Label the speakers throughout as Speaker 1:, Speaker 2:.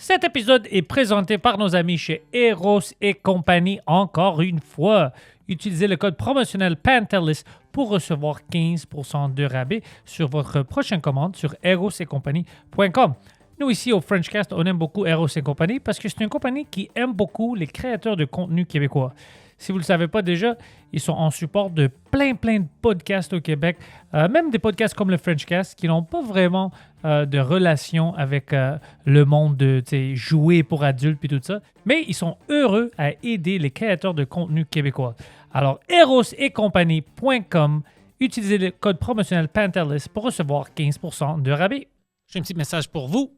Speaker 1: Cet épisode est présenté par nos amis chez Eros et compagnie encore une fois. Utilisez le code promotionnel Pantelis pour recevoir 15% de rabais sur votre prochaine commande sur erosetcompagnie.com. Nous, ici, au Frenchcast, on aime beaucoup Eros et compagnie parce que c'est une compagnie qui aime beaucoup les créateurs de contenu québécois. Si vous ne le savez pas déjà, ils sont en support de plein de podcasts au Québec, même des podcasts comme le Frenchcast qui n'ont pas vraiment de relation avec le monde de jouer pour adultes et tout ça, mais ils sont heureux à aider les créateurs de contenu québécois. Alors, erosetcompagnie.com, utilisez le code promotionnel Pantelis pour recevoir 15% de rabais. J'ai un petit message pour vous.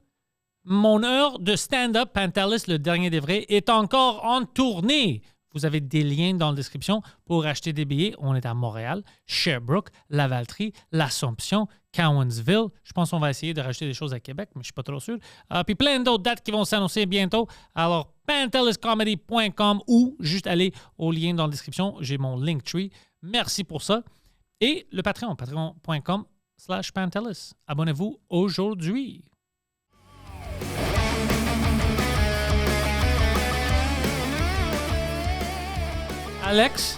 Speaker 1: Mon heure de stand-up Pantelis, le dernier des vrais, est encore en tournée. Vous avez des liens dans la description pour acheter des billets. On est à Montréal, Sherbrooke, Lavaltrie, l'Assomption, Cowansville. Je pense qu'on va essayer de racheter des choses à Québec, mais je ne suis pas trop sûr. Puis plein d'autres dates qui vont s'annoncer bientôt. Alors, panteliscomedy.com ou juste aller au lien dans la description. J'ai mon Linktree. Merci pour ça. Et le Patreon, patreon.com/Pantelis. Abonnez-vous aujourd'hui. Alex,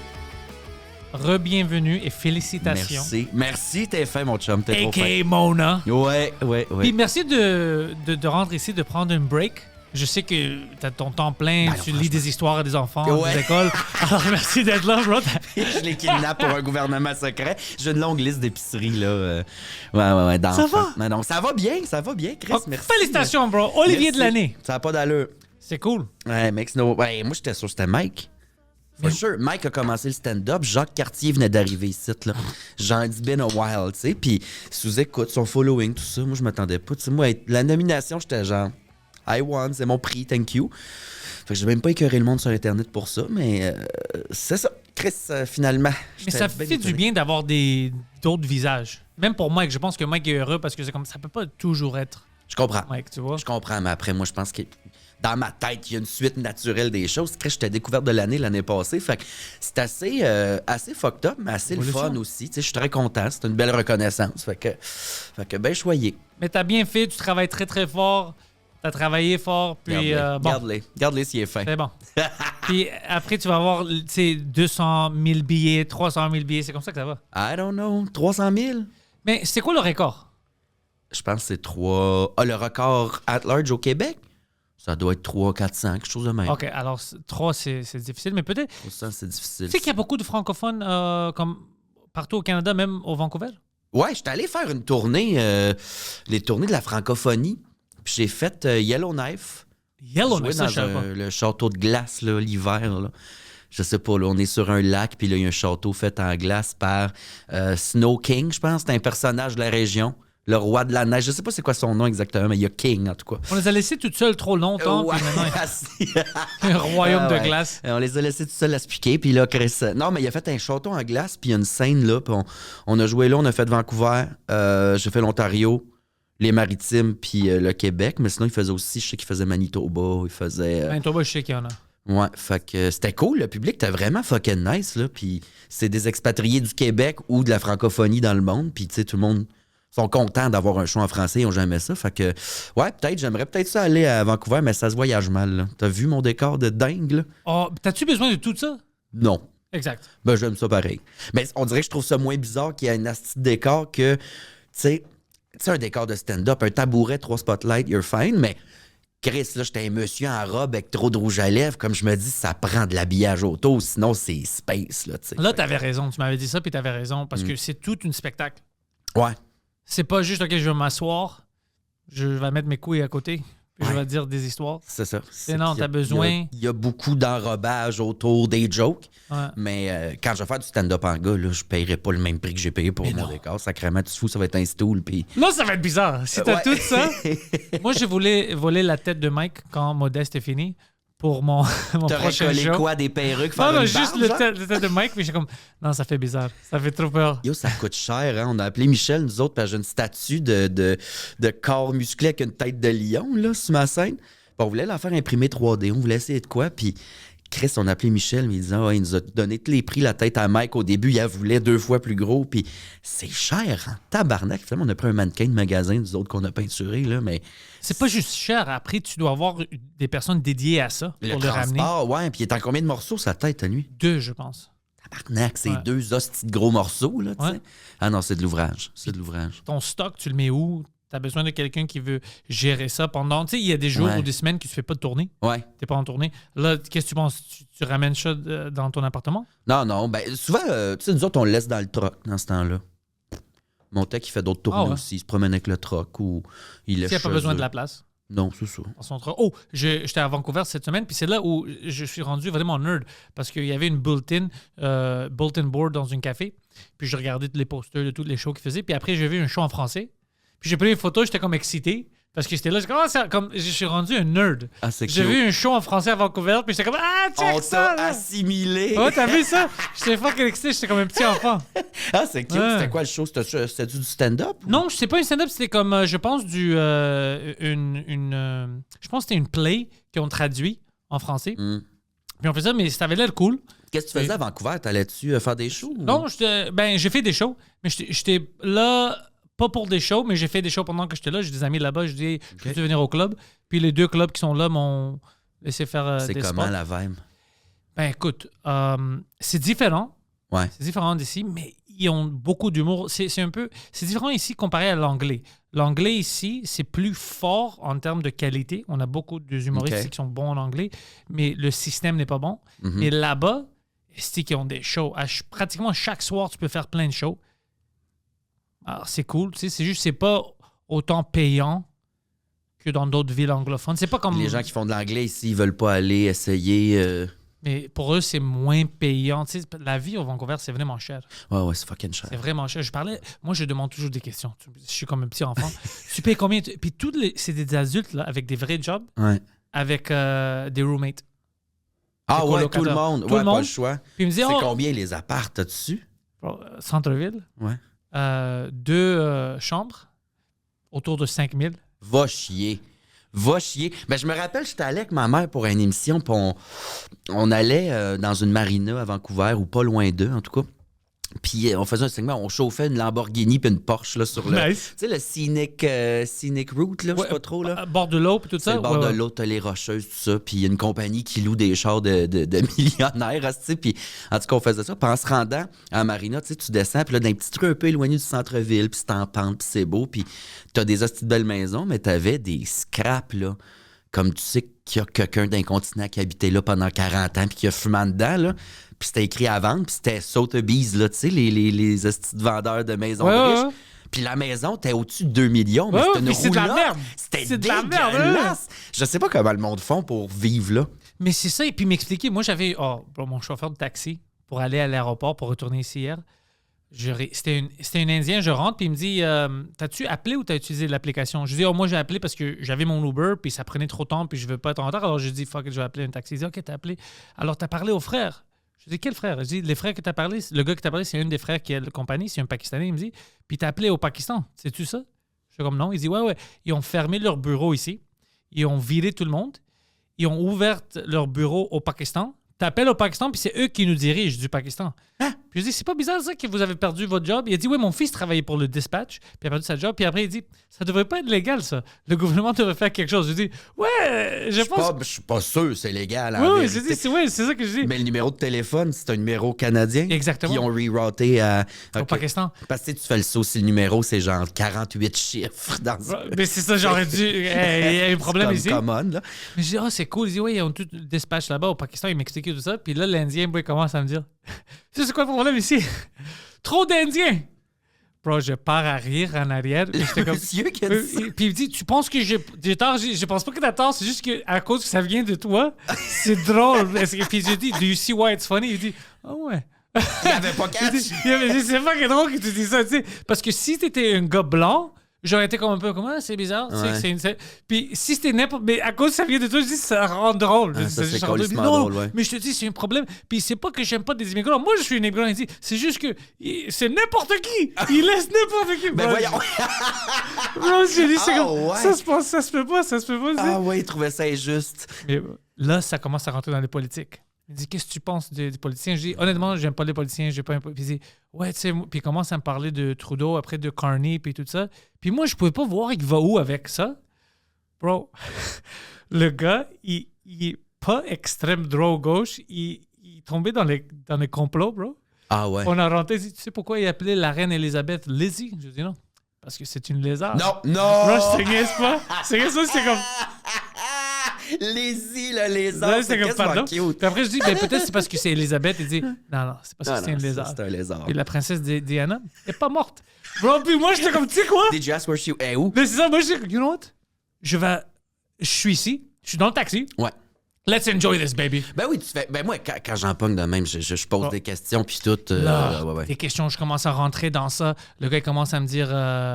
Speaker 1: re-bienvenue et félicitations.
Speaker 2: Merci, t'es fin, mon chum. T'es trop fin.
Speaker 1: A.K.A. Mona.
Speaker 2: Ouais.
Speaker 1: Puis merci de rentrer ici, de prendre un break. Je sais que t'as ton temps plein, tu lis des histoires à des enfants, des écoles. Alors merci d'être là, bro.
Speaker 2: Je les kidnappe pour un gouvernement secret. J'ai une longue liste d'épiceries, là. Ouais, d'enfants.
Speaker 1: Ça va?
Speaker 2: Non, ça va bien, Chris, merci.
Speaker 1: Félicitations, bro. Olivier
Speaker 2: merci.
Speaker 1: de l'année.
Speaker 2: Ça n'a pas d'allure.
Speaker 1: C'est cool.
Speaker 2: Ouais, mec, ouais, moi, j'étais sûr que c'était Mike. For sure. Mike a commencé le stand-up. Jacques Cartier venait d'arriver ici, là. Genre, it's been a while, tu sais. Puis, sous-écoute, son following, tout ça, moi, je m'attendais pas. Tu sais, moi, la nomination, j'étais genre, I won, c'est mon prix, thank you. Fait que j'ai même pas écœuré le monde sur Internet pour ça, mais c'est ça. Chris, finalement.
Speaker 1: Mais ça fait du bien d'avoir d'autres visages. Même pour Mike, je pense que Mike est heureux parce que c'est comme ça peut pas toujours être.
Speaker 2: Je comprends.
Speaker 1: Mike, tu vois.
Speaker 2: Je comprends, mais après, moi, je pense que dans ma tête, il y a une suite naturelle des choses. Chris, je t'ai découvert de l'année passée. Fait que c'est assez fucked up, mais assez le fun aussi. Tu sais, je suis très content. C'est une belle reconnaissance. Fait que ben choyé.
Speaker 1: Mais t'as bien fait, tu travailles très fort. T'as travaillé fort, puis bon.
Speaker 2: Garde-les s'il est fin.
Speaker 1: C'est bon. Puis après, tu vas avoir 200 000 billets, 300 000 billets. C'est comme ça que ça va.
Speaker 2: I don't know. 300 000?
Speaker 1: Mais c'est quoi le record?
Speaker 2: Je pense que c'est 3... Ah, le record at large au Québec? Ça doit être 3, 400, quelque chose de même.
Speaker 1: OK, alors 3, c'est difficile, mais peut-être...
Speaker 2: 300, c'est difficile.
Speaker 1: Tu sais qu'il y a beaucoup de francophones comme partout au Canada, même au Vancouver?
Speaker 2: Ouais, j'étais allé faire une tournée, les tournées de la francophonie. Puis j'ai fait Yellowknife.
Speaker 1: Yellowknife, ça, je sais pas.
Speaker 2: Le château de glace, là, l'hiver, là. Je sais pas, là, on est sur un lac, puis là, il y a un château fait en glace par Snow King, je pense. C'est un personnage de la région. Le roi de la neige. Je sais pas c'est quoi son nom exactement, mais il y a King, en tout cas.
Speaker 1: On les a laissés toutes seules trop longtemps.
Speaker 2: Ouais.
Speaker 1: Puis un royaume de glace.
Speaker 2: On les a laissés tout seuls à se piquer. Puis là, Chris... Non, mais il a fait un château en glace, puis il y a une scène, là. Puis on a joué là, on a fait Vancouver. J'ai fait l'Ontario, les Maritimes, puis le Québec. Mais sinon, il faisait aussi, je sais qu'il faisait Manitoba. Il faisait...
Speaker 1: Manitoba, je sais qu'il y en a.
Speaker 2: Ouais, fait que c'était cool. Le public était vraiment fucking nice, là. Puis c'est des expatriés du Québec ou de la francophonie dans le monde. Puis, tu sais, tout le monde... sont contents d'avoir un show en français, ils n'ont jamais ça. Fait que, ouais, j'aimerais ça aller à Vancouver, mais ça se voyage mal, là. T'as vu mon décor de dingue, là?
Speaker 1: Oh, t'as-tu besoin de tout ça?
Speaker 2: Non.
Speaker 1: Exact.
Speaker 2: Ben, j'aime ça pareil. Mais on dirait que je trouve ça moins bizarre qu'il y ait un asti de décor que, tu sais, un décor de stand-up, un tabouret, 3 spotlights, you're fine, mais Chris, là, j'étais un monsieur en robe avec trop de rouge à lèvres, comme je me dis, ça prend de l'habillage auto, sinon c'est space, là, tu sais.
Speaker 1: Là, t'avais raison, tu m'avais dit ça, puis t'avais raison, parce que c'est tout un spectacle.
Speaker 2: Ouais.
Speaker 1: C'est pas juste, OK, je vais m'asseoir, je vais mettre mes couilles à côté, puis je vais dire des histoires.
Speaker 2: C'est ça.
Speaker 1: Et non, t'as besoin...
Speaker 2: Il y a beaucoup d'enrobage autour des jokes,
Speaker 1: ouais.
Speaker 2: Mais quand je vais faire du stand-up en gars, là, je paierai pas le même prix que j'ai payé pour mon décor. Sacrément, tu te fous, ça va être un stool. Puis...
Speaker 1: Non, ça va être bizarre. Si t'as tout ça... Moi, je voulais voler la tête de Mike quand Modeste est fini. Pour mon prochain
Speaker 2: collé
Speaker 1: show.
Speaker 2: Quoi, des perruques?
Speaker 1: Non, juste le tête de Mike, mais j'ai comme... Non, ça fait bizarre. Ça fait trop peur.
Speaker 2: Yo, ça coûte cher, hein? On a appelé Michel, nous autres, parce que j'ai une statue de corps musclé avec une tête de lion, là, sur ma scène. Puis on voulait la faire imprimer 3D. On voulait essayer de quoi, puis Chris, on appelait Michel, mais il disait, il nous a donné tous les prix, la tête à Mike. Au début, il la voulait 2 fois plus gros, puis c'est cher, hein? Tabarnak. Finalement, on a pris un mannequin de magasin, nous autres qu'on a peinturé, là, mais...
Speaker 1: C'est pas juste cher. Après, tu dois avoir des personnes dédiées à ça pour le ramener.
Speaker 2: Ouais, puis il est en combien de morceaux, sa tête, à lui?
Speaker 1: 2, je pense.
Speaker 2: Tabarnak, c'est 2 hosties de gros morceaux, là, tu sais. Ah non, c'est de l'ouvrage. C'est de l'ouvrage.
Speaker 1: Ton stock, tu le mets où? Tu as besoin de quelqu'un qui veut gérer ça pendant... Tu sais, il y a des jours ou des semaines que tu fais pas de tournée.
Speaker 2: Ouais.
Speaker 1: T'es pas en tournée. Là, qu'est-ce que tu penses? Tu ramènes ça dans ton appartement?
Speaker 2: Non. Ben, souvent, tu sais, nous autres, on le laisse dans le truck dans ce temps-là. Mon tech, il fait d'autres tournées aussi. Il se promène avec le truck ou il laisse.
Speaker 1: S'il n'y a pas besoin de la place.
Speaker 2: Non, c'est ça.
Speaker 1: Oh, j'étais à Vancouver cette semaine, puis c'est là où je suis rendu vraiment nerd, parce qu'il y avait une bulletin board dans un café, puis je regardais tous les posters de tous les shows qu'ils faisaient, puis après j'ai vu un show en français, puis j'ai pris une photo, j'étais comme excité, parce que j'étais là, je suis rendu un nerd.
Speaker 2: Ah, c'est
Speaker 1: J'ai vu un show en français à Vancouver, puis j'étais comme, check ça!
Speaker 2: On t'a assimilé!
Speaker 1: Ouais, t'as vu ça? J'étais fucking excité, j'étais comme un petit enfant.
Speaker 2: Ah, c'est cute. C'était quoi le show? C'était du stand-up? Ou?
Speaker 1: Non, c'est pas un stand-up, c'était comme, je pense, je pense que c'était une play qu'ils ont traduit en français. Puis on faisait ça, mais ça avait l'air cool.
Speaker 2: Qu'est-ce que tu faisais à Vancouver? T'allais-tu faire des shows? Ou?
Speaker 1: Non, j'ai fait des shows, mais j'étais là... Pas pour des shows, mais j'ai fait des shows pendant que j'étais là. J'ai des amis là-bas. Je dis, je peux venir au club. Puis les 2 clubs qui sont là m'ont laissé faire des spots. C'est comment
Speaker 2: la vibe?
Speaker 1: Ben écoute, c'est différent.
Speaker 2: Ouais.
Speaker 1: C'est différent d'ici, mais ils ont beaucoup d'humour. C'est différent ici comparé à l'anglais. L'anglais ici, c'est plus fort en termes de qualité. On a beaucoup d'humoristes ici qui sont bons en anglais, mais le système n'est pas bon. Mais là-bas, c'est qu'ils ont des shows. Pratiquement chaque soir, tu peux faire plein de shows. Alors, c'est cool, tu sais, c'est juste c'est pas autant payant que dans d'autres villes anglophones. C'est pas comme...
Speaker 2: Les gens qui font de l'anglais ici, ils veulent pas aller essayer...
Speaker 1: Mais pour eux, c'est moins payant. Tu sais, la vie au Vancouver, c'est vraiment cher.
Speaker 2: Ouais, c'est fucking cher.
Speaker 1: C'est vraiment cher. Moi, je demande toujours des questions. Je suis comme un petit enfant. Tu payes combien? Puis c'est des adultes là, avec des vrais jobs, avec des roommates.
Speaker 2: Ah ouais, tout le monde. Tout le monde. Pas le choix.
Speaker 1: Puis il me dit,
Speaker 2: c'est combien les apparts, t'as-dessus?
Speaker 1: Centre-ville.
Speaker 2: Ouais.
Speaker 1: 2 chambres, autour de 5 000.
Speaker 2: Va chier. Ben, je me rappelle, j'étais allé avec ma mère pour une émission, puis on allait dans une marina à Vancouver, ou pas loin d'eux, en tout cas. Puis on faisait un segment, on chauffait une Lamborghini puis une Porsche là, sur le...
Speaker 1: Nice.
Speaker 2: Tu sais, le Scenic Route, là, je sais pas trop, là.
Speaker 1: Bord de l'eau, puis tout ça.
Speaker 2: C'est le bord de l'eau, t'as les Rocheuses, tout ça, puis il y a une compagnie qui loue des chars de millionnaires, tu sais, puis en tout cas, on faisait ça. Puis en se rendant à Marina, tu sais, tu descends, puis là, dans un petit truc un peu éloigné du centre-ville, puis c'est en pente, puis c'est beau, puis t'as des hosties de belles maisons, mais t'avais des scraps, là, comme tu sais qu'il y a quelqu'un d'un continent qui habitait là pendant 40 ans, puis qui a fumé en dedans, là. Puis c'était écrit à vendre, puis c'était Sotheby's, là, tu sais, les hosties de vendeurs de maisons riches. Ouais. Puis la maison, t'es au-dessus de 2 millions, mais c'était une roulotte.
Speaker 1: C'est de la merde.
Speaker 2: C'était dégueulasse. Je sais pas comment le monde font pour vivre là.
Speaker 1: Mais c'est ça, et puis m'expliquer. Moi, j'avais mon chauffeur de taxi pour aller à l'aéroport, pour retourner ici hier. C'était un Indien, je rentre, puis il me dit t'as-tu appelé ou t'as utilisé l'application? Je dis moi j'ai appelé parce que j'avais mon Uber, puis ça prenait trop de temps, puis je veux pas être en retard. Alors je dis fuck, je vais appeler un taxi. Il dit ok, t'as appelé. Alors t'as parlé aux frères. Je dis quel frère? Je dis les frères que t'as parlé, le gars que t'as parlé, c'est un des frères qui a la compagnie, c'est un Pakistanais. Il me dit puis t'as appelé au Pakistan, sais-tu ça? Je suis comme non. Il dit ouais. Ils ont fermé leur bureau ici, ils ont viré tout le monde, ils ont ouvert leur bureau au Pakistan. T'appelles au Pakistan, puis c'est eux qui nous dirigent du Pakistan. Hein? Puis je dis, c'est pas bizarre ça que vous avez perdu votre job? Il a dit, oui, mon fils travaillait pour le dispatch, puis il a perdu sa job. Puis après, il dit, ça devrait pas être légal, ça. Le gouvernement devrait faire quelque chose. Je dis, ouais, je pense...
Speaker 2: Je suis pas sûr c'est légal.
Speaker 1: Oui, c'est ça que je dis.
Speaker 2: Mais le numéro de téléphone, c'est un numéro canadien.
Speaker 1: Exactement.
Speaker 2: Qui ont rerouté
Speaker 1: au Pakistan.
Speaker 2: Parce que tu fais le saut si le numéro, c'est genre 48 chiffres.
Speaker 1: Mais c'est ça, j'aurais dû... Il y a un problème ici.
Speaker 2: Common, là.
Speaker 1: Mais je dis, c'est cool. Il dit, oui, ils ont tout le dispatch là-bas au Pakistan. Il m'expliquait tout ça. Puis là, l'Indien, il commence à me dire, c'est quoi le problème ici? Trop d'Indiens! Bro, je pars à rire en arrière. Comme...
Speaker 2: Monsieur qui a dit ça.
Speaker 1: Puis il me dit, tu penses que j'ai tort? Je pense pas que t'as tort, c'est juste qu'à cause que ça vient de toi, c'est drôle. Puis je dis, do you see why it's funny? Il dit, ouais.
Speaker 2: Il avait pas catch.
Speaker 1: C'est pas que drôle que tu dis ça, tu sais. Parce que si t'étais un gars blanc, j'aurais été comme un peu comme c'est bizarre. Ouais. Puis si c'était n'importe. Mais à cause que ça vient de toi, je dis ça rend drôle.
Speaker 2: C'est drôle, ouais.
Speaker 1: Mais je te dis, c'est un problème. Puis c'est pas que j'aime pas des immigrants. Moi, je suis un immigrant ici. C'est juste que c'est n'importe qui. Il laisse n'importe qui.
Speaker 2: Ben voyons.
Speaker 1: Bro, je dis, c'est comme. Ouais. Ça se peut pas.
Speaker 2: Ah ouais, il trouvait ça injuste.
Speaker 1: Mais là, ça commence à rentrer dans les politiques. Il dit, qu'est-ce que tu penses des politiciens? Je dis, honnêtement, j'aime pas les politiciens. Puis il dit, ouais, tu sais, puis il commence à me parler de Trudeau, après de Carney, puis tout ça. Puis moi, je pouvais pas voir il va où avec ça. Bro, le gars, il est pas extrême droit-gauche. Il est tombé dans les complots, bro.
Speaker 2: Ah ouais.
Speaker 1: On a rentré, il dit, tu sais pourquoi il appelait la reine Elisabeth Lizzie? Je dis non. Parce que c'est une lézard.
Speaker 2: Non!
Speaker 1: Bro, je te niaise pas. C'est ça, c'était comme.
Speaker 2: Lizzie, le lézard,
Speaker 1: Là,
Speaker 2: c'est
Speaker 1: comme
Speaker 2: quasiment
Speaker 1: pardon.
Speaker 2: cute.
Speaker 1: Puis après, je dis, ben, peut-être c'est parce que c'est Elisabeth. Il dit, non, c'est parce que c'est un lézard.
Speaker 2: C'est un lézard.
Speaker 1: Puis la princesse Diana est pas morte. Bro, puis moi, j'étais comme, tu sais quoi?
Speaker 2: Did you ask where she... Eh, où?
Speaker 1: Mais c'est ça, moi, je dis, you know what? Je suis ici, je suis dans le taxi.
Speaker 2: Ouais.
Speaker 1: Let's enjoy this, baby.
Speaker 2: Ben oui, tu fais... Ben moi, quand j'en pogne de même, je pose des questions, puis tout...
Speaker 1: Là,
Speaker 2: ouais.
Speaker 1: des questions, je commence à rentrer dans ça. Le gars, il commence à me dire,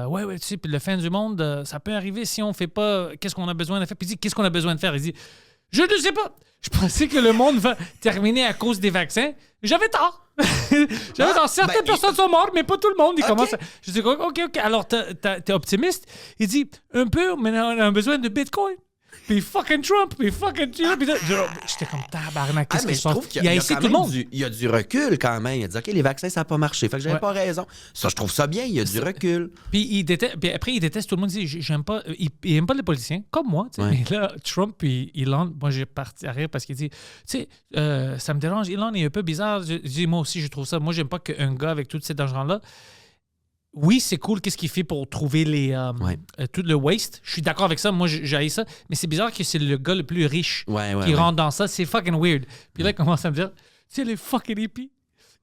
Speaker 1: ouais, tu sais, puis le fin du monde, ça peut arriver si on fait pas, qu'est-ce qu'on a besoin de faire? Puis il dit, qu'est-ce qu'on a besoin de faire? Il dit, je ne sais pas. Je pensais que le monde va terminer à cause des vaccins. J'avais tort. Certaines personnes sont mortes, mais pas tout le monde. Il commence à... Je dis, OK. Alors, t'es optimiste? Il dit, un peu, mais on a besoin de Bitcoin. Puis fucking Trump, puis fucking... J'étais comme tabarnak, qu'est-ce que je pense?
Speaker 2: Il y a essayé tout le monde. Il y a du recul quand même. Il a dit, OK, les vaccins, ça n'a pas marché. Fait que j'avais pas raison. Ça, je trouve ça bien. Il y a du recul.
Speaker 1: Puis après, il déteste tout le monde. Il dit, j'aime pas... Il aime pas les politiciens, comme moi. Ouais. Mais là, Trump, puis Elon, moi, j'ai parti à rire parce qu'il dit, tu sais, ça me dérange. Elon est un peu bizarre. Je dis, moi aussi, je trouve ça. Moi, j'aime pas qu'un gars avec tous ces argent-là... Oui, c'est cool, qu'est-ce qu'il fait pour trouver tout le waste. Je suis d'accord avec ça, moi j'ai ça, mais c'est bizarre que c'est le gars le plus riche qui rentre dans ça, c'est fucking weird. Puis là, il commence à me dire, tu sais, les fucking hippies,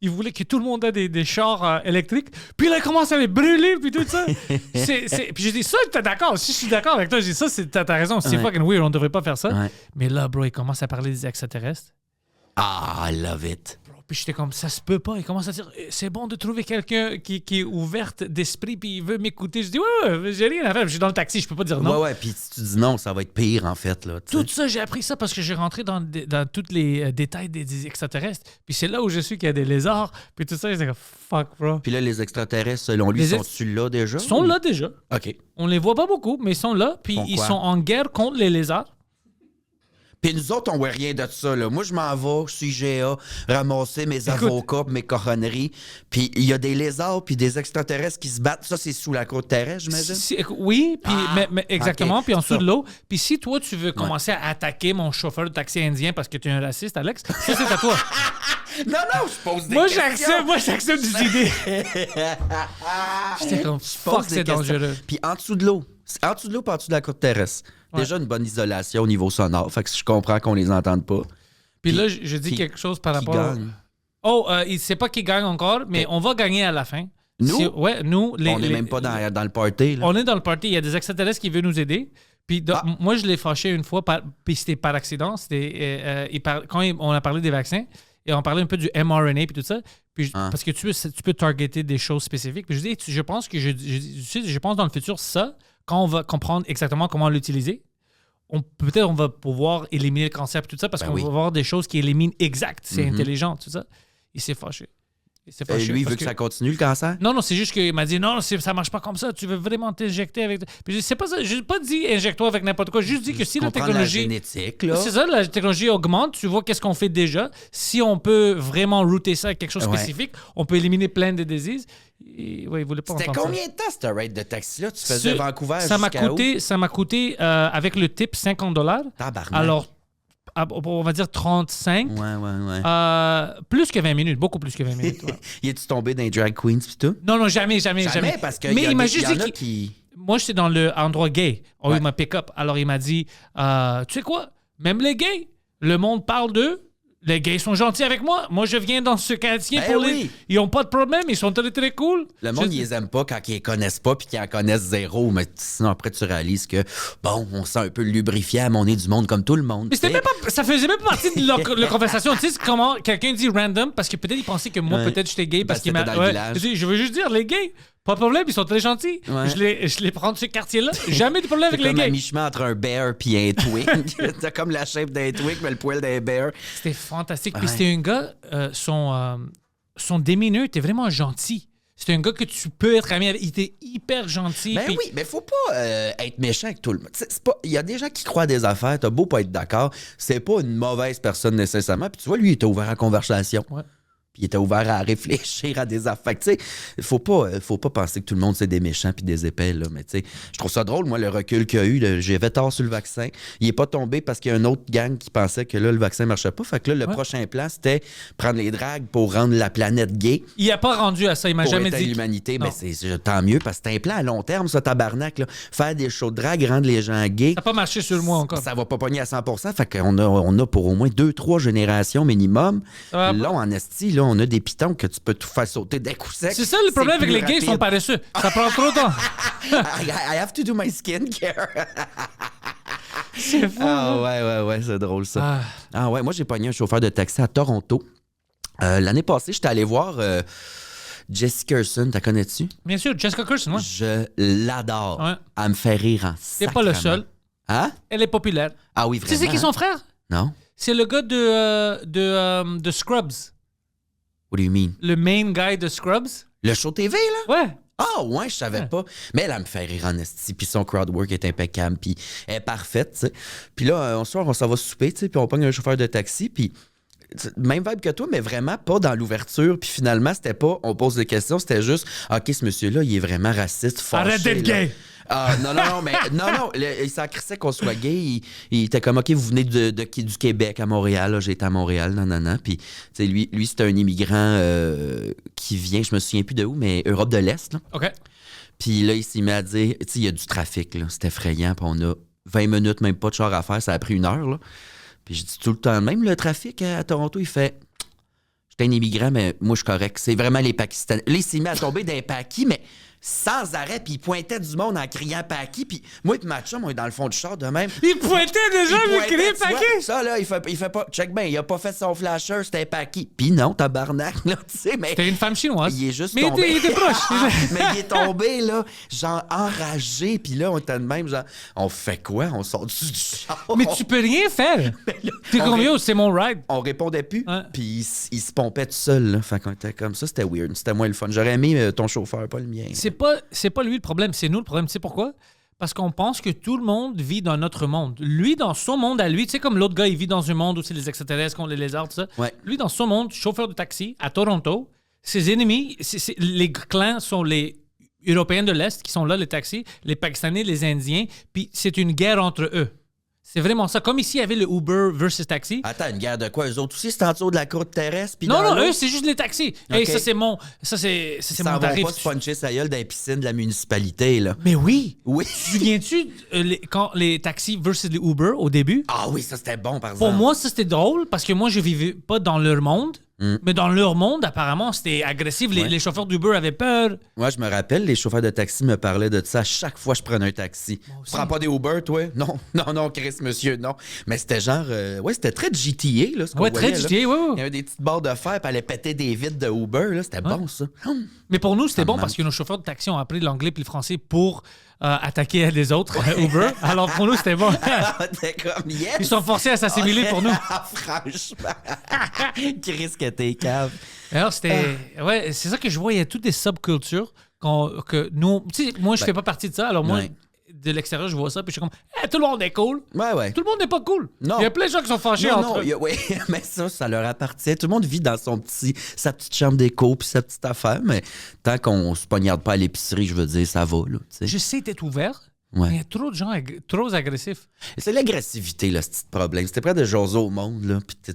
Speaker 1: ils voulaient que tout le monde ait des chars électriques, puis là, il commence à les brûler, puis tout ça. Puis je dis, ça, t'es d'accord, si je suis d'accord avec toi, je dis, ça, t'as raison, c'est fucking weird, on devrait pas faire ça. Ouais. Mais là, bro, il commence à parler des extraterrestres.
Speaker 2: Ah, I love it.
Speaker 1: Puis j'étais comme, ça se peut pas. Il commence à dire, c'est bon de trouver quelqu'un qui est ouverte d'esprit puis il veut m'écouter. Je dis, ouais, j'ai rien à faire. Je suis dans le taxi, je peux pas dire non.
Speaker 2: Ouais, puis si tu dis non, ça va être pire, en fait. Là,
Speaker 1: tout ça, j'ai appris ça parce que j'ai rentré dans tous les détails des extraterrestres. Puis c'est là où je suis qu'il y a des lézards. Puis tout ça, j'étais comme, fuck, bro.
Speaker 2: Puis là, les extraterrestres, selon lui, sont-ils là déjà?
Speaker 1: Ils sont là déjà.
Speaker 2: OK.
Speaker 1: On les voit pas beaucoup, mais ils sont là. Puis ils sont en guerre contre les lézards.
Speaker 2: Puis nous autres, on voit rien de ça. Là. Moi, je m'en vais, je suis GA, ramasser mes avocats, mes coronneries. Puis il y a des lézards puis des extraterrestres qui se battent. Ça, c'est sous la côte terrestre, j'imagine?
Speaker 1: Oui, puis, mais exactement. Okay, puis en dessous de l'eau. Puis si toi, tu veux commencer à attaquer mon chauffeur de taxi indien parce que tu es un raciste, Alex, ça, c'est à toi.
Speaker 2: Non, je pose des questions.
Speaker 1: Moi, j'accepte des idées. J'étais comme, fuck, c'est dangereux.
Speaker 2: Puis en dessous de l'eau. En dessous de l'eau puis en dessous de la côte terrestre. Déjà une bonne isolation au niveau sonore. Fait que je comprends qu'on les entende pas.
Speaker 1: Puis là, je dis quelque chose par rapport... Gagne? Il ne sait pas qui gagne encore, mais on va gagner à la fin.
Speaker 2: Nous?
Speaker 1: Nous.
Speaker 2: On n'est même pas dans le party. Là.
Speaker 1: On est dans le party. Il y a des extraterrestres qui veulent nous aider. Puis moi, je l'ai fâché une fois, puis c'était par accident. Quand on a parlé des vaccins, et on parlait un peu du mRNA puis tout ça. Puis parce que tu peux targeter des choses spécifiques. Puis je dis, je pense que je pense dans le futur, ça... Quand on va comprendre exactement comment l'utiliser, peut-être on va pouvoir éliminer le cancer et tout ça parce qu'on va avoir des choses qui éliminent exact. C'est intelligent, tout ça. Il s'est fâché.
Speaker 2: Et lui, il veut que ça continue, le cancer?
Speaker 1: Non, c'est juste qu'il m'a dit non, ça marche pas comme ça. Tu veux vraiment t'injecter avec... Puis c'est pas ça. Je n'ai pas dit injecte-toi avec n'importe quoi. Juste dit que si la technologie...
Speaker 2: la génétique, là.
Speaker 1: C'est ça, la technologie augmente. Tu vois qu'est-ce qu'on fait déjà. Si on peut vraiment router ça à quelque chose de spécifique, on peut éliminer plein de diseases. Il voulait pas
Speaker 2: C'était combien de temps, cette ride de taxi-là? Tu faisais Vancouver
Speaker 1: ça m'a coûté avec le tip, $50.
Speaker 2: Tabarnak.
Speaker 1: Alors, on va dire 35.
Speaker 2: Ouais.
Speaker 1: Plus que 20 minutes, beaucoup plus que 20 minutes. Ouais.
Speaker 2: Y es-tu tombé dans les drag queens pis tout?
Speaker 1: Non, jamais.
Speaker 2: Parce que
Speaker 1: mais il m'a
Speaker 2: juste dit qui...
Speaker 1: Moi, j'étais dans l'endroit gay. Il m'a pick-up. Alors, il m'a dit, tu sais quoi? Même les gays, le monde parle d'eux. Les gays sont gentils avec moi. Moi, je viens dans ce quartier pour les... Ils n'ont pas de problème. Ils sont très, très cool.
Speaker 2: Le monde, ils les aime pas quand ils les connaissent pas puis qu'ils en connaissent zéro. Mais sinon, après, tu réalises que, bon, on sent un peu lubrifié, mais on est du monde comme tout le monde.
Speaker 1: Mais ça faisait même pas partie de la conversation. Tu sais comment quelqu'un dit random parce que peut-être il pensait que moi, peut-être, j'étais gay parce qu'il m'a... Je veux juste dire, les gays... Pas de problème, ils sont très gentils. Ouais. Je les prends de ce quartier-là. Jamais de problème avec les gays.
Speaker 2: C'est comme à mi-chemin entre un bear et un twig. T'as comme la shape d'un twig, mais le poil d'un bear.
Speaker 1: C'était fantastique. Puis c'était un gars, son démineur était vraiment gentil. C'est un gars que tu peux être ami avec. Il était hyper gentil.
Speaker 2: Ben
Speaker 1: puis-
Speaker 2: oui, mais faut pas être méchant avec tout le monde. Il y a des gens qui croient à des affaires, t'as beau pas être d'accord, c'est pas une mauvaise personne nécessairement. Puis tu vois, lui, il était ouvert à la conversation.
Speaker 1: Ouais.
Speaker 2: Puis il était ouvert à réfléchir à des affaires. Tu sais, faut pas penser que tout le monde, c'est des méchants puis des épais, là. Mais tu sais, je trouve ça drôle, moi, le recul qu'il y a eu. J'avais tort sur le vaccin. Il est pas tombé parce qu'il y a un autre gang qui pensait que là, le vaccin marchait pas. Fait que là, le prochain plan, c'était prendre les dragues pour rendre la planète gay.
Speaker 1: Il a pas rendu à ça. Il m'a
Speaker 2: Pour
Speaker 1: jamais
Speaker 2: éteindre
Speaker 1: dit.
Speaker 2: l'humanité,
Speaker 1: Non.
Speaker 2: mais tant mieux parce que c'est un plan à long terme, ça, tabarnak. Là. Faire des shows de drague, rendre les gens gays.
Speaker 1: Ça n'a pas marché sur moi encore.
Speaker 2: Ça va pas pogner à 100%. Fait qu'on on a pour au moins 2-3 générations minimum.
Speaker 1: Ça va
Speaker 2: Là, en esti, là, on a des pitons que tu peux tout faire sauter d'un coup sec.
Speaker 1: C'est ça le problème avec
Speaker 2: plus
Speaker 1: les gays, ils sont
Speaker 2: rapide.
Speaker 1: paresseux. Ça prend trop de temps.
Speaker 2: I have to do my skincare.
Speaker 1: C'est fou.
Speaker 2: Ouais, c'est drôle ça.
Speaker 1: Ah.
Speaker 2: Ah ouais, moi j'ai pogné un chauffeur de taxi à Toronto. L'année passée, j'étais allé voir Jessica Kirson, t'as connais-tu?
Speaker 1: Bien sûr, Jessica Kirson, ouais.
Speaker 2: Je l'adore.
Speaker 1: Ouais.
Speaker 2: Elle me fait rire en
Speaker 1: C'est pas le
Speaker 2: sacrement.
Speaker 1: seul.
Speaker 2: Hein?
Speaker 1: Elle est populaire.
Speaker 2: Ah oui,
Speaker 1: Tu
Speaker 2: vraiment.
Speaker 1: sais qui est son frère?
Speaker 2: Non?
Speaker 1: C'est le gars de Scrubs.
Speaker 2: What do you mean?
Speaker 1: Le main guy de Scrubs.
Speaker 2: Le show TV, là?
Speaker 1: Ouais.
Speaker 2: Ah ouais, je savais pas. Mais elle me fait rire en esti. Puis son crowd work est impeccable. Puis elle est parfaite, tu sais. Puis là, un soir, on s'en va souper, tu sais. Puis on pogne un chauffeur de taxi. Puis même vibe que toi, mais vraiment pas dans l'ouverture. Puis finalement, c'était pas on pose des questions, c'était juste OK, ce monsieur-là, il est vraiment raciste, fâché.
Speaker 1: Arrête d'être
Speaker 2: là.
Speaker 1: gay.
Speaker 2: Ah, non, mais non, il s'en crissait qu'on soit gay. Il était comme OK, vous venez du Québec à Montréal. Là, j'ai été à Montréal, non. Puis, tu sais, lui c'est un immigrant qui vient, je me souviens plus de où, mais Europe de l'Est, là.
Speaker 1: OK.
Speaker 2: Puis là, il s'est mis à dire, tu sais, il y a du trafic, là. C'est effrayant. Puis on a 20 minutes, même pas de char à faire. Ça a pris 1 heure, là. Puis je dis tout le temps, même le trafic à Toronto, il fait. J'étais un immigrant, mais moi, je suis correct. C'est vraiment les Pakistanais. Là, il s'est mis à tomber d'un Paki, mais sans arrêt. Puis il pointait du monde en criant Paki. Puis moi et ma chum, on est dans le fond du char de même.
Speaker 1: Il pointait déjà,
Speaker 2: Il
Speaker 1: le
Speaker 2: pointait,
Speaker 1: crier
Speaker 2: tu vois,
Speaker 1: paquet.
Speaker 2: ça, là, il fait pas. Check bien, il a pas fait son flasher, c'était Paki. Puis non, tabarnak, là, tu sais, mais.
Speaker 1: C'était une femme chinoise.
Speaker 2: Il est juste
Speaker 1: Mais
Speaker 2: tombé.
Speaker 1: il était proche.
Speaker 2: Mais il est tombé, là, genre enragé. Puis là, on était de même, genre, on fait quoi? On sort du char.
Speaker 1: Mais tu peux rien faire. T'es
Speaker 2: on
Speaker 1: comme
Speaker 2: ré-
Speaker 1: yo, c'est mon ride.
Speaker 2: On répondait plus.
Speaker 1: Ouais.
Speaker 2: Puis il se pompait tout seul, là. Fait qu'on était comme ça, c'était weird. C'était moins le fun. J'aurais aimé ton chauffeur, pas le mien.
Speaker 1: C'est pas lui le problème, c'est nous le problème. Tu sais pourquoi? Parce qu'on pense que tout le monde vit dans notre monde. Lui, dans son monde à lui, tu sais, comme l'autre gars, il vit dans un monde où c'est les extraterrestres contre les lézards, tout ça.
Speaker 2: Ouais.
Speaker 1: Lui, dans son monde, chauffeur de taxi à Toronto, ses ennemis, les clans sont les Européens de l'Est qui sont là, les taxis, les Pakistanais, les Indiens, puis c'est une guerre entre eux. C'est vraiment ça. Comme ici, il y avait le Uber versus taxi.
Speaker 2: Attends, une guerre de quoi? Eux autres aussi, c'est en dessous de la croûte terrestre? Puis
Speaker 1: Non,
Speaker 2: dans
Speaker 1: non,
Speaker 2: l'eau?
Speaker 1: eux, c'est juste les taxis. Hey,
Speaker 2: Ok.
Speaker 1: ça, c'est mon
Speaker 2: Ils
Speaker 1: tarif.
Speaker 2: vont pas se puncher sa gueule dans les piscines de la municipalité, là.
Speaker 1: Mais oui!
Speaker 2: Oui.
Speaker 1: Tu te souviens-tu quand les taxis versus les Uber au début?
Speaker 2: Ah oui, ça c'était bon, par exemple.
Speaker 1: Pour moi, ça c'était drôle parce que moi, je vivais pas dans leur monde. Mais dans leur monde, apparemment, c'était agressif.
Speaker 2: Ouais.
Speaker 1: Les chauffeurs d'Uber avaient peur.
Speaker 2: Moi, je me rappelle, les chauffeurs de taxi me parlaient de ça à chaque fois que je prenais un taxi. Tu prends pas des Uber, toi? Non, Chris, monsieur, non. Mais c'était genre... ouais, c'était très GTA, là, ce qu'on
Speaker 1: Ouais, très
Speaker 2: voyait, là.
Speaker 1: GTA, ouais, ouais.
Speaker 2: Il y avait des petites barres de fer, puis elle allait péter des vitres de Uber, là. C'était bon, ça.
Speaker 1: Mais pour nous, c'était
Speaker 2: Ça
Speaker 1: bon
Speaker 2: me
Speaker 1: parce
Speaker 2: manque.
Speaker 1: que nos chauffeurs de taxi ont appris l'anglais puis le français pour attaquer les autres Uber. Alors pour nous, c'était bon.
Speaker 2: T'es comme, yes!
Speaker 1: Ils sont forcés à s'assimiler pour nous.
Speaker 2: Franchement. Chris, que t'es cave.
Speaker 1: Alors, c'était. Ouais, c'est ça que je vois. Il y a toutes des subcultures que nous. Tu sais, moi, je fais pas partie de ça. Alors, moi,
Speaker 2: Ouais.
Speaker 1: de l'extérieur, je vois ça. Puis je suis comme, tout le monde est cool.
Speaker 2: Ouais.
Speaker 1: Tout le monde n'est pas cool.
Speaker 2: Non.
Speaker 1: Il y a plein de gens qui sont fâchés
Speaker 2: Non,
Speaker 1: entre eux.
Speaker 2: oui, mais ça leur appartient. Tout le monde vit dans sa petite chambre d'écho puis sa petite affaire, mais tant qu'on se poignarde pas à l'épicerie, je veux dire, ça va, là, tu sais.
Speaker 1: Je sais, t'es ouvert.
Speaker 2: Ouais.
Speaker 1: Mais il y a trop de gens trop agressifs.
Speaker 2: C'est l'agressivité, là, ce petit problème. C'était près de jaser au monde, là, puis tu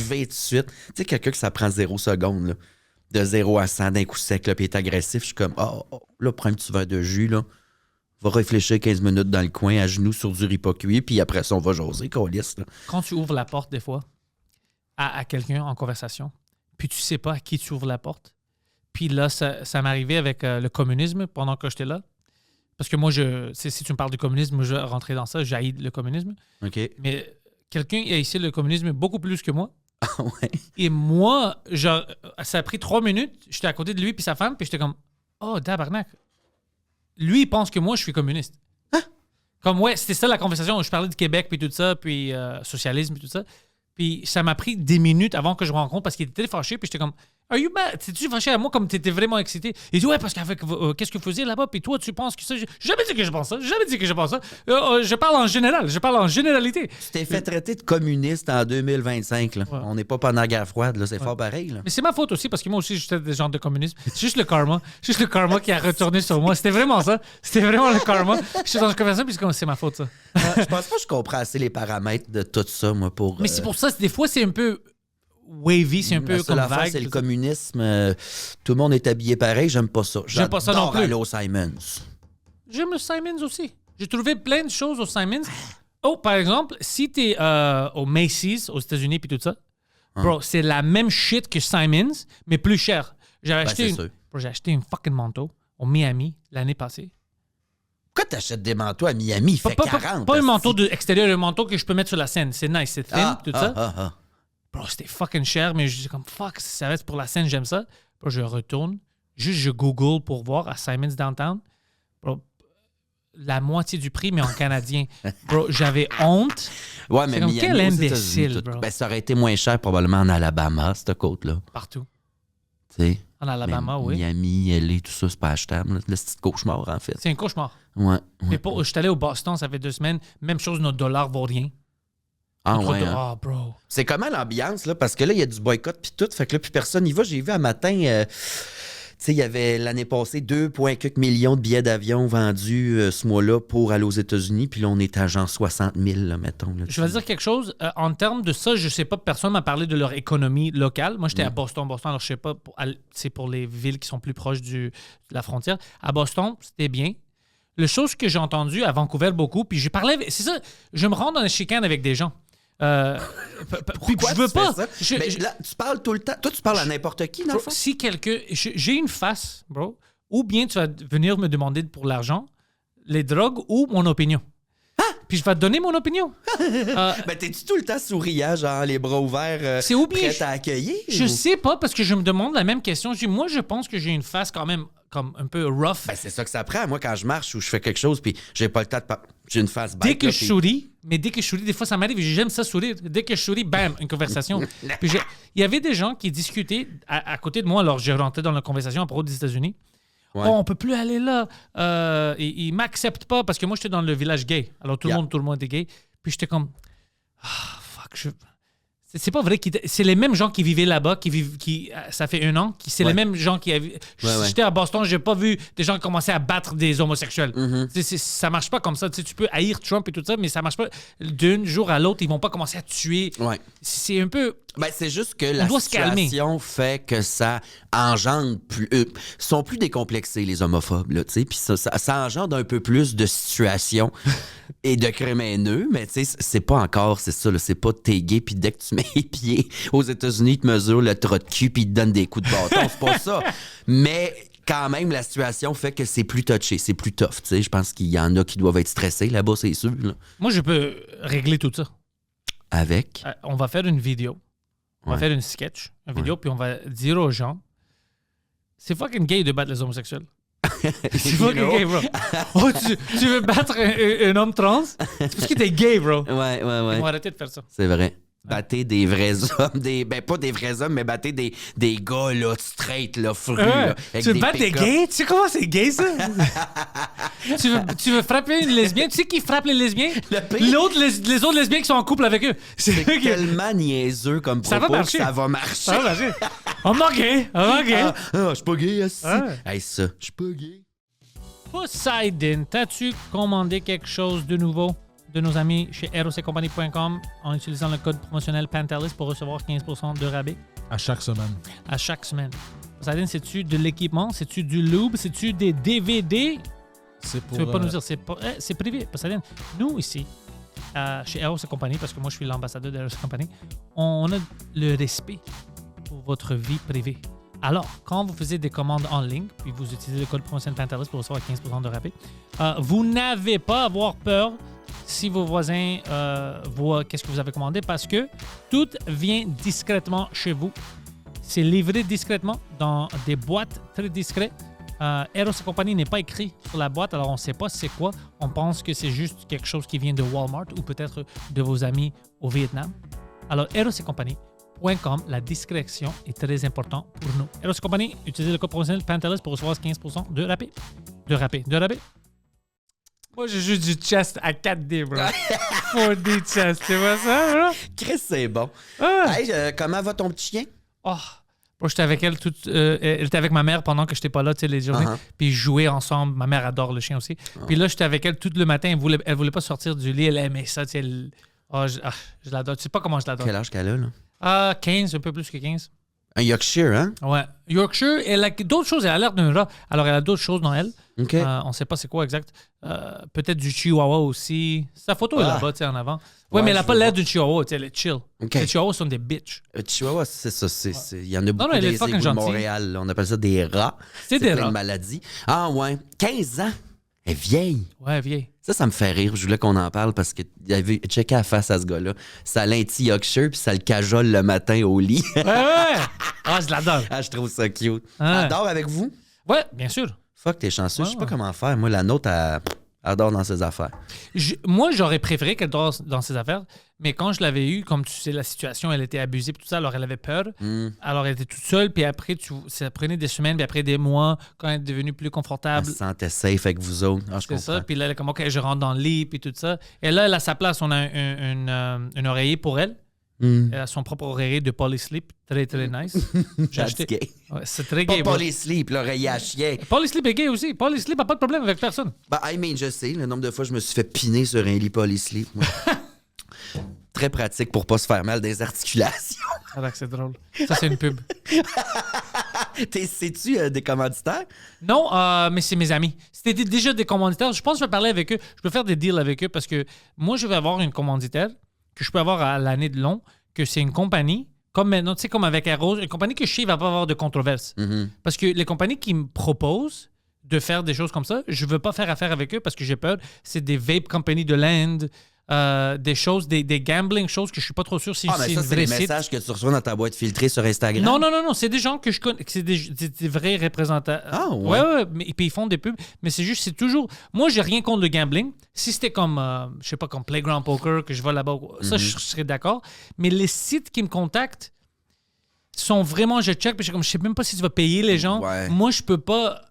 Speaker 2: vas tout de suite. Tu sais, quelqu'un que ça prend 0 secondes, là, de 0 à 100 d'un coup sec, là, puis est agressif, je suis comme, là, prends un petit verre de jus, là, va réfléchir 15 minutes dans le coin, à genoux sur du riz pas cuit, puis après ça, on va jaser, qu'on lisse, là.
Speaker 1: Quand tu ouvres la porte, des fois, à quelqu'un en conversation, puis tu sais pas à qui tu ouvres la porte. Puis là, ça m'arrivait avec le communisme pendant que j'étais là. Parce que moi, si tu me parles du communisme, moi, je rentrais dans ça, j'haïs le communisme.
Speaker 2: OK?
Speaker 1: Mais quelqu'un a ici le communisme beaucoup plus que moi.
Speaker 2: Ah ouais.
Speaker 1: Et moi, genre, ça a pris 3 minutes. J'étais à côté de lui puis sa femme, puis j'étais comme, oh, tabarnak. Lui, il pense que moi, je suis communiste. Comme, ouais, c'était ça la conversation. Je parlais du Québec, puis tout ça, puis socialisme, puis tout ça. Puis ça m'a pris des minutes avant que je me rende compte parce qu'il était fâché, puis j'étais comme, Are you mad? T'es-tu fâché à moi comme t'étais vraiment excité? Il dit, ouais, parce qu'avec qu'est-ce que vous faisiez là-bas, puis toi, tu penses que ça. J'ai jamais dit que je pense ça. J'ai jamais dit que je pense ça. Je parle en général. Je parle en généralité.
Speaker 2: Tu t'es fait traiter de communiste en 2025. Là.
Speaker 1: Ouais.
Speaker 2: On n'est pas pendant la guerre froide. Là. C'est fort pareil. Là.
Speaker 1: Mais c'est ma faute aussi, parce que moi aussi, j'étais des gens de communisme. C'est juste le karma. C'est juste le karma qui a retourné sur moi. C'était vraiment ça. C'était vraiment le karma. J'étais dans une conversation, puis c'est ma faute, ça.
Speaker 2: Je pense pas que je comprends assez les paramètres de tout ça, moi, pour...
Speaker 1: Mais c'est pour ça, des fois, c'est un peu wavy, c'est un peu comme
Speaker 2: affaire,
Speaker 1: vague.
Speaker 2: c'est le communisme. Tout le monde est habillé pareil. J'aime pas ça.
Speaker 1: J'aime pas ça non plus.
Speaker 2: Aller au Simons.
Speaker 1: J'aime le Simons aussi. J'ai trouvé plein de choses au Simons. Oh, par exemple, si t'es au Macy's, aux États-Unis, puis tout ça, bro, c'est la même shit que Simons, mais plus cher. J'ai acheté une fucking manteau au Miami l'année passée.
Speaker 2: Pourquoi t'achètes des manteaux à Miami? Il fait 40.
Speaker 1: Pas un manteau extérieur, un manteau que je peux mettre sur la scène. C'est nice, c'est thin, tout ça. Bro, c'était fucking cher, mais je dis comme, fuck, ça reste pour la scène, j'aime ça. Bro, je retourne, juste je Google pour voir à Simons Downtown. Bro, la moitié du prix, mais en canadien. Bro, j'avais honte.
Speaker 2: Ouais, mais
Speaker 1: comme,
Speaker 2: Miami,
Speaker 1: quel imbécile, bro.
Speaker 2: Ben, ça aurait été moins cher probablement en Alabama, cette côte-là.
Speaker 1: Partout.
Speaker 2: Tu sais.
Speaker 1: En Alabama, oui.
Speaker 2: Miami, LA, tout ça, c'est pas achetable. Là. Le petit cauchemar, en fait.
Speaker 1: C'est un cauchemar.
Speaker 2: Ouais.
Speaker 1: Mais je suis allé au Boston, ça fait 2 semaines. Même chose, notre dollar vaut rien.
Speaker 2: Ah ouais.
Speaker 1: Ah, bro.
Speaker 2: C'est comment l'ambiance, là? Parce que là, il y a du boycott puis tout. Fait que là, plus personne n'y va. J'ai vu un matin, tu sais, il y avait l'année passée 2,4 millions de billets d'avion vendus ce mois-là pour aller aux États-Unis. Puis là, on est à genre 60 000, là, mettons. Là,
Speaker 1: je vais dire quelque chose. En termes de ça, je sais pas, personne m'a parlé de leur économie locale. Moi, j'étais à Boston, alors je sais pas, c'est pour les villes qui sont plus proches de la frontière. À Boston, c'était bien. La chose que j'ai entendue à Vancouver beaucoup, puis j'ai parlé, c'est ça, je me rends dans une chicane avec des gens.
Speaker 2: Pourquoi
Speaker 1: je veux
Speaker 2: tu
Speaker 1: pas.
Speaker 2: fais ça? Mais là, tu parles tout le temps. Toi, tu parles à n'importe qui, dans le fond?
Speaker 1: Si quelqu'un... J'ai une face, bro, ou bien tu vas venir me demander pour l'argent, les drogues ou mon opinion. Puis je vais te donner mon opinion.
Speaker 2: Ben, t'es-tu tout le temps souriant, genre les bras ouverts,
Speaker 1: c'est oublié.
Speaker 2: prêt à accueillir?
Speaker 1: Je sais pas, parce que je me demande la même question. Moi, je pense que j'ai une face quand même comme un peu rough.
Speaker 2: Ben, c'est ça que ça prend. Moi, quand je marche ou je fais quelque chose, puis j'ai pas le temps de j'ai une face bête.
Speaker 1: Dès que je souris, des fois, ça m'arrive, j'aime ça sourire. Dès que je souris, bam, une conversation. Puis il y avait des gens qui discutaient à côté de moi, alors je rentrais dans la conversation à propos des États-Unis. Ouais. Oh, on peut plus aller là. Ils m'acceptent pas parce que moi, j'étais dans le village gay. Alors, tout le monde était gay. Puis j'étais comme, fuck, c'est pas vrai. C'est les mêmes gens qui vivaient là-bas, ça fait 1 an. C'est les mêmes gens qui... J'étais à Boston, j'ai pas vu des gens commencer à battre des homosexuels. Ça marche pas comme ça. Tu peux haïr Trump et tout ça, mais ça marche pas. D'un jour à l'autre, ils vont pas commencer à tuer. Ouais. C'est un peu...
Speaker 2: Ben, c'est juste que la situation fait que ça engendre plus... sont plus décomplexés, les homophobes, là, tu sais. Puis ça engendre un peu plus de situations et de crimes haineux, mais tu sais, c'est pas encore, c'est ça, là, c'est pas t'es gay, puis dès que tu mets les pieds aux États-Unis, ils te mesurent le trot de cul, puis ils te donnent des coups de bâton, c'est pas ça. Mais quand même, la situation fait que c'est plus touché, c'est plus tough, tu sais. Je pense qu'il y en a qui doivent être stressés là-bas, c'est sûr. Là.
Speaker 1: Moi, je peux régler tout ça.
Speaker 2: Avec?
Speaker 1: On va faire une vidéo. On va faire une sketch, une vidéo, puis on va dire aux gens, c'est fucking gay de battre les homosexuels. C'est fucking gay, bro. Oh, tu veux battre un homme trans? C'est parce que t'es gay, bro.
Speaker 2: Ouais.
Speaker 1: Ils vont arrêter de faire ça.
Speaker 2: C'est vrai. Battez des vrais hommes, pas des vrais hommes, mais battez des gars, là, straight, là, frus. Là,
Speaker 1: tu veux battre des gays? Tu sais comment c'est gay, ça? tu veux frapper une lesbienne? Tu sais qui frappe les lesbiens? Les autres lesbiens qui sont en couple avec eux.
Speaker 2: C'est tellement niaiseux comme propos que ça va marcher.
Speaker 1: Ça va marcher. On m'a gay.
Speaker 2: Je suis pas gay, aussi. Hey, ça, je suis pas gay.
Speaker 1: Poseidon, t'as-tu commandé quelque chose de nouveau de nos amis chez erossetcompagnie.com en utilisant le code promotionnel Pantelis pour recevoir 15% de rabais?
Speaker 3: À chaque semaine.
Speaker 1: À chaque semaine. Poseidon, c'est-tu de l'équipement? C'est-tu du lube? C'est-tu des DVD?
Speaker 3: C'est pour...
Speaker 1: Tu veux pas nous dire? C'est privé, Poseidon. Nous, ici, chez Eros et compagnie, parce que moi, je suis l'ambassadeur d'Eros et compagnie, on a le respect pour votre vie privée. Alors, quand vous faisiez des commandes en ligne, puis vous utilisez le code promotionnel Pantelis pour recevoir 15% de rabais, vous n'avez pas à avoir peur si vos voisins voient qu'est-ce que vous avez commandé, parce que tout vient discrètement chez vous. C'est livré discrètement dans des boîtes très discrètes. Eros et compagnie n'est pas écrit sur la boîte, alors on ne sait pas c'est quoi. On pense que c'est juste quelque chose qui vient de Walmart ou peut-être de vos amis au Vietnam. Alors, Eros et compagnie, La discrétion est très importante pour nous. Eros et compagnie, utilisez le code promotionnel Pantelis pour recevoir 15% de rabais. De rabais. Moi, j'ai juste du chest à 4D, bro. 4D chest, tu vois ça, bro?
Speaker 2: Chris, c'est bon.
Speaker 1: Ah.
Speaker 2: Hey, comment va ton petit chien?
Speaker 1: Oh. Moi, j'étais avec elle, elle était avec ma mère pendant que j'étais pas là, tu sais, les journées. Puis ils jouaient ensemble. Ma mère adore le chien aussi. Puis là, j'étais avec elle tout le matin. Elle voulait pas sortir du lit. Elle aimait ça, tu sais. Je l'adore. Tu sais pas comment je l'adore.
Speaker 2: Quel âge qu'elle a, là?
Speaker 1: 15, un peu plus que 15.
Speaker 2: Un Yorkshire, hein?
Speaker 1: Ouais. Yorkshire, elle a d'autres choses. Elle a l'air d'un rat. Alors, elle a d'autres choses dans elle.
Speaker 2: OK.
Speaker 1: On sait pas c'est quoi exact. Peut-être du chihuahua aussi. Sa photo est là-bas, tu sais, en avant. Ouais, mais elle a pas l'air d'une chihuahua, tu sais, elle est chill.
Speaker 2: Okay.
Speaker 1: Les chihuahuas sont des bitches.
Speaker 2: Chihuahua, c'est ça. Il y en a beaucoup
Speaker 1: elle est
Speaker 2: des
Speaker 1: fucking
Speaker 2: égouts de
Speaker 1: gentille.
Speaker 2: Montréal. Là. On appelle ça des rats.
Speaker 1: C'est des
Speaker 2: plein
Speaker 1: rats.
Speaker 2: de maladies. Ah ouais. 15 ans. Elle est vieille.
Speaker 1: Ouais, vieille.
Speaker 2: Ça me fait rire. Je voulais qu'on en parle parce que il avait checké la face à ce gars-là. Ça a l'anti Yorkshire puis ça le cajole le matin au lit.
Speaker 1: Ouais. Ah, je l'adore.
Speaker 2: Ah, je trouve ça cute.
Speaker 1: Ah.
Speaker 2: Elle dort avec vous?
Speaker 1: Ouais, bien sûr.
Speaker 2: Fuck, t'es chanceux.
Speaker 1: Ouais,
Speaker 2: Je sais pas comment faire. Moi, la nôtre, elle dort dans ses affaires.
Speaker 1: Moi, j'aurais préféré qu'elle dort dans ses affaires, mais quand je l'avais eue, comme tu sais, la situation, elle était abusée, puis tout ça, alors elle avait peur. Alors elle était toute seule, puis après, ça prenait des semaines, puis après des mois, quand elle est devenue plus
Speaker 2: Elle
Speaker 1: confortable.
Speaker 2: se sentait safe avec vous autres. Ah, je
Speaker 1: C'est
Speaker 2: comprends.
Speaker 1: ça, puis là, elle est comme, OK, je rentre dans le lit, puis tout ça. Et là, elle a sa place, on a un oreiller pour elle. Elle a son propre oreiller de Polysleep, très, très nice. J'ai acheté.
Speaker 2: Gay.
Speaker 1: Ouais, c'est très gay.
Speaker 2: Pas Polysleep, l'oreiller à chien.
Speaker 1: Polysleep est gay aussi. Polysleep n'a pas de problème avec personne.
Speaker 2: Ben, je sais, le nombre de fois je me suis fait piner sur un lit Polysleep. moi. Très pratique pour pas se faire mal des articulations.
Speaker 1: Ah, c'est drôle. Ça, c'est une pub.
Speaker 2: C'est-tu des commanditaires?
Speaker 1: Non, mais c'est mes amis. C'était déjà des commanditaires. Je pense que je vais parler avec eux. Je peux faire des deals avec eux parce que moi, je vais avoir une commanditaire que je peux avoir à l'année de long, que c'est une compagnie, comme maintenant, tu sais, comme avec Arrows, une compagnie que je sais ne va pas avoir de controverse. Parce que les compagnies qui me proposent de faire des choses comme ça, je ne veux pas faire affaire avec eux parce que j'ai peur. C'est des vape companies de l'Inde, des choses, des gambling choses que je suis pas trop sûr si
Speaker 2: Ah, mais
Speaker 1: c'est
Speaker 2: ça,
Speaker 1: une
Speaker 2: c'est
Speaker 1: vraie
Speaker 2: les
Speaker 1: site.
Speaker 2: messages que tu reçois dans ta boîte filtrée sur Instagram.
Speaker 1: Non, c'est des gens que je connais, que c'est des vrais représentants.
Speaker 2: Ah, ouais.
Speaker 1: Ouais, mais puis ils font des pubs, mais c'est toujours... Moi, j'ai rien contre le gambling. Si c'était comme, je sais pas, comme Playground Poker, que je vais là-bas, ça, je serais d'accord. Mais les sites qui me contactent sont vraiment, je check, puis je sais même pas si tu vas payer les gens.
Speaker 2: Ouais.
Speaker 1: Moi, je peux pas...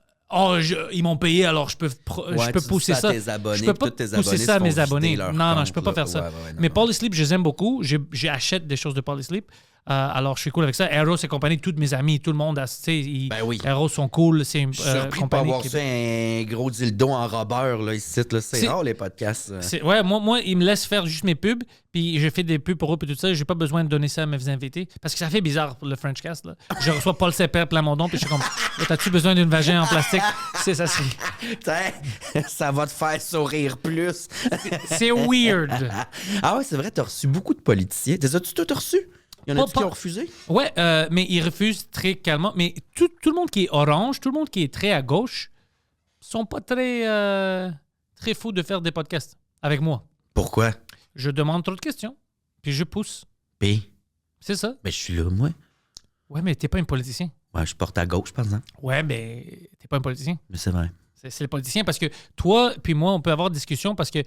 Speaker 1: ils m'ont payé, alors je peux
Speaker 2: tu
Speaker 1: pousser
Speaker 2: dis
Speaker 1: ça.
Speaker 2: à tes abonnés,
Speaker 1: Je peux pas
Speaker 2: tous tes
Speaker 1: pousser
Speaker 2: abonnés
Speaker 1: ça à
Speaker 2: se
Speaker 1: mes
Speaker 2: font
Speaker 1: abonnés.
Speaker 2: vider leur
Speaker 1: Non,
Speaker 2: compte,
Speaker 1: je peux pas
Speaker 2: là.
Speaker 1: faire ça.
Speaker 2: Ouais, non,
Speaker 1: Mais
Speaker 2: non.
Speaker 1: Polysleep, je les aime beaucoup. J'achète des choses de Polysleep. Alors, je suis cool avec ça. Arrows et compagnie, tous mes amis, tout le monde, tu sais,
Speaker 2: Ben oui.
Speaker 1: Arrows sont cool. C'est une
Speaker 2: Surpris de pas
Speaker 1: compagnie
Speaker 2: avoir
Speaker 1: qui...
Speaker 2: fait un gros dildo en robeur, là, ici. Là. C'est
Speaker 1: C'est-
Speaker 2: rare, les podcasts.
Speaker 1: Ouais, moi, ils me laissent faire juste mes pubs, puis je fais des pubs pour eux, puis tout ça. J'ai pas besoin de donner ça à mes invités, parce que ça fait bizarre pour le Frenchcast. Là. Je reçois Paul Sepper plein mon don, puis je suis comme, t'as-tu besoin d'une vagin en plastique? C'est ça,
Speaker 2: Ça va te faire sourire plus.
Speaker 1: c'est weird.
Speaker 2: Ah ouais, c'est vrai, t'as reçu beaucoup de politiciens. T'as tout reçu? Il y en a qui ont refusé?
Speaker 1: Ouais, mais ils refusent très calmement. Mais tout le monde qui est orange, tout le monde qui est très à gauche, sont pas très fous de faire des podcasts avec moi.
Speaker 2: Pourquoi?
Speaker 1: Je demande trop de questions, puis je pousse.
Speaker 2: P.
Speaker 1: C'est ça.
Speaker 2: Ben, je suis là, moi.
Speaker 1: Ouais, mais t'es pas un politicien.
Speaker 2: Ouais, je porte à gauche, par exemple.
Speaker 1: Ouais, mais t'es pas un politicien.
Speaker 2: Mais c'est vrai.
Speaker 1: C'est le politicien parce que toi puis moi, on peut avoir des discussions parce que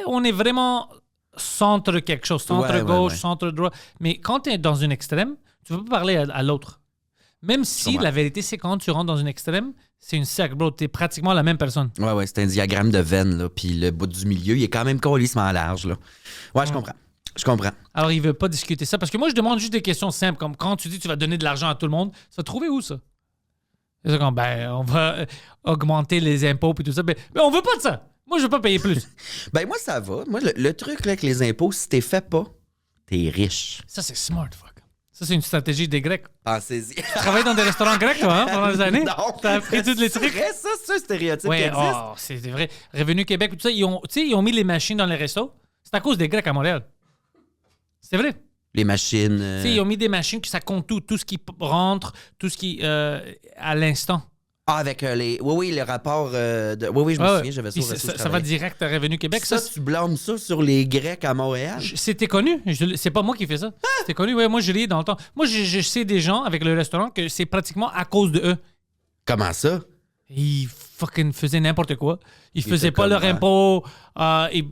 Speaker 1: on est vraiment centre quelque chose, centre-gauche,
Speaker 2: ouais.
Speaker 1: centre-droit. Mais quand tu es dans une extrême, tu ne peux pas parler à l'autre. Même si
Speaker 2: Sûrement.
Speaker 1: la vérité, c'est quand tu rentres dans une extrême, c'est une sac, bro. Tu es pratiquement la même personne.
Speaker 2: Ouais, c'est un diagramme de veine, là. Puis le bout du milieu, il est quand même colissement large, là. Ouais, je comprends. Je comprends.
Speaker 1: Alors, il ne veut pas discuter ça parce que moi, je demande juste des questions simples, comme quand tu dis que tu vas donner de l'argent à tout le monde, tu vas trouver où ça? C'est comme, on va augmenter les impôts et tout ça. Mais on veut pas de ça. Moi, je veux pas payer plus.
Speaker 2: Ben, moi, ça va. Moi, le truc là, avec les impôts, si t'es fait pas, t'es riche.
Speaker 1: Ça, c'est smart, fuck. Ça, c'est une stratégie des Grecs.
Speaker 2: Pensez-y.
Speaker 1: Tu travailles dans des restaurants grecs, toi, hein, pendant des années?
Speaker 2: Non.
Speaker 1: T'as appris tous les
Speaker 2: C'est
Speaker 1: trucs?
Speaker 2: vrai, ça, c'est un stéréotype qui
Speaker 1: Ouais,
Speaker 2: existe.
Speaker 1: c'est vrai. Revenu Québec, tout ça, ils ont mis les machines dans les restos. C'est à cause des Grecs à Montréal. C'est vrai.
Speaker 2: Les machines.
Speaker 1: Tu sais, ils ont mis des machines que ça compte tout ce qui rentre, tout ce qui à l'instant.
Speaker 2: Ah, avec les. Oui, le rapport de. Oui, je me souviens, j'avais ça
Speaker 1: Puis
Speaker 2: au resto où je
Speaker 1: ça va
Speaker 2: travaillais.
Speaker 1: direct à Revenu Québec.
Speaker 2: Ça, tu blâmes ça sur les Grecs à Montréal?
Speaker 1: C'était connu. C'est pas moi qui fais ça. C'était connu. Ouais, moi, je l'ai dans le temps. Moi, je sais des gens avec le restaurant que c'est pratiquement à cause de eux.
Speaker 2: Comment ça?
Speaker 1: Ils fucking faisaient n'importe quoi. Ils faisaient
Speaker 2: étaient
Speaker 1: pas leur
Speaker 2: comme,
Speaker 1: impôt. Ils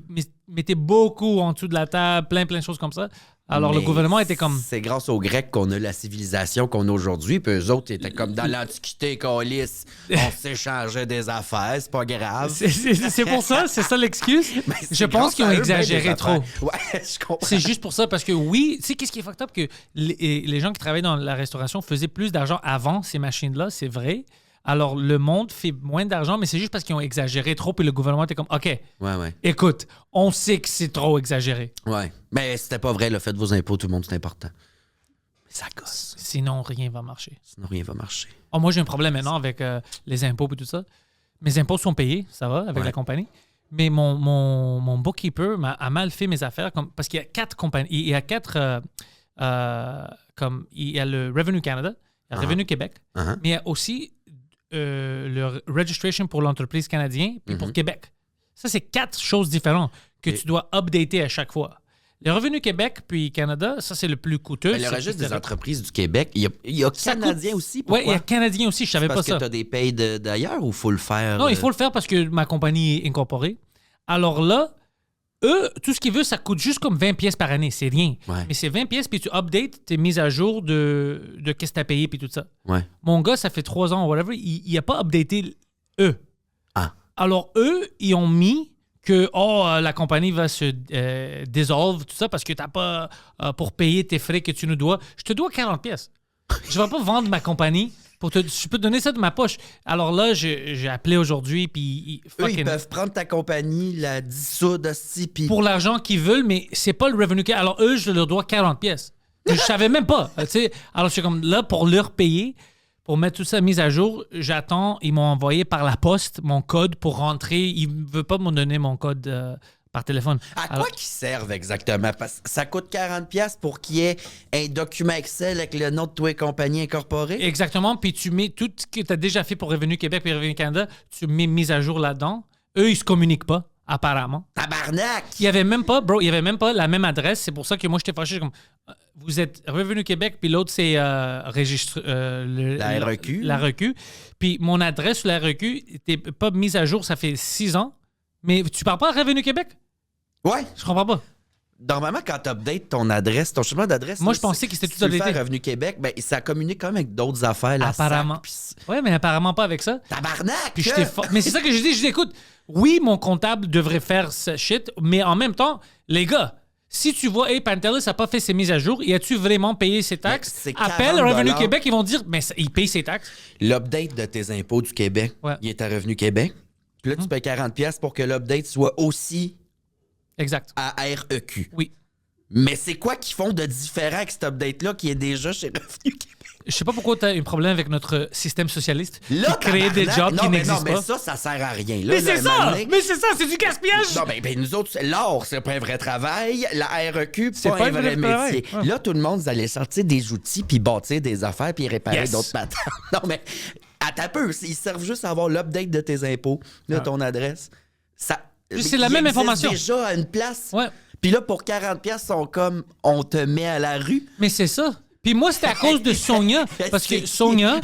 Speaker 1: mettaient beaucoup en dessous de la table, plein de choses comme ça. Alors, le
Speaker 2: Mais
Speaker 1: gouvernement était comme...
Speaker 2: C'est grâce aux Grecs qu'on a la civilisation qu'on a aujourd'hui. Puis eux autres étaient comme dans l'Antiquité, câlisse. On s'échangeait des affaires, c'est pas grave.
Speaker 1: C'est pour ça, c'est ça l'excuse.
Speaker 2: Mais c'est
Speaker 1: Je pense
Speaker 2: grâce
Speaker 1: qu'ils ont
Speaker 2: à eux, ben,
Speaker 1: exagéré
Speaker 2: des
Speaker 1: trop.
Speaker 2: affaires. Ouais, je comprends.
Speaker 1: C'est juste pour ça, parce que oui, tu sais, qu'est-ce qui est fucked up? Que les gens qui travaillaient dans la restauration faisaient plus d'argent avant ces machines-là, c'est vrai. Alors, le monde fait moins d'argent, mais c'est juste parce qu'ils ont exagéré trop, puis le gouvernement était comme, OK,
Speaker 2: Ouais.
Speaker 1: écoute, on sait que c'est trop exagéré.
Speaker 2: Ouais. Mais c'était pas vrai, le fait de vos impôts, tout le monde, c'est important. Mais ça gosse.
Speaker 1: Sinon, rien va marcher.
Speaker 2: Sinon, rien va marcher.
Speaker 1: Oh, moi, j'ai un problème maintenant avec les impôts et tout ça. Mes impôts sont payés, ça va, avec la compagnie. Mais mon bookkeeper a mal fait mes affaires parce qu'il y a 4 compagnies. Il y a 4... comme il y a le Revenu Canada, il y a Revenu Québec, mais il y a aussi le registration pour l'entreprise canadienne puis pour Québec. Ça, c'est 4 choses différentes que tu dois updater à chaque fois. Le Revenu Québec puis Canada, ça, c'est le plus coûteux.
Speaker 2: Mais le registre des entreprises du Québec, il y a Canadien aussi.
Speaker 1: Oui, il y a Canadien aussi, je savais pas ça.
Speaker 2: Parce que tu as des payes d'ailleurs ou il faut le faire?
Speaker 1: Non, il faut le faire parce que ma compagnie est incorporée. Alors là, eux, tout ce qu'ils veulent, ça coûte juste comme 20 pièces par année. C'est rien.
Speaker 2: Ouais.
Speaker 1: Mais c'est 20 pièces, puis tu updates tes mises à jour de qu'est-ce que tu as payé, puis tout ça.
Speaker 2: Ouais.
Speaker 1: Mon gars, ça fait 3 ans, whatever, il n'a pas updaté eux.
Speaker 2: Ah.
Speaker 1: Alors, eux, ils ont mis que la compagnie va se dissolve, tout ça, parce que tu n'as pas pour payer tes frais que tu nous dois. Je te dois 40 pièces. Je ne vais pas vendre ma compagnie. Je peux te donner ça de ma poche. Alors là, j'ai appelé aujourd'hui, puis
Speaker 2: Eux, ils peuvent prendre ta compagnie, la dissoudre aussi, puis...
Speaker 1: pour l'argent qu'ils veulent, mais c'est pas le revenu. Alors eux, je leur dois 40 pièces. Je savais même pas. Tu sais. Alors je suis comme là, pour leur payer, pour mettre tout ça mise à jour, j'attends. Ils m'ont envoyé par la poste mon code pour rentrer. Ils ne veulent pas me donner mon code par téléphone.
Speaker 2: À quoi qu'ils servent exactement? Parce que ça coûte 40$ pour qu'il y ait un document Excel avec le nom de toi et compagnie incorporée?
Speaker 1: Exactement. Puis tu mets tout ce que tu as déjà fait pour Revenu Québec et Revenu Canada, tu mets mise à jour là-dedans. Eux, ils se communiquent pas, apparemment.
Speaker 2: Tabarnak!
Speaker 1: Il y avait même pas, bro, il y avait même pas la même adresse. C'est pour ça que moi, j'étais fâché. Comme, vous êtes Revenu Québec, puis l'autre, c'est la
Speaker 2: REQ.
Speaker 1: La REQ. Puis mon adresse sur la REQ n'était pas mise à jour, ça fait 6 ans. Mais tu parles pas à Revenu Québec?
Speaker 2: Ouais.
Speaker 1: Je comprends pas.
Speaker 2: Normalement, quand tu updates ton adresse, ton chemin d'adresse...
Speaker 1: Moi,
Speaker 2: là,
Speaker 1: je pensais que c'était
Speaker 2: si
Speaker 1: tout
Speaker 2: tu le
Speaker 1: updaté.
Speaker 2: fais à Revenu Québec, ben, ça communique quand même avec d'autres affaires. La
Speaker 1: Apparemment.
Speaker 2: SAC,
Speaker 1: Oui, mais apparemment pas avec ça.
Speaker 2: Tabarnak!
Speaker 1: Puis mais c'est ça que je dis. Je dis, écoute, oui, mon comptable devrait faire ce shit, mais en même temps, les gars, si tu vois, hey, Pantelis n'a pas fait ses mises à jour, y a-tu vraiment payé ses taxes?
Speaker 2: C'est
Speaker 1: Appelle
Speaker 2: 40
Speaker 1: Revenu Québec, ils vont dire, mais il paye ses taxes.
Speaker 2: L'update de tes impôts du Québec, il est à Revenu Québec. Puis là, tu payes 40$ pour que l'update soit aussi
Speaker 1: Exact.
Speaker 2: à REQ.
Speaker 1: Oui.
Speaker 2: Mais c'est quoi qu'ils font de différent avec cet update-là qui est déjà chez Revenu Québec?
Speaker 1: Je sais pas pourquoi tu as un problème avec notre système socialiste
Speaker 2: Là,
Speaker 1: qui crée des jobs qui n'existent
Speaker 2: non, mais
Speaker 1: pas.
Speaker 2: ça sert à rien. Là,
Speaker 1: Mais c'est ça!
Speaker 2: donné...
Speaker 1: Mais c'est ça, c'est du gaspillage!
Speaker 2: Non, ben nous autres, l'or, c'est pas un vrai travail. La REQ,
Speaker 1: C'est
Speaker 2: pas un vrai
Speaker 1: travail.
Speaker 2: métier.
Speaker 1: Ouais.
Speaker 2: Là, tout le monde, vous allez sortir des outils, puis bâtir des affaires, puis réparer d'autres patentes. Non, mais attends un peu. Ils servent juste à avoir l'update de tes impôts, là, ton adresse. Ça,
Speaker 1: c'est la même information.
Speaker 2: Déjà à une place.
Speaker 1: Ouais.
Speaker 2: Puis là, pour 40$, sont comme on te met à la rue.
Speaker 1: Mais c'est ça. Puis moi, c'était à cause de Sonia. Parce que Sonia,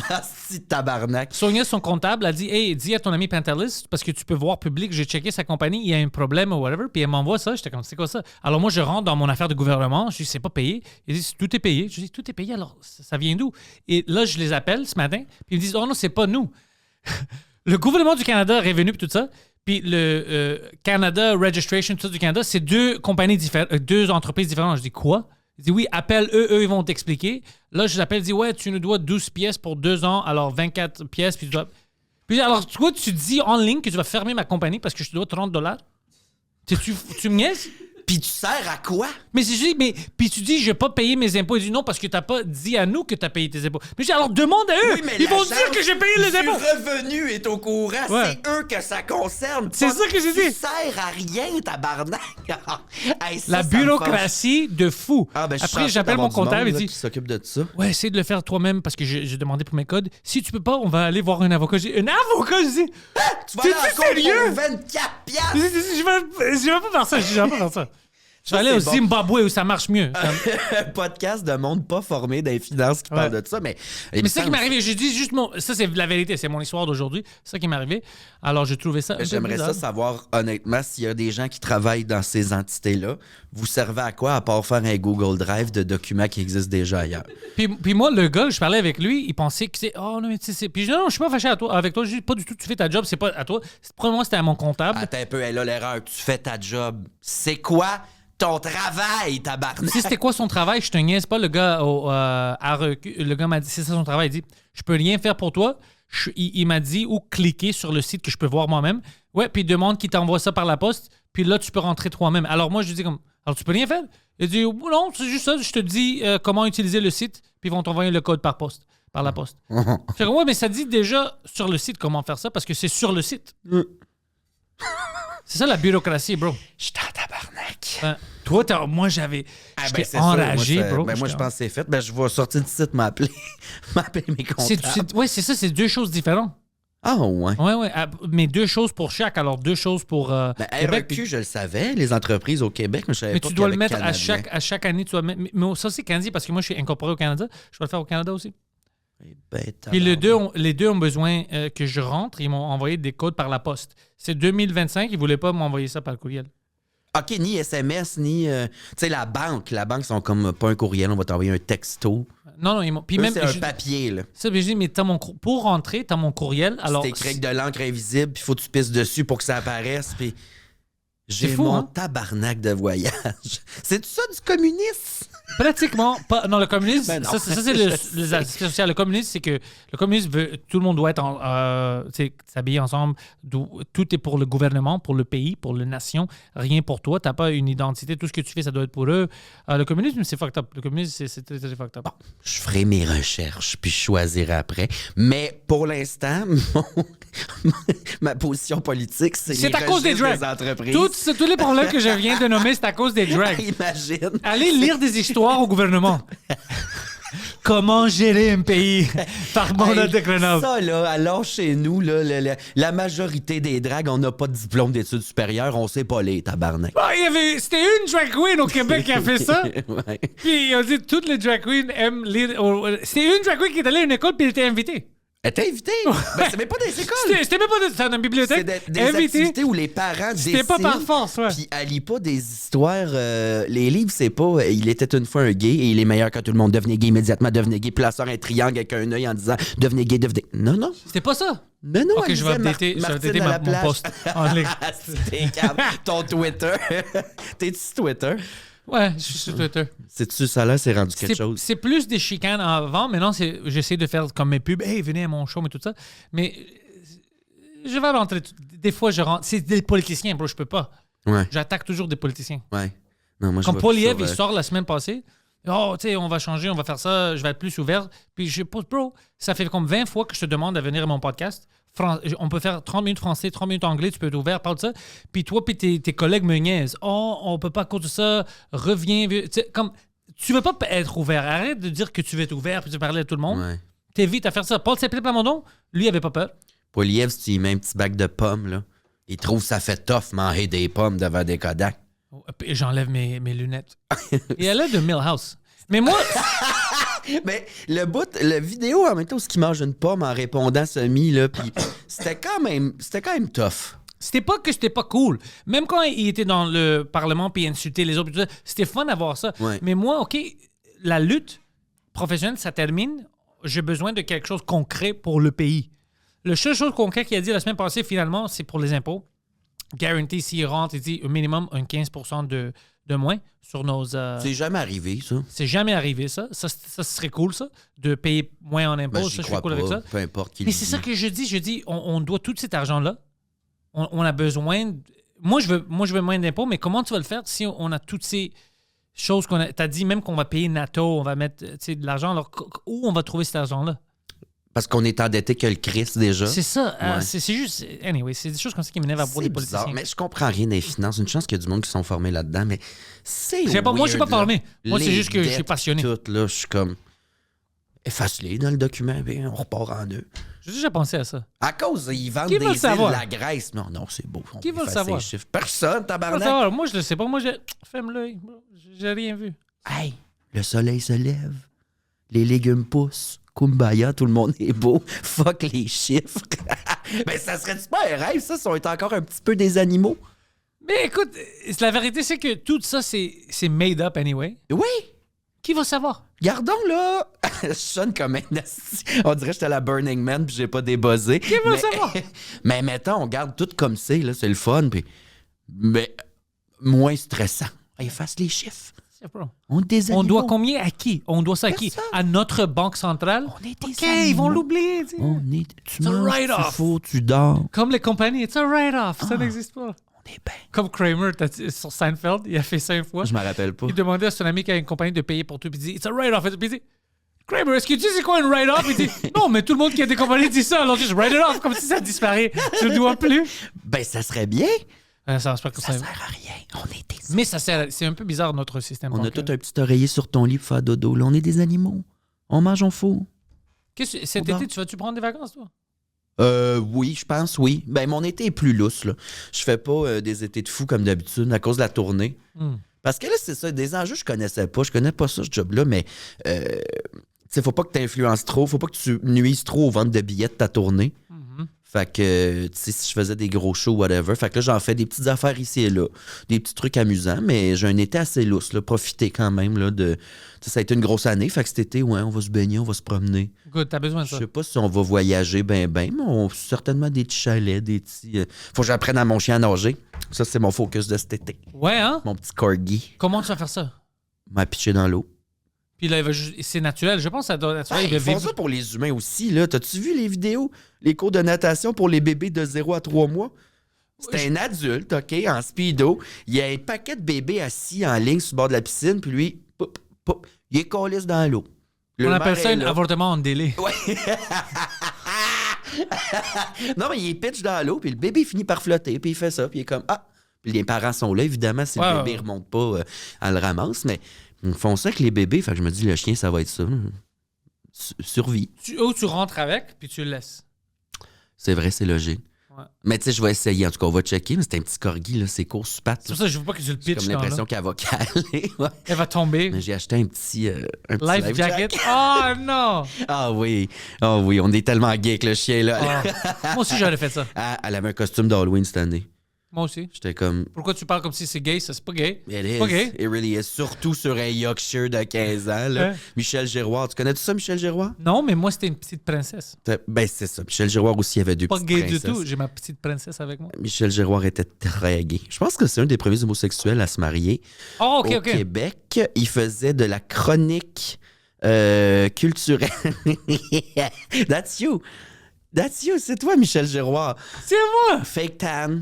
Speaker 2: si tabarnak.
Speaker 1: Sonia, son comptable, a dit, hey, dis à ton ami Pantelis, parce que tu peux voir public, j'ai checké sa compagnie, il y a un problème ou whatever. Puis elle m'envoie ça. J'étais comme, c'est quoi ça? Alors moi, je rentre dans mon affaire de gouvernement. Je dis, c'est pas payé. Il dit, tout est payé. Je dis, tout est payé. Alors, ça vient d'où? Et là, je les appelle ce matin. Puis ils me disent, oh non, c'est pas nous. Le gouvernement du Canada est revenu, puis tout ça. Puis le Canada Registration, tout ça du Canada, c'est 2 compagnies différentes, 2 entreprises différentes. Je dis, quoi? Il dit, oui, appelle eux, ils vont t'expliquer. Là, je l'appelle, je dis, ouais, tu nous dois 12 pièces pour 2 ans, alors 24 pièces, puis tu dois... Puis alors, toi, tu dis en ligne que tu vas fermer ma compagnie parce que je te dois $30. Tu me niaises?
Speaker 2: Puis tu sers à quoi?
Speaker 1: Mais c'est juste, puis tu dis, je vais pas payer mes impôts. Il dit non, parce que t'as pas dit à nous que t'as payé tes impôts. Mais je dis, alors demande à eux.
Speaker 2: Oui, mais
Speaker 1: ils vont dire que j'ai payé les impôts.
Speaker 2: Le revenu est au courant.
Speaker 1: Ouais.
Speaker 2: C'est eux que ça concerne.
Speaker 1: C'est ça que j'ai dit.
Speaker 2: Tu sers à rien, tabarnak. Hey, ça,
Speaker 1: La
Speaker 2: ça me
Speaker 1: bureaucratie de fou.
Speaker 2: Ah, ben, je suis
Speaker 1: Après,
Speaker 2: chanceux
Speaker 1: j'appelle mon
Speaker 2: d'avoir du
Speaker 1: comptable et
Speaker 2: monde, là,
Speaker 1: dit,
Speaker 2: qui s'occupe de ça.
Speaker 1: ouais, essaye de le faire toi-même parce que j'ai demandé pour mes codes. Si tu peux pas, on va aller voir un avocat. J'ai dit, un avocat? Je dis,
Speaker 2: Tu vas aller en
Speaker 1: t'es-tu
Speaker 2: cours
Speaker 1: sérieux?
Speaker 2: pour 24$.
Speaker 1: Je vais pas faire ça. Je vais pas faire ça. Je vais aller au
Speaker 2: c'est bon.
Speaker 1: Zimbabwe où ça marche mieux.
Speaker 2: Un podcast de monde pas formé dans les finances qui parle de ça, mais...
Speaker 1: Mais c'est ça qui m'est arrivé. Je dis juste ça, c'est la vérité. C'est mon histoire d'aujourd'hui. C'est ça qui m'est arrivé. Alors, j'ai trouvé ça.
Speaker 2: J'aimerais ça savoir, honnêtement, s'il y a des gens qui travaillent dans ces entités-là, vous servez à quoi à part faire un Google Drive de documents qui existent déjà ailleurs?
Speaker 1: Puis moi, le gars, je parlais avec lui, il pensait que c'est. Oh non, mais tu sais. Puis je dis non, je suis pas fâché avec toi. Je dis pas du tout, tu fais ta job, c'est pas à toi. Probablement, c'était à mon comptable.
Speaker 2: Attends un peu, elle a l'erreur. Tu fais ta job. C'est quoi ton travail, tabarnak?
Speaker 1: Si c'était quoi son travail, je te niaise pas. Le gars à REQ, le gars m'a dit, c'est ça son travail. Il dit, je peux rien faire pour toi. Il m'a dit où cliquer sur le site que je peux voir moi-même. Ouais, puis il demande qu'il t'envoie ça par la poste. Puis là, tu peux rentrer toi-même. Alors moi, je dis comme, alors tu peux rien faire? Il dit, non, c'est juste ça. Je te dis comment utiliser le site. Puis ils vont t'envoyer le code par la poste. Je dis, ouais, mais ça dit déjà sur le site comment faire ça parce que c'est sur le site. C'est ça la bureaucratie, bro.
Speaker 2: Je suis en tabarnak.
Speaker 1: Toi, moi, j'étais
Speaker 2: c'est
Speaker 1: enragé,
Speaker 2: sûr.
Speaker 1: bro.
Speaker 2: Moi, je pense que c'est fait. Je vais sortir du site, m'appeler mes comptables.
Speaker 1: Oui, c'est ça, c'est deux choses différentes.
Speaker 2: Ah, ouais.
Speaker 1: Oui. Mais deux choses pour chaque. Alors, deux choses pour Québec.
Speaker 2: REQ, je le savais, les entreprises au Québec, mais je savais
Speaker 1: Mais
Speaker 2: pas
Speaker 1: tu dois le
Speaker 2: qu'avec
Speaker 1: mettre
Speaker 2: Canadien.
Speaker 1: à chaque année. Tu dois mettre, mais ça, c'est canadien parce que moi, je suis incorporé au Canada. Je dois le faire au Canada aussi. Puis les deux ont besoin que je rentre. Ils m'ont envoyé des codes par la poste. C'est 2025. Ils ne voulaient pas m'envoyer ça par courriel.
Speaker 2: OK, ni SMS, ni... tu sais, la banque, sont comme pas un courriel, on va t'envoyer un texto.
Speaker 1: Non, ils m'ont... Puis
Speaker 2: Eux,
Speaker 1: même,
Speaker 2: c'est un papier, là.
Speaker 1: Ça, je dis, mais pour rentrer, t'as mon courriel. Alors,
Speaker 2: C'est écrit avec de l'encre invisible, puis faut que tu pisses dessus pour que ça apparaisse, puis... J'ai
Speaker 1: fou,
Speaker 2: mon
Speaker 1: hein?
Speaker 2: tabarnak de voyage. C'est ça du communisme?
Speaker 1: pratiquement pas. Non, le communisme,
Speaker 2: Ben non.
Speaker 1: ça c'est les aspects sociaux. Le communisme, c'est que le communisme veut, tout le monde doit être s'habiller ensemble. Tout est pour le gouvernement, pour le pays, pour la nation. Rien pour toi. T'as pas une identité. Tout ce que tu fais, ça doit être pour eux. Le communisme, c'est fucked up. Le communisme, c'est très, très fucked up.
Speaker 2: Bon, je ferai mes recherches, puis je choisirai après. Mais pour l'instant, ma position politique, c'est
Speaker 1: à cause des drags.
Speaker 2: entreprises.
Speaker 1: Tous les problèmes que je viens de nommer, c'est à cause des drags.
Speaker 2: Imagine.
Speaker 1: Allez lire des histoires au gouvernement. Comment gérer un pays par Mona de Grenoble.
Speaker 2: Ça, là, alors chez nous, là, la majorité des drags, on n'a pas de diplôme d'études supérieures, on sait pas les tabarnak.
Speaker 1: Bah, c'était une drag queen au Québec qui a fait ça.
Speaker 2: Ouais.
Speaker 1: Puis on dit toutes les drag queens aiment lire. C'était une drag queen qui est allée à une école puis elle était invitée.
Speaker 2: Elle t'a invité? Ben, c'est même pas des écoles.
Speaker 1: C'était même pas dans une bibliothèque.
Speaker 2: C'est des activités où les parents décident.
Speaker 1: C'était pas par force, ouais.
Speaker 2: Puis elle lit pas des histoires. Les livres, c'est pas il était une fois un gay et il est meilleur quand tout le monde devenait gay immédiatement, devenez gay. Puis la sort un triangle avec un œil en disant devenez gay, devenez. Non, non.
Speaker 1: C'était pas ça.
Speaker 2: Mais non,
Speaker 1: Ok,
Speaker 2: elle
Speaker 1: je vais
Speaker 2: disait
Speaker 1: updater
Speaker 2: Martine à la
Speaker 1: mon
Speaker 2: plage.
Speaker 1: post en ligne.
Speaker 2: T'es calme. Ton Twitter. T'es-tu sur Twitter?
Speaker 1: Ouais, je suis sur Twitter.
Speaker 2: C'est-tu ça là, c'est rendu quelque chose?
Speaker 1: C'est plus des chicanes avant. Maintenant, j'essaie de faire comme mes pubs. Hey, venez à mon show, mais tout ça. Mais je vais rentrer. Des fois, je rentre. C'est des politiciens, bro, je peux pas.
Speaker 2: Ouais.
Speaker 1: J'attaque toujours des politiciens.
Speaker 2: Ouais. Non, moi, je
Speaker 1: Comme
Speaker 2: vais
Speaker 1: Poiliev,
Speaker 2: plus
Speaker 1: il
Speaker 2: sur,
Speaker 1: sort la semaine passée. Oh, tu sais, on va changer, on va faire ça, je vais être plus ouvert. Puis je pose, bro, ça fait comme 20 fois que je te demande de venir à mon podcast. On peut faire 30 minutes français, 30 minutes anglais, tu peux être ouvert, parle de ça. Puis toi, puis tes collègues me niaisent. Oh, on peut pas à cause de ça, reviens. Comme, tu veux pas être ouvert. Arrête de dire que tu veux être ouvert puis tu veux parler à tout le monde.
Speaker 2: Ouais.
Speaker 1: T'évites à faire ça. Paul Saint-Pierre Plamondon, lui, il avait pas peur.
Speaker 2: Poiliev, si tu lui mets un petit bac de pommes, là, il trouve ça fait tough manger des pommes devant des Kodak.
Speaker 1: Puis j'enlève mes lunettes. Et elle est de Millhouse. Mais moi,
Speaker 2: Mais le vidéo en même temps, où il mange une pomme en répondant semi, là, puis c'était quand même tough.
Speaker 1: c'était pas que c'était pas cool. Même quand il était dans le Parlement puis il insultait les autres, tout ça, c'était fun d'avoir ça.
Speaker 2: Ouais.
Speaker 1: Mais moi, OK, la lutte professionnelle, ça termine. J'ai besoin de quelque chose de concret pour le pays. La seule chose concrète qu'il a dit la semaine passée, finalement, c'est pour les impôts. Guarantee, s'il rentre, il dit au minimum un 15% de moins sur nos...
Speaker 2: C'est jamais arrivé, ça.
Speaker 1: c'est jamais arrivé, ça. Ça serait cool, ça, de payer moins en impôts.
Speaker 2: Ben,
Speaker 1: ça,
Speaker 2: j'y
Speaker 1: je
Speaker 2: crois
Speaker 1: suis cool
Speaker 2: pas,
Speaker 1: avec ça.
Speaker 2: peu importe qui
Speaker 1: Mais
Speaker 2: le
Speaker 1: c'est
Speaker 2: dit.
Speaker 1: ça que je dis. Je dis, on doit tout cet argent-là. On a besoin... Moi, je veux moins d'impôts, mais comment tu vas le faire si on a toutes ces choses qu'on a... Tu as dit même qu'on va payer NATO, on va mettre de l'argent. Alors, où on va trouver cet argent-là?
Speaker 2: Parce qu'on est endetté que le Christ, déjà.
Speaker 1: C'est ça.
Speaker 2: Ouais.
Speaker 1: C'est juste... Anyway, c'est des choses comme ça qui m'énervent à propos
Speaker 2: C'est
Speaker 1: des politiciens.
Speaker 2: bizarre, mais je comprends rien des finances. Une chance qu'il y a du monde qui sont formés là-dedans, mais c'est
Speaker 1: Moi, je suis pas
Speaker 2: weird, là.
Speaker 1: formé. Moi, c'est
Speaker 2: Les
Speaker 1: juste que je suis
Speaker 2: dettes,
Speaker 1: passionné.
Speaker 2: Tout, là, je suis comme... Efface-les dans le document, puis on repart en deux.
Speaker 1: J'ai déjà pensé à ça.
Speaker 2: À cause, ils vendent
Speaker 1: Qui
Speaker 2: des
Speaker 1: veut le
Speaker 2: îles,
Speaker 1: savoir?
Speaker 2: la Grèce. Non, non, c'est beau. On
Speaker 1: Qui veut le
Speaker 2: efface
Speaker 1: savoir?
Speaker 2: les chiffres. Personne,
Speaker 1: Je veux
Speaker 2: tabarnak.
Speaker 1: savoir. Moi, je le sais pas. Moi, ferme l'œil. J'ai rien vu.
Speaker 2: Hey, le soleil se lève. Les légumes poussent. Kumbaya, tout le monde est beau. Fuck les chiffres. Ben, ça serait-tu pas un rêve, ça, si on était encore un petit peu des animaux?
Speaker 1: Mais écoute, la vérité, c'est que tout ça, c'est made up anyway.
Speaker 2: Oui!
Speaker 1: Qui va savoir?
Speaker 2: Gardons, là! Je sonne comme un asti. On dirait que j'étais à la Burning Man puis j'ai pas débuzzé.
Speaker 1: Qui va savoir?
Speaker 2: Mais mettons, on garde tout comme c'est, là. C'est le fun, puis... Mais moins stressant. Efface les chiffres. On est des animaux.
Speaker 1: On doit combien à qui? On doit ça à qui?
Speaker 2: Personne.
Speaker 1: À notre banque centrale?
Speaker 2: On est des
Speaker 1: OK,
Speaker 2: animaux.
Speaker 1: ils vont l'oublier. Tu sais.
Speaker 2: On est... Tu
Speaker 1: a
Speaker 2: manges,
Speaker 1: write-off.
Speaker 2: tu fous, tu dors.
Speaker 1: Comme les compagnies, it's a write-off. Ça n'existe pas.
Speaker 2: On est bien.
Speaker 1: Comme Kramer sur Seinfeld, il a fait ça une fois.
Speaker 2: Je me rappelle pas.
Speaker 1: Il demandait à son ami qui a une compagnie de payer pour tout, puis il dit it's a write-off. Puis il dit Kramer, est-ce que tu sais c'est quoi une write-off? Il dit non, mais tout le monde qui a des compagnies dit ça, alors juste write it off, comme si ça disparaît. Je ne dois plus.
Speaker 2: Ben, ça serait bien.
Speaker 1: Ça marche pas comme
Speaker 2: Ça
Speaker 1: ça.
Speaker 2: sert à rien. On est des...
Speaker 1: Mais ça sert, c'est un peu bizarre notre système.
Speaker 2: On a
Speaker 1: bancaire.
Speaker 2: tout un petit oreiller sur ton lit pour faire dodo. Là, on est des animaux. On mange, on fout.
Speaker 1: Cet
Speaker 2: On
Speaker 1: été, tu vas-tu prendre des vacances, toi?
Speaker 2: Oui, je pense, oui. Ben, mon été est plus lousse, là. Je fais pas des étés de fou comme d'habitude à cause de la tournée. Parce que là, c'est ça, des enjeux, je connaissais pas. Je connais pas ça, ce job-là, mais tu sais, faut pas que tu influences trop, faut pas que tu nuises trop aux ventes de billets de ta tournée. Fait que, tu sais, si je faisais des gros shows, whatever. Fait que là, j'en fais des petites affaires ici et là. Des petits trucs amusants, mais j'ai un été assez lousse, là. Profiter quand même, là, de... Tu sais, ça a été une grosse année. Fait que cet été, ouais, on va se baigner, on va se promener.
Speaker 1: Good, t'as besoin de
Speaker 2: Je
Speaker 1: ça.
Speaker 2: sais pas si on va voyager mais on certainement des petits chalets, des petits... Faut que j'apprenne à mon chien à nager. Ça, c'est mon focus de cet été.
Speaker 1: Ouais, hein?
Speaker 2: Mon petit corgi
Speaker 1: Comment tu vas faire ça?
Speaker 2: m'a pitché dans l'eau.
Speaker 1: Puis là, c'est naturel. Je pense que ça doit être naturel.
Speaker 2: Hey,
Speaker 1: Il
Speaker 2: ils
Speaker 1: va
Speaker 2: font
Speaker 1: vivre-
Speaker 2: ça pour les humains aussi, là. T'as-tu vu les vidéos? Les cours de natation pour les bébés de 0 à 3 mois? C'est un adulte, OK, en speedo. Il y a un paquet de bébés assis en ligne sur le bord de la piscine, puis lui, poup, poup, il est collé dans l'eau. Le
Speaker 1: On appelle
Speaker 2: marin
Speaker 1: ça
Speaker 2: est
Speaker 1: un
Speaker 2: là.
Speaker 1: avortement en délai.
Speaker 2: Ouais. Non, mais il est pitch dans l'eau, puis le bébé finit par flotter, puis il fait ça, puis il est comme « Ah! » Puis les parents sont là, évidemment, si le bébé ne remonte pas, elle le ramasse, mais ils font ça avec les bébés, fait que je me dis, le chien, ça va être ça. Survie.
Speaker 1: Ou tu rentres avec, puis tu le laisses.
Speaker 2: C'est vrai, c'est logique.
Speaker 1: Ouais.
Speaker 2: Mais tu sais, je vais essayer. En tout cas, on va checker, mais c'est un petit corgi, là, c'est court sur pattes.
Speaker 1: C'est pour ça que je veux pas que tu le
Speaker 2: J'ai
Speaker 1: pitches
Speaker 2: comme
Speaker 1: dans
Speaker 2: l'impression
Speaker 1: là.
Speaker 2: qu'elle va caler. Ouais.
Speaker 1: Elle va tomber.
Speaker 2: Mais j'ai acheté un petit
Speaker 1: Life jacket. Oh non!
Speaker 2: Ah oui, on est tellement gay avec le chien, là.
Speaker 1: Ah. Moi aussi, j'aurais fait ça.
Speaker 2: Elle avait un costume d'Halloween cette année.
Speaker 1: Moi aussi.
Speaker 2: J'étais comme...
Speaker 1: Pourquoi tu parles comme si c'est gay? Ça, c'est pas gay.
Speaker 2: It is.
Speaker 1: Pas gay.
Speaker 2: It really is. Surtout sur un Yorkshire de 15 ans. Là.
Speaker 1: Hein?
Speaker 2: Michel Giroir. Tu connais tout ça, Michel Giroir?
Speaker 1: Non, mais moi, c'était une petite princesse.
Speaker 2: Ben, c'est ça. Michel Giroir aussi, il avait deux
Speaker 1: Pas
Speaker 2: petites
Speaker 1: gay
Speaker 2: princesses.
Speaker 1: du tout. J'ai ma petite princesse avec moi.
Speaker 2: Michel Giroir était très gay. Je pense que c'est un des premiers homosexuels à se marier
Speaker 1: Oh, OK,
Speaker 2: au
Speaker 1: OK.
Speaker 2: Québec. Il faisait de la chronique culturelle. That's you. That's you. C'est toi, Michel Giroir.
Speaker 1: C'est moi!
Speaker 2: Fake tan.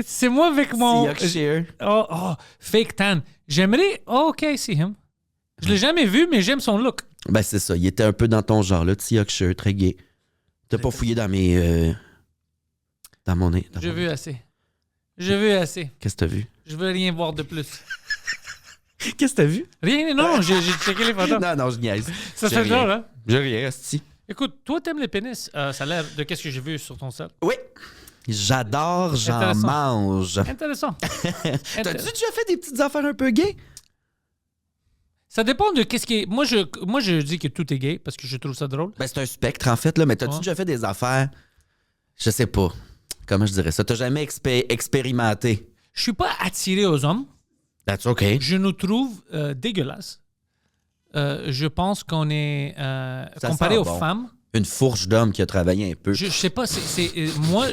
Speaker 1: C'est moi avec mon...
Speaker 2: Yorkshire.
Speaker 1: Oh, fake tan. J'aimerais... Oh, OK, I see him. Je l'ai jamais vu, mais j'aime son look.
Speaker 2: Ben, c'est ça. Il était un peu dans ton genre, là. Petit Yorkshire, très gay. T'as pas fouillé dans mes... dans mon nez.
Speaker 1: Je veux assez. Je veux assez.
Speaker 2: Qu'est-ce que t'as vu?
Speaker 1: Je veux rien voir de plus.
Speaker 2: Qu'est-ce que t'as vu?
Speaker 1: Rien, non, j'ai checké les photos.
Speaker 2: Non, je niaise.
Speaker 1: Ça
Speaker 2: J'ai
Speaker 1: fait
Speaker 2: rien.
Speaker 1: drôle, hein?
Speaker 2: J'ai rien, asti.
Speaker 1: Écoute, toi, t'aimes les pénis. Ça a l'air de qu'est-ce que j'ai vu sur ton site.
Speaker 2: Oui. J'adore, j'en
Speaker 1: Intéressant.
Speaker 2: mange.
Speaker 1: Intéressant.
Speaker 2: T'as-tu déjà fait des petites affaires un peu gays?
Speaker 1: Ça dépend de qu'est-ce qui est... Moi, je dis que tout est gay parce que je trouve ça drôle.
Speaker 2: Ben, c'est un spectre, en fait, là. Mais t'as-tu
Speaker 1: Ouais.
Speaker 2: déjà fait des affaires... Je sais pas. Comment je dirais ça? T'as jamais expérimenté?
Speaker 1: Je suis pas attiré aux hommes.
Speaker 2: That's OK.
Speaker 1: Je nous trouve dégueulasses. Je pense qu'on est...
Speaker 2: Ça
Speaker 1: comparé
Speaker 2: sent
Speaker 1: aux
Speaker 2: bon.
Speaker 1: femmes...
Speaker 2: Une fourche d'homme qui a travaillé un peu.
Speaker 1: Je sais pas, moi,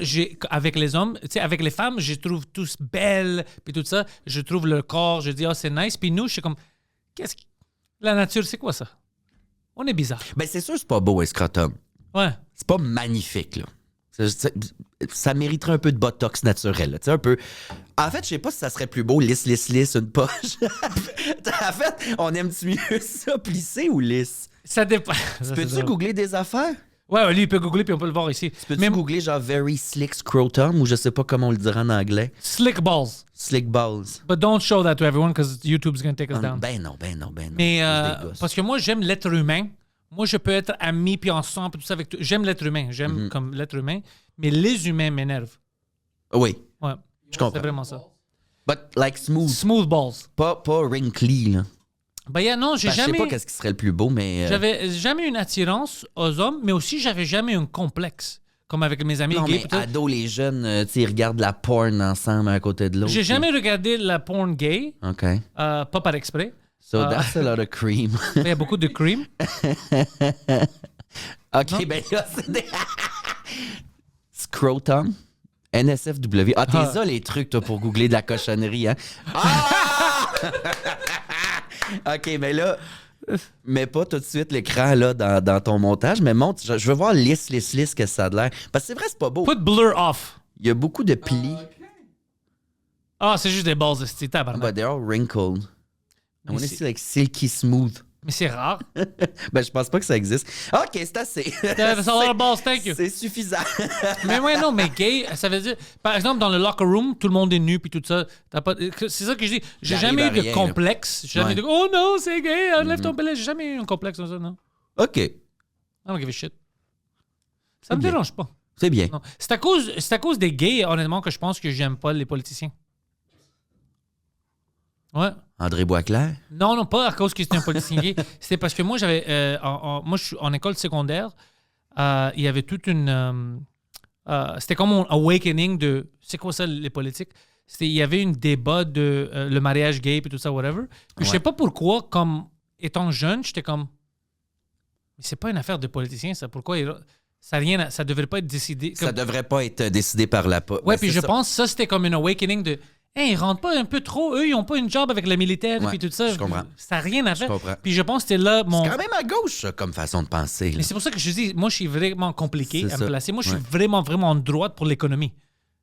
Speaker 1: avec les hommes, tu sais, avec les femmes, je trouve tous belles, puis tout ça. Je trouve le corps, je dis, oh, c'est nice. Puis nous, je suis comme, la nature, c'est quoi ça? On est bizarre.
Speaker 2: Ben, c'est sûr, c'est pas beau, un scrotum.
Speaker 1: Ouais.
Speaker 2: C'est pas magnifique, là. Ça mériterait un peu de botox naturel, là, tu sais, un peu. En fait, je sais pas si ça serait plus beau, lisse, une poche. En fait, on aime-tu mieux ça, plissé ou lisse?
Speaker 1: Ça dépend.
Speaker 2: Peux-tu googler des affaires?
Speaker 1: Ouais, lui, il peut googler, puis on peut le voir ici.
Speaker 2: Peux-tu
Speaker 1: Même
Speaker 2: googler genre very slick scrotum ou je sais pas comment on le dirait en anglais?
Speaker 1: slick balls.
Speaker 2: Slick balls.
Speaker 1: But don't show that to everyone, because YouTube's going to take us down.
Speaker 2: Ben non.
Speaker 1: Mais
Speaker 2: C'est des gosses.
Speaker 1: parce que moi, j'aime l'être humain Moi, je peux être ami puis ensemble, tout ça avec tout. J'aime l'être humain. J'aime comme l'être humain. Mais les humains m'énervent.
Speaker 2: Oui,
Speaker 1: Ouais.
Speaker 2: je comprends.
Speaker 1: C'est vraiment ça.
Speaker 2: But like smooth.
Speaker 1: Smooth balls.
Speaker 2: Pas wrinkly, là.
Speaker 1: Ben, non, j'ai
Speaker 2: Je
Speaker 1: jamais.
Speaker 2: sais pas qu'est-ce qui serait le plus beau, mais...
Speaker 1: J'avais jamais une attirance aux hommes, mais aussi, j'avais jamais un complexe. Comme avec mes amis
Speaker 2: Non,
Speaker 1: gays.
Speaker 2: mais
Speaker 1: peut-être.
Speaker 2: ados, les jeunes, tu sais, ils regardent la porn ensemble à côté de l'autre.
Speaker 1: J'ai
Speaker 2: puis-
Speaker 1: jamais regardé la porn gay,
Speaker 2: OK.
Speaker 1: pas par exprès.
Speaker 2: So that's a lot of cream.
Speaker 1: Il y a beaucoup de cream.
Speaker 2: OK, ben là, c'est des... Scrotum. NSFW. Ah, t'es ça, les trucs, toi, pour googler de la cochonnerie, hein? Ah! OK, mais là, mets pas tout de suite l'écran, là, dans ton montage, mais monte. Je veux voir lisse, que ça a de l'air. Parce que c'est vrai, c'est pas beau.
Speaker 1: Put blur off.
Speaker 2: Il y a beaucoup de plis.
Speaker 1: Ah, c'est juste des balls de style, tabarnak.
Speaker 2: But they're all wrinkled. I
Speaker 1: Mais
Speaker 2: want to
Speaker 1: c'est-
Speaker 2: see, like, silky smooth.
Speaker 1: Mais c'est rare.
Speaker 2: Ben, je pense pas que ça existe. OK, c'est assez.
Speaker 1: That's a lot of balls, thank you.
Speaker 2: C'est suffisant.
Speaker 1: Mais ouais, non, mais gay, ça veut dire... Par exemple, dans le locker room, tout le monde est nu puis tout ça. C'est ça que je dis. J'ai
Speaker 2: J'arrive
Speaker 1: jamais
Speaker 2: à
Speaker 1: eu de
Speaker 2: rien,
Speaker 1: complexe. J'ai jamais
Speaker 2: Ouais.
Speaker 1: dit, oh non, c'est gay, enlève ton pellet. J'ai jamais eu un complexe comme ça, non.
Speaker 2: OK,
Speaker 1: I don't give a shit. Ça me
Speaker 2: bien.
Speaker 1: dérange pas.
Speaker 2: c'est bien.
Speaker 1: Non. C'est à cause des gays, honnêtement, que je pense que j'aime pas les politiciens. Ouais.
Speaker 2: André Boisclair?
Speaker 1: Non, pas à cause que c'était un politicien gay. C'était parce que moi, j'avais. Moi, je suis en école secondaire. Il y avait toute une. C'était comme un awakening de. C'est quoi ça, les politiques? Il y avait un débat de le mariage gay et tout ça, whatever. Puis je sais
Speaker 2: Ouais.
Speaker 1: pas pourquoi, comme étant jeune, j'étais comme. Mais c'est pas une affaire de politicien, ça. Pourquoi ça devrait pas être décidé.
Speaker 2: Ça devrait pas être décidé par la...
Speaker 1: Ouais, puis je pense que ça, c'était comme une awakening de. Hey, ils rentrent pas un peu trop. Eux, ils ont pas une job avec le militaire
Speaker 2: Ouais,
Speaker 1: et tout ça.
Speaker 2: je comprends.
Speaker 1: Ça n'a rien à faire.
Speaker 2: comprends.
Speaker 1: Puis je pense que c'était là mon.
Speaker 2: C'est quand même à gauche, ça, comme façon de penser. là.
Speaker 1: Mais c'est pour ça que je dis, moi, je suis vraiment compliqué
Speaker 2: C'est
Speaker 1: à
Speaker 2: ça.
Speaker 1: me placer. Moi, je
Speaker 2: Ouais.
Speaker 1: suis vraiment, vraiment en droite pour l'économie.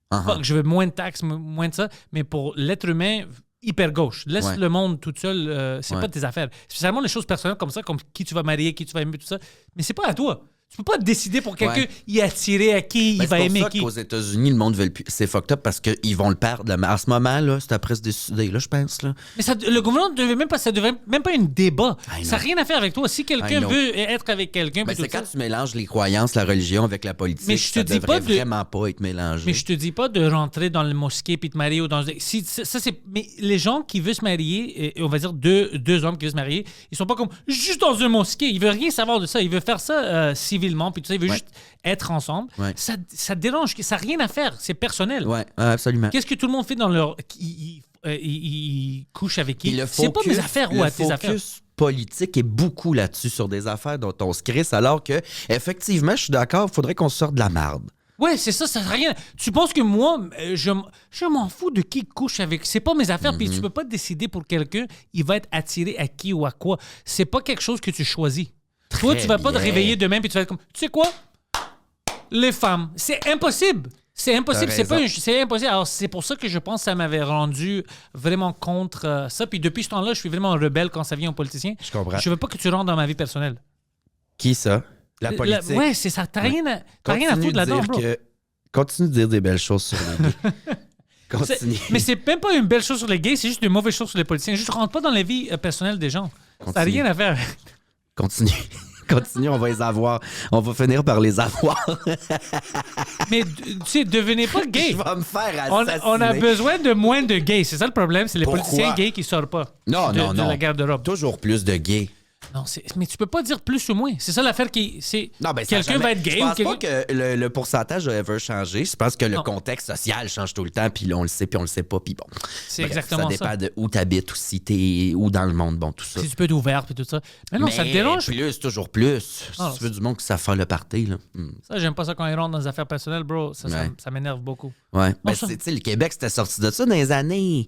Speaker 2: Uh-huh.
Speaker 1: Pas que je veux moins de taxes, moins de ça, mais pour l'être humain, hyper gauche. Laisse
Speaker 2: Ouais.
Speaker 1: le monde tout seul, c'est
Speaker 2: Ouais.
Speaker 1: pas tes affaires. Spécialement les choses personnelles comme ça, comme qui tu vas marier, qui tu vas aimer, tout ça. Mais c'est pas à toi. Tu peux pas décider pour quelqu'un,
Speaker 2: Ouais.
Speaker 1: y attirer à qui
Speaker 2: Ben,
Speaker 1: il va
Speaker 2: c'est
Speaker 1: aimer
Speaker 2: pour ça
Speaker 1: qui.
Speaker 2: qu'aux États-Unis, le monde veut plus. C'est fucked up parce qu'ils vont le perdre. Mais en ce moment, là, c'est après se décider, là, je pense. Là.
Speaker 1: Mais le gouvernement ça devrait même pas un débat.
Speaker 2: I
Speaker 1: Ça n'a
Speaker 2: know.
Speaker 1: rien à faire avec toi. Si
Speaker 2: I
Speaker 1: quelqu'un
Speaker 2: know.
Speaker 1: veut être avec quelqu'un,
Speaker 2: Ben,
Speaker 1: puis
Speaker 2: c'est
Speaker 1: tout
Speaker 2: quand
Speaker 1: ça.
Speaker 2: tu mélanges les croyances, la religion avec la politique.
Speaker 1: Mais je te
Speaker 2: ça
Speaker 1: dis
Speaker 2: devrait
Speaker 1: pas de-
Speaker 2: vraiment pas être mélangé.
Speaker 1: Mais je te dis pas de rentrer dans le mosquée puis de marier ou dans si ça c'est mais les gens qui veulent se marier et on va dire deux hommes qui veulent se marier, ils sont pas comme juste dans une mosquée, ils veulent rien savoir de ça, ils veulent faire ça civilement puis tout ça, ils veulent
Speaker 2: Ouais.
Speaker 1: juste être ensemble.
Speaker 2: Ouais.
Speaker 1: Ça dérange, ça n'a rien à faire, c'est personnel.
Speaker 2: Ouais, absolument.
Speaker 1: Qu'est-ce que tout le monde fait dans leur ils couchent avec qui?
Speaker 2: Puis le
Speaker 1: C'est pas
Speaker 2: focus-
Speaker 1: mes affaires
Speaker 2: le
Speaker 1: ou à tes affaires.
Speaker 2: focus politique est beaucoup là-dessus, sur des affaires dont on se crisse, alors que, effectivement, je suis d'accord, il faudrait qu'on sorte de la marde.
Speaker 1: Ouais, c'est ça, ça n'a rien. Tu penses que moi, je m'en fous de qui couche avec. C'est pas mes affaires, puis tu peux pas décider pour quelqu'un, il va être attiré à qui ou à quoi. C'est pas quelque chose que tu choisis. Toi, tu vas pas te
Speaker 2: bien.
Speaker 1: réveiller demain puis tu vas être comme, tu sais quoi? Les femmes, c'est impossible. C'est impossible,
Speaker 2: T'as raison.
Speaker 1: c'est impossible. Alors, c'est pour ça que je pense que ça m'avait rendu vraiment contre ça. Puis depuis ce temps-là, je suis vraiment rebelle quand ça vient aux politiciens.
Speaker 2: Je comprends.
Speaker 1: Je veux pas que tu rentres dans ma vie personnelle.
Speaker 2: Qui ça? La politique.
Speaker 1: Ouais, c'est ça. T'as rien à foutre là-dedans, bro.
Speaker 2: Continue de dire des belles choses sur les gays. Continue.
Speaker 1: Mais c'est même pas une belle chose sur les gays, c'est juste une mauvaise chose sur les politiciens. Juste rentre pas dans la vie personnelle des gens. Ça n'a
Speaker 2: Continue.
Speaker 1: rien à faire.
Speaker 2: Continue. Continue, on va les avoir. On va finir par les avoir.
Speaker 1: Mais tu sais, devenez pas gay.
Speaker 2: Je vais me faire
Speaker 1: On
Speaker 2: assassiner.
Speaker 1: a besoin de moins de gays. C'est ça le problème, c'est les
Speaker 2: Pourquoi?
Speaker 1: politiciens gays qui sortent pas
Speaker 2: Non,
Speaker 1: de,
Speaker 2: non,
Speaker 1: de
Speaker 2: non.
Speaker 1: la garde-robe.
Speaker 2: Toujours plus de gays.
Speaker 1: Non, mais tu peux pas dire plus ou moins. C'est ça l'affaire qui.
Speaker 2: Non, ben, ça
Speaker 1: quelqu'un
Speaker 2: jamais-
Speaker 1: va être gay
Speaker 2: Je
Speaker 1: ou
Speaker 2: pense
Speaker 1: quelqu'un.
Speaker 2: pas que le pourcentage a ever changé. Je pense que le
Speaker 1: Non.
Speaker 2: contexte social change tout le temps, puis là, on le sait, puis on le sait pas, puis bon.
Speaker 1: C'est
Speaker 2: Bref,
Speaker 1: exactement
Speaker 2: ça.
Speaker 1: ça.
Speaker 2: dépend de où t'habites, ou si t'es où dans le monde, bon, tout ça.
Speaker 1: Si tu peux être ouvert puis tout ça. Mais non, ça te dérange.
Speaker 2: plus, toujours plus.
Speaker 1: Ah,
Speaker 2: Si tu veux du monde qui savent faire le party, là.
Speaker 1: Ça, j'aime pas ça quand ils rentrent dans les affaires personnelles, bro.
Speaker 2: Ouais.
Speaker 1: Ça m'énerve beaucoup.
Speaker 2: Ouais. Ben,
Speaker 1: ça-
Speaker 2: tu sais, le Québec, c'était sorti de ça dans les années...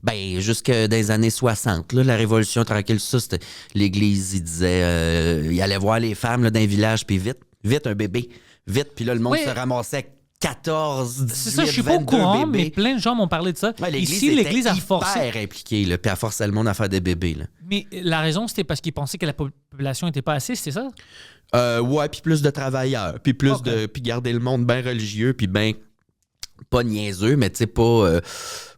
Speaker 2: Ben, jusque dans les années 60, là, la Révolution tranquille, ça, c'était... L'Église, il disait... il allait voir les femmes, là, dans les villages, puis vite, vite, un bébé. Vite, puis là, le monde
Speaker 1: Ouais.
Speaker 2: se ramassait avec 14, 18,
Speaker 1: C'est ça, je suis pas au
Speaker 2: 22
Speaker 1: courant, mais
Speaker 2: bébés.
Speaker 1: plein de gens m'ont parlé de ça.
Speaker 2: Ouais,
Speaker 1: Ici, l'Église a forcé.
Speaker 2: hyper impliquée, là, puis elle forçait le monde à faire des bébés, là.
Speaker 1: Mais la raison, c'était parce qu'ils pensaient que la population n'était pas assez, c'était ça?
Speaker 2: Ouais, puis plus de travailleurs, puis plus
Speaker 1: Ok.
Speaker 2: de... Puis garder le monde bien religieux, puis bien... Pas niaiseux, mais tu sais, pas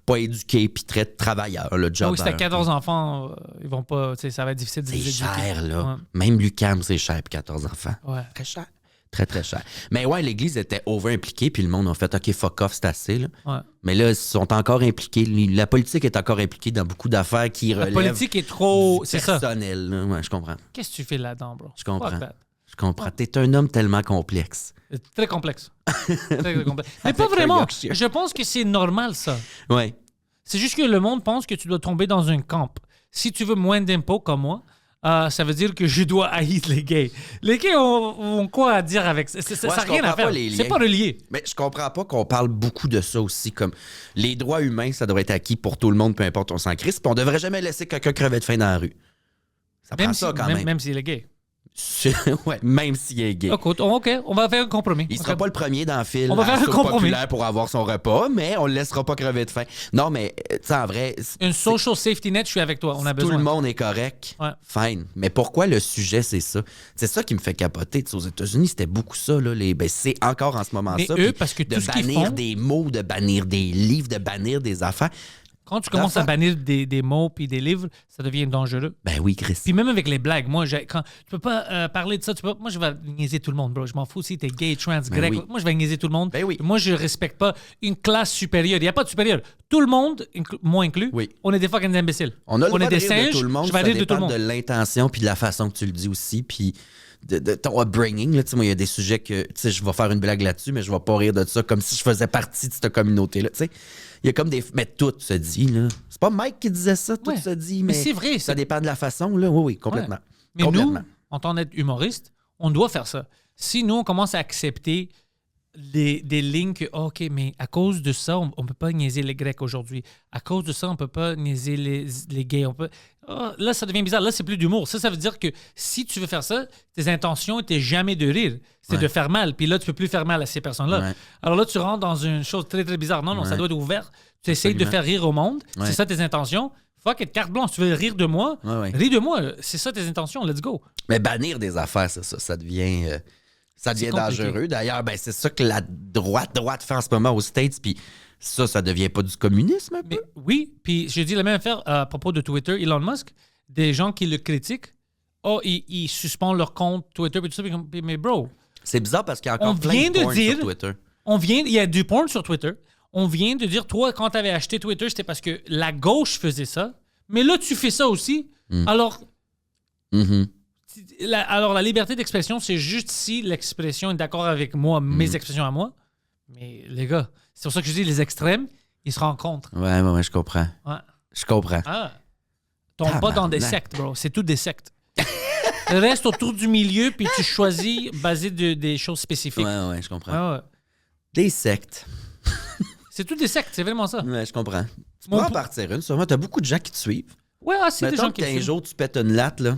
Speaker 2: pas éduqués puis très travailleurs, le job.
Speaker 1: Oui, si t'as 14 enfants, ils vont pas. Ça va être difficile de
Speaker 2: C'est
Speaker 1: les éduquer.
Speaker 2: cher, là.
Speaker 1: Ouais.
Speaker 2: Même l'UQAM, c'est cher pour 14 enfants.
Speaker 1: Ouais.
Speaker 2: Très cher. Très, très cher. Mais ouais, l'Église était over-impliquée, puis le monde a fait « OK, fuck off, c'est assez. » là.
Speaker 1: Ouais.
Speaker 2: Mais là, ils sont encore impliqués. La politique est encore impliquée dans beaucoup d'affaires qui
Speaker 1: La
Speaker 2: relèvent
Speaker 1: politique est trop. C'est ça.
Speaker 2: personnel. Là. Ouais, je comprends.
Speaker 1: Qu'est-ce que tu fais là-dedans, bro?
Speaker 2: Je comprends.
Speaker 1: Fuck that.
Speaker 2: Je comprends. T'es un homme tellement complexe.
Speaker 1: C'est très complexe. Très complexe. Mais
Speaker 2: Avec
Speaker 1: pas
Speaker 2: un
Speaker 1: vraiment.
Speaker 2: Yorkshire.
Speaker 1: Je pense que c'est normal, ça.
Speaker 2: Ouais.
Speaker 1: C'est juste que le monde pense que tu dois tomber dans un camp. Si tu veux moins d'impôts comme moi, ça veut dire que je dois haïr les gays. Les gays ont quoi à dire avec ça? Ça n'a
Speaker 2: je
Speaker 1: rien à
Speaker 2: comprends
Speaker 1: faire.
Speaker 2: pas les
Speaker 1: C'est
Speaker 2: liens.
Speaker 1: pas relié.
Speaker 2: Mais je comprends pas qu'on parle beaucoup de ça aussi, comme les droits humains, ça devrait être acquis pour tout le monde, peu importe on s'en crisse, puis on devrait jamais laisser quelqu'un crever de faim dans la rue. Ça prend ça quand même.
Speaker 1: Même s'il est gay.
Speaker 2: Ouais, même s'il est gay.
Speaker 1: Écoute, OK, on va faire un compromis.
Speaker 2: Il sera pas le premier dans le film
Speaker 1: On va faire un compromis.
Speaker 2: populaire pour avoir son repas, mais on le laissera pas crever de faim. Non, mais tu sais, en vrai,
Speaker 1: Une social safety net, je suis avec toi. On a
Speaker 2: tout
Speaker 1: besoin.
Speaker 2: le monde est correct,
Speaker 1: Ouais.
Speaker 2: fine. Mais pourquoi le sujet, c'est ça? C'est ça qui me fait capoter. Tu sais, aux États-Unis, c'était beaucoup ça. Là, c'est encore en ce moment
Speaker 1: Mais
Speaker 2: ça.
Speaker 1: eux,
Speaker 2: Puis
Speaker 1: parce que
Speaker 2: de
Speaker 1: tout ce qu'ils
Speaker 2: bannir
Speaker 1: font-
Speaker 2: des mots, de bannir des livres, de bannir des affaires.
Speaker 1: Quand tu commences à bannir des mots puis des livres, ça devient dangereux.
Speaker 2: Ben oui, Chris.
Speaker 1: Puis même avec les blagues, moi, tu peux pas parler de ça. Moi, je vais niaiser tout le monde, bro. Je m'en fous si t'es gay, trans, grec.
Speaker 2: oui.
Speaker 1: Moi, je vais niaiser tout le monde.
Speaker 2: Ben oui.
Speaker 1: Moi, je respecte pas une classe supérieure. Il n'y a pas de supérieur. Tout le monde, moi inclus,
Speaker 2: Oui.
Speaker 1: on est des fucking imbéciles.
Speaker 2: On a le droit
Speaker 1: est
Speaker 2: de
Speaker 1: des
Speaker 2: rire
Speaker 1: singes.
Speaker 2: de tout le monde.
Speaker 1: Je vais
Speaker 2: Ça
Speaker 1: rire de tout le
Speaker 2: dépend
Speaker 1: monde.
Speaker 2: de l'intention puis de la façon que tu le dis aussi. Puis de ton upbringing. Là, tu sais, moi, il y a des sujets que je vais faire une blague là-dessus, mais je vais pas rire de ça comme si je faisais partie de cette communauté-là. Tu sais, il y a comme des. Mais tout se dit, là. C'est pas Mike qui disait ça, tout
Speaker 1: Ouais.
Speaker 2: se dit.
Speaker 1: Mais
Speaker 2: Mais
Speaker 1: c'est vrai,
Speaker 2: Ça
Speaker 1: c'est-
Speaker 2: dépend de la façon, là. Oui, oui, complètement.
Speaker 1: Ouais. Mais
Speaker 2: Complètement.
Speaker 1: nous, en tant qu'être humoriste, on doit faire ça. Si nous, on commence à accepter des lignes que, OK, mais à cause de ça, on ne peut pas niaiser les Grecs aujourd'hui. À cause de ça, on ne peut pas niaiser les gays. Là, ça devient bizarre. Là, c'est plus d'humour. Ça veut dire que si tu veux faire ça, tes intentions n'étaient jamais de rire. C'est
Speaker 2: Ouais.
Speaker 1: de faire mal. Puis là, tu peux plus faire mal à ces personnes-là.
Speaker 2: Ouais.
Speaker 1: Alors là, tu rentres dans une chose très, très bizarre. Non, ça
Speaker 2: Ouais.
Speaker 1: doit être ouvert. Tu essayes de
Speaker 2: Absolument.
Speaker 1: faire rire au monde.
Speaker 2: Ouais.
Speaker 1: C'est ça tes intentions. Fuck it, carte blanche. Tu veux rire de moi?
Speaker 2: Ouais, ouais.
Speaker 1: Ris de moi. C'est ça tes intentions. Let's go.
Speaker 2: Mais bannir des affaires, c'est ça. Ça devient
Speaker 1: compliqué.
Speaker 2: dangereux. D'ailleurs, ben, c'est ça que la droite fait en ce moment aux States. Puis ça devient pas du communisme un peu?
Speaker 1: Mais oui, puis j'ai dit la même affaire à propos de Twitter, Elon Musk, des gens qui le critiquent, ils suspendent leur compte Twitter, puis tout ça, mais bro,
Speaker 2: C'est bizarre parce qu'il y a encore
Speaker 1: On
Speaker 2: plein
Speaker 1: vient
Speaker 2: de
Speaker 1: de
Speaker 2: porn
Speaker 1: dire-
Speaker 2: sur Twitter.
Speaker 1: il y a du porn sur Twitter, on vient de dire, toi, quand tu avais acheté Twitter, c'était parce que la gauche faisait ça, mais là, tu fais ça aussi, alors...
Speaker 2: Mhm.
Speaker 1: Alors, la liberté d'expression, c'est juste si l'expression est d'accord avec moi, mes expressions à moi. Mais les gars, c'est pour ça que je dis les extrêmes, ils se rencontrent.
Speaker 2: Ouais, je comprends.
Speaker 1: Ouais.
Speaker 2: Je comprends.
Speaker 1: Ah. Tombe pas dans des
Speaker 2: Tabarnak.
Speaker 1: sectes, bro. C'est tout des sectes. Reste autour du milieu, puis tu choisis basé des choses spécifiques.
Speaker 2: Ouais, je comprends.
Speaker 1: Ouais, ouais.
Speaker 2: Des sectes.
Speaker 1: C'est tout des sectes, c'est vraiment ça.
Speaker 2: Ouais, je comprends. Tu
Speaker 1: Mon
Speaker 2: pourrais en
Speaker 1: po-
Speaker 2: partir une, sûrement. T'as beaucoup de gens qui te suivent.
Speaker 1: Ouais, c'est des
Speaker 2: Mettons
Speaker 1: gens
Speaker 2: que
Speaker 1: qui me
Speaker 2: un
Speaker 1: suivent.
Speaker 2: jour, tu pètes une latte, là.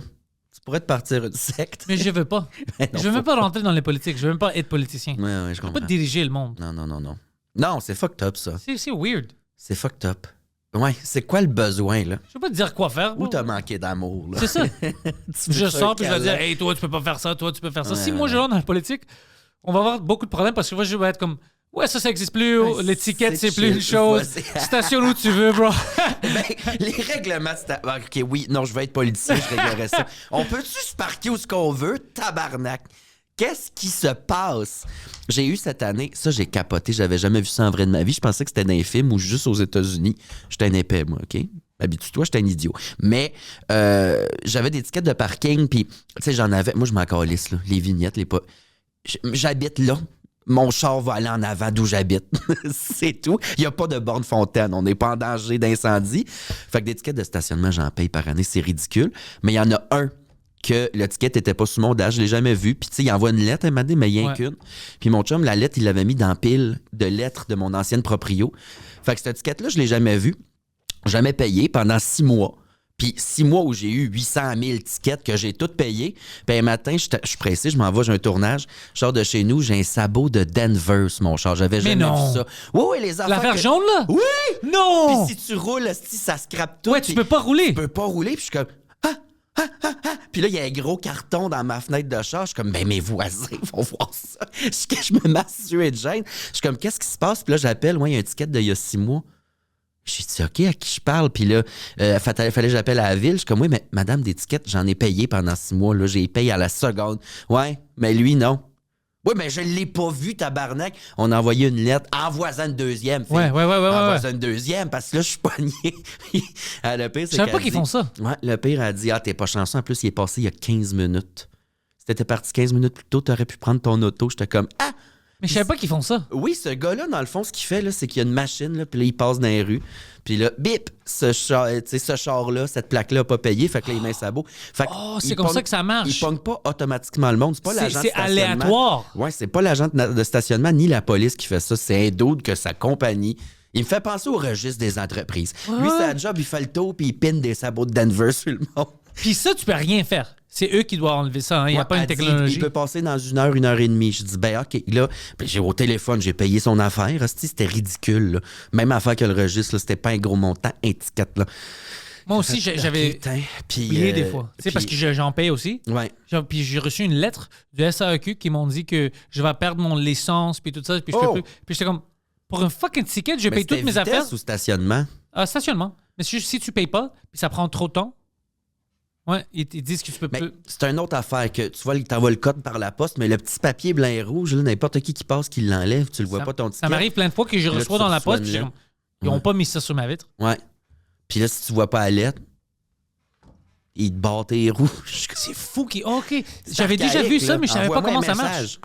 Speaker 2: Tu pourrais te partir une secte.
Speaker 1: Mais je veux pas.
Speaker 2: Mais non,
Speaker 1: Je veux même
Speaker 2: faut
Speaker 1: pas rentrer dans les politiques. Je veux même pas être politicien.
Speaker 2: Ouais, je
Speaker 1: Je veux
Speaker 2: comprends.
Speaker 1: pas diriger le monde.
Speaker 2: Non. Non, c'est fucked up, ça.
Speaker 1: C'est weird.
Speaker 2: C'est fucked up. Ouais, c'est quoi le besoin, là?
Speaker 1: Je veux pas te dire quoi faire.
Speaker 2: Où
Speaker 1: bro.
Speaker 2: t'as manqué d'amour, là?
Speaker 1: C'est ça.
Speaker 2: Tu
Speaker 1: Je
Speaker 2: veux
Speaker 1: sors
Speaker 2: un
Speaker 1: puis je vais dire,
Speaker 2: câlin.
Speaker 1: hey, toi, tu peux pas faire ça, toi, tu peux faire ça.
Speaker 2: Ouais,
Speaker 1: Si moi,
Speaker 2: ouais.
Speaker 1: je rentre dans la politique, on va avoir beaucoup de problèmes parce que moi, je vais être comme, ouais, ça existe plus.
Speaker 2: Ouais,
Speaker 1: L'étiquette,
Speaker 2: c'est
Speaker 1: c'est plus une
Speaker 2: chill.
Speaker 1: chose.
Speaker 2: Ouais, c'est-
Speaker 1: Stationne où tu veux, bro.
Speaker 2: Ben, les règlements, OK, oui, non, je vais être politicien, je réglerai ça. On peut-tu se parquer où ce qu'on veut? Tabarnak! Qu'est-ce qui se passe? J'ai eu cette année, ça j'ai capoté, j'avais jamais vu ça en vrai de ma vie. Je pensais que c'était dans un film ou juste aux États-Unis. J'étais un épais, moi, OK? Habitue-toi, j'étais un idiot. Mais j'avais des tickets de parking, puis, tu sais, j'en avais. Moi, je m'en calisse, là, les vignettes, les pas. J'habite là. Mon char va aller en avant d'où j'habite. C'est tout. Il n'y a pas de borne fontaine. On n'est pas en danger d'incendie. Fait que des tickets de stationnement, j'en paye par année. C'est ridicule. Mais il y en a un que le ticket n'était pas sous mon dash. Je ne l'ai jamais vu. Puis, tu sais, il envoie une lettre, elle m'a dit, mais rien
Speaker 1: Ouais.
Speaker 2: qu'une. Puis, mon chum, la lettre, il l'avait mis dans la pile de lettres de mon ancienne proprio. Fait que cette ticket-là, je ne l'ai jamais vu. Jamais payé pendant 6 mois. Puis 6 mois où j'ai eu 800 000 tickets que j'ai toutes payées. Puis un matin, je suis pressé, je m'en vais, j'ai un tournage. Je sors de chez nous, j'ai un sabot de Denver sur mon char. J'avais
Speaker 1: Mais
Speaker 2: jamais
Speaker 1: non.
Speaker 2: vu ça. Oui, les affaires.
Speaker 1: L'affaire
Speaker 2: que-
Speaker 1: jaune, là?
Speaker 2: Oui!
Speaker 1: Non!
Speaker 2: Puis si tu roules, si ça scrape tout.
Speaker 1: Ouais, tu
Speaker 2: puis
Speaker 1: peux pas rouler.
Speaker 2: Tu peux pas rouler. Puis je suis comme. Puis là, il y a un gros carton dans ma fenêtre de char. Je suis comme, ben mes voisins vont voir ça. Je me massue et de gêne. Je suis comme, qu'est-ce qui se passe? Puis là, j'appelle, ouais, il y a un ticket d'il y a 6 mois. J'ai dit, OK, à qui je parle? Puis là, fallait que j'appelle à la ville. Je suis comme, oui, mais madame d'étiquette, j'en ai payé pendant 6 mois. Là, j'ai payé à la seconde. Ouais, mais lui, non. Oui, mais je l'ai pas vu, tabarnak. On a envoyé une lettre. Envoie-en une deuxième. Fille.
Speaker 1: Ouais.
Speaker 2: Envoie-en une deuxième, parce que là, je suis pogné. Le pire, c'est
Speaker 1: Je savais pas qu'ils font ça.
Speaker 2: Ouais, le pire a dit, t'es pas chanceux. En plus, il est passé il y a 15 minutes. Si t'étais parti 15 minutes plus tôt, t'aurais pu prendre ton auto. J'étais comme,
Speaker 1: Mais je savais pas qu'ils font ça.
Speaker 2: Oui, ce gars-là, dans le fond, ce qu'il fait, là, c'est qu'il y a une machine, là, puis là, il passe dans les rues. Puis là, bip, ce char-là, cette plaque-là n'a pas payé, fait que là, il met sa beau.
Speaker 1: C'est comme ça que ça marche.
Speaker 2: Il pogne pas automatiquement le monde. C'est pas l'agent de
Speaker 1: C'est
Speaker 2: stationnement.
Speaker 1: aléatoire.
Speaker 2: Ouais, c'est pas l'agent de stationnement ni la police qui fait ça. C'est un dude que sa compagnie. Il me fait penser au registre des entreprises. Lui, sa job, il fait le tour, puis il pine des sabots de Denver sur le monde.
Speaker 1: Puis ça, tu peux rien faire. C'est eux qui doivent enlever ça. Hein. Il n'y a pas une technologie.
Speaker 2: Il peut passer dans 1 heure et demie. Je dis, ben OK. Là, j'ai au téléphone, j'ai payé son affaire. C'était ridicule. Là. Même affaire que le registre, là, c'était pas un gros montant, étiquette. Là.
Speaker 1: Moi aussi, j'avais oublié des fois. Tu sais, parce que j'en paye aussi.
Speaker 2: Ouais.
Speaker 1: Puis j'ai reçu une lettre du SAEQ qui m'ont dit que je vais perdre mon licence puis tout ça. Puis je peux plus. Puis j'étais comme, pour un fucking ticket, je paye toutes mes affaires.
Speaker 2: Ou stationnement?
Speaker 1: Stationnement. Mais si tu payes pas, puis ça prend trop de temps. Ouais, ils disent que tu peux plus.
Speaker 2: C'est une autre affaire que tu vois, il t'envoie le code par la poste, mais le petit papier blanc et rouge, là, n'importe qui passe qui l'enlève, tu le vois pas ton ticket.
Speaker 1: Ça m'arrive plein de fois que je reçois dans la poste, puis ils n'ont pas mis ça sur ma vitre.
Speaker 2: Ouais. Puis là, si tu vois pas la lettre, ils te battent les rouges.
Speaker 1: C'est fou qui. OK. J'avais déjà vu ça, mais je savais pas comment ça marche.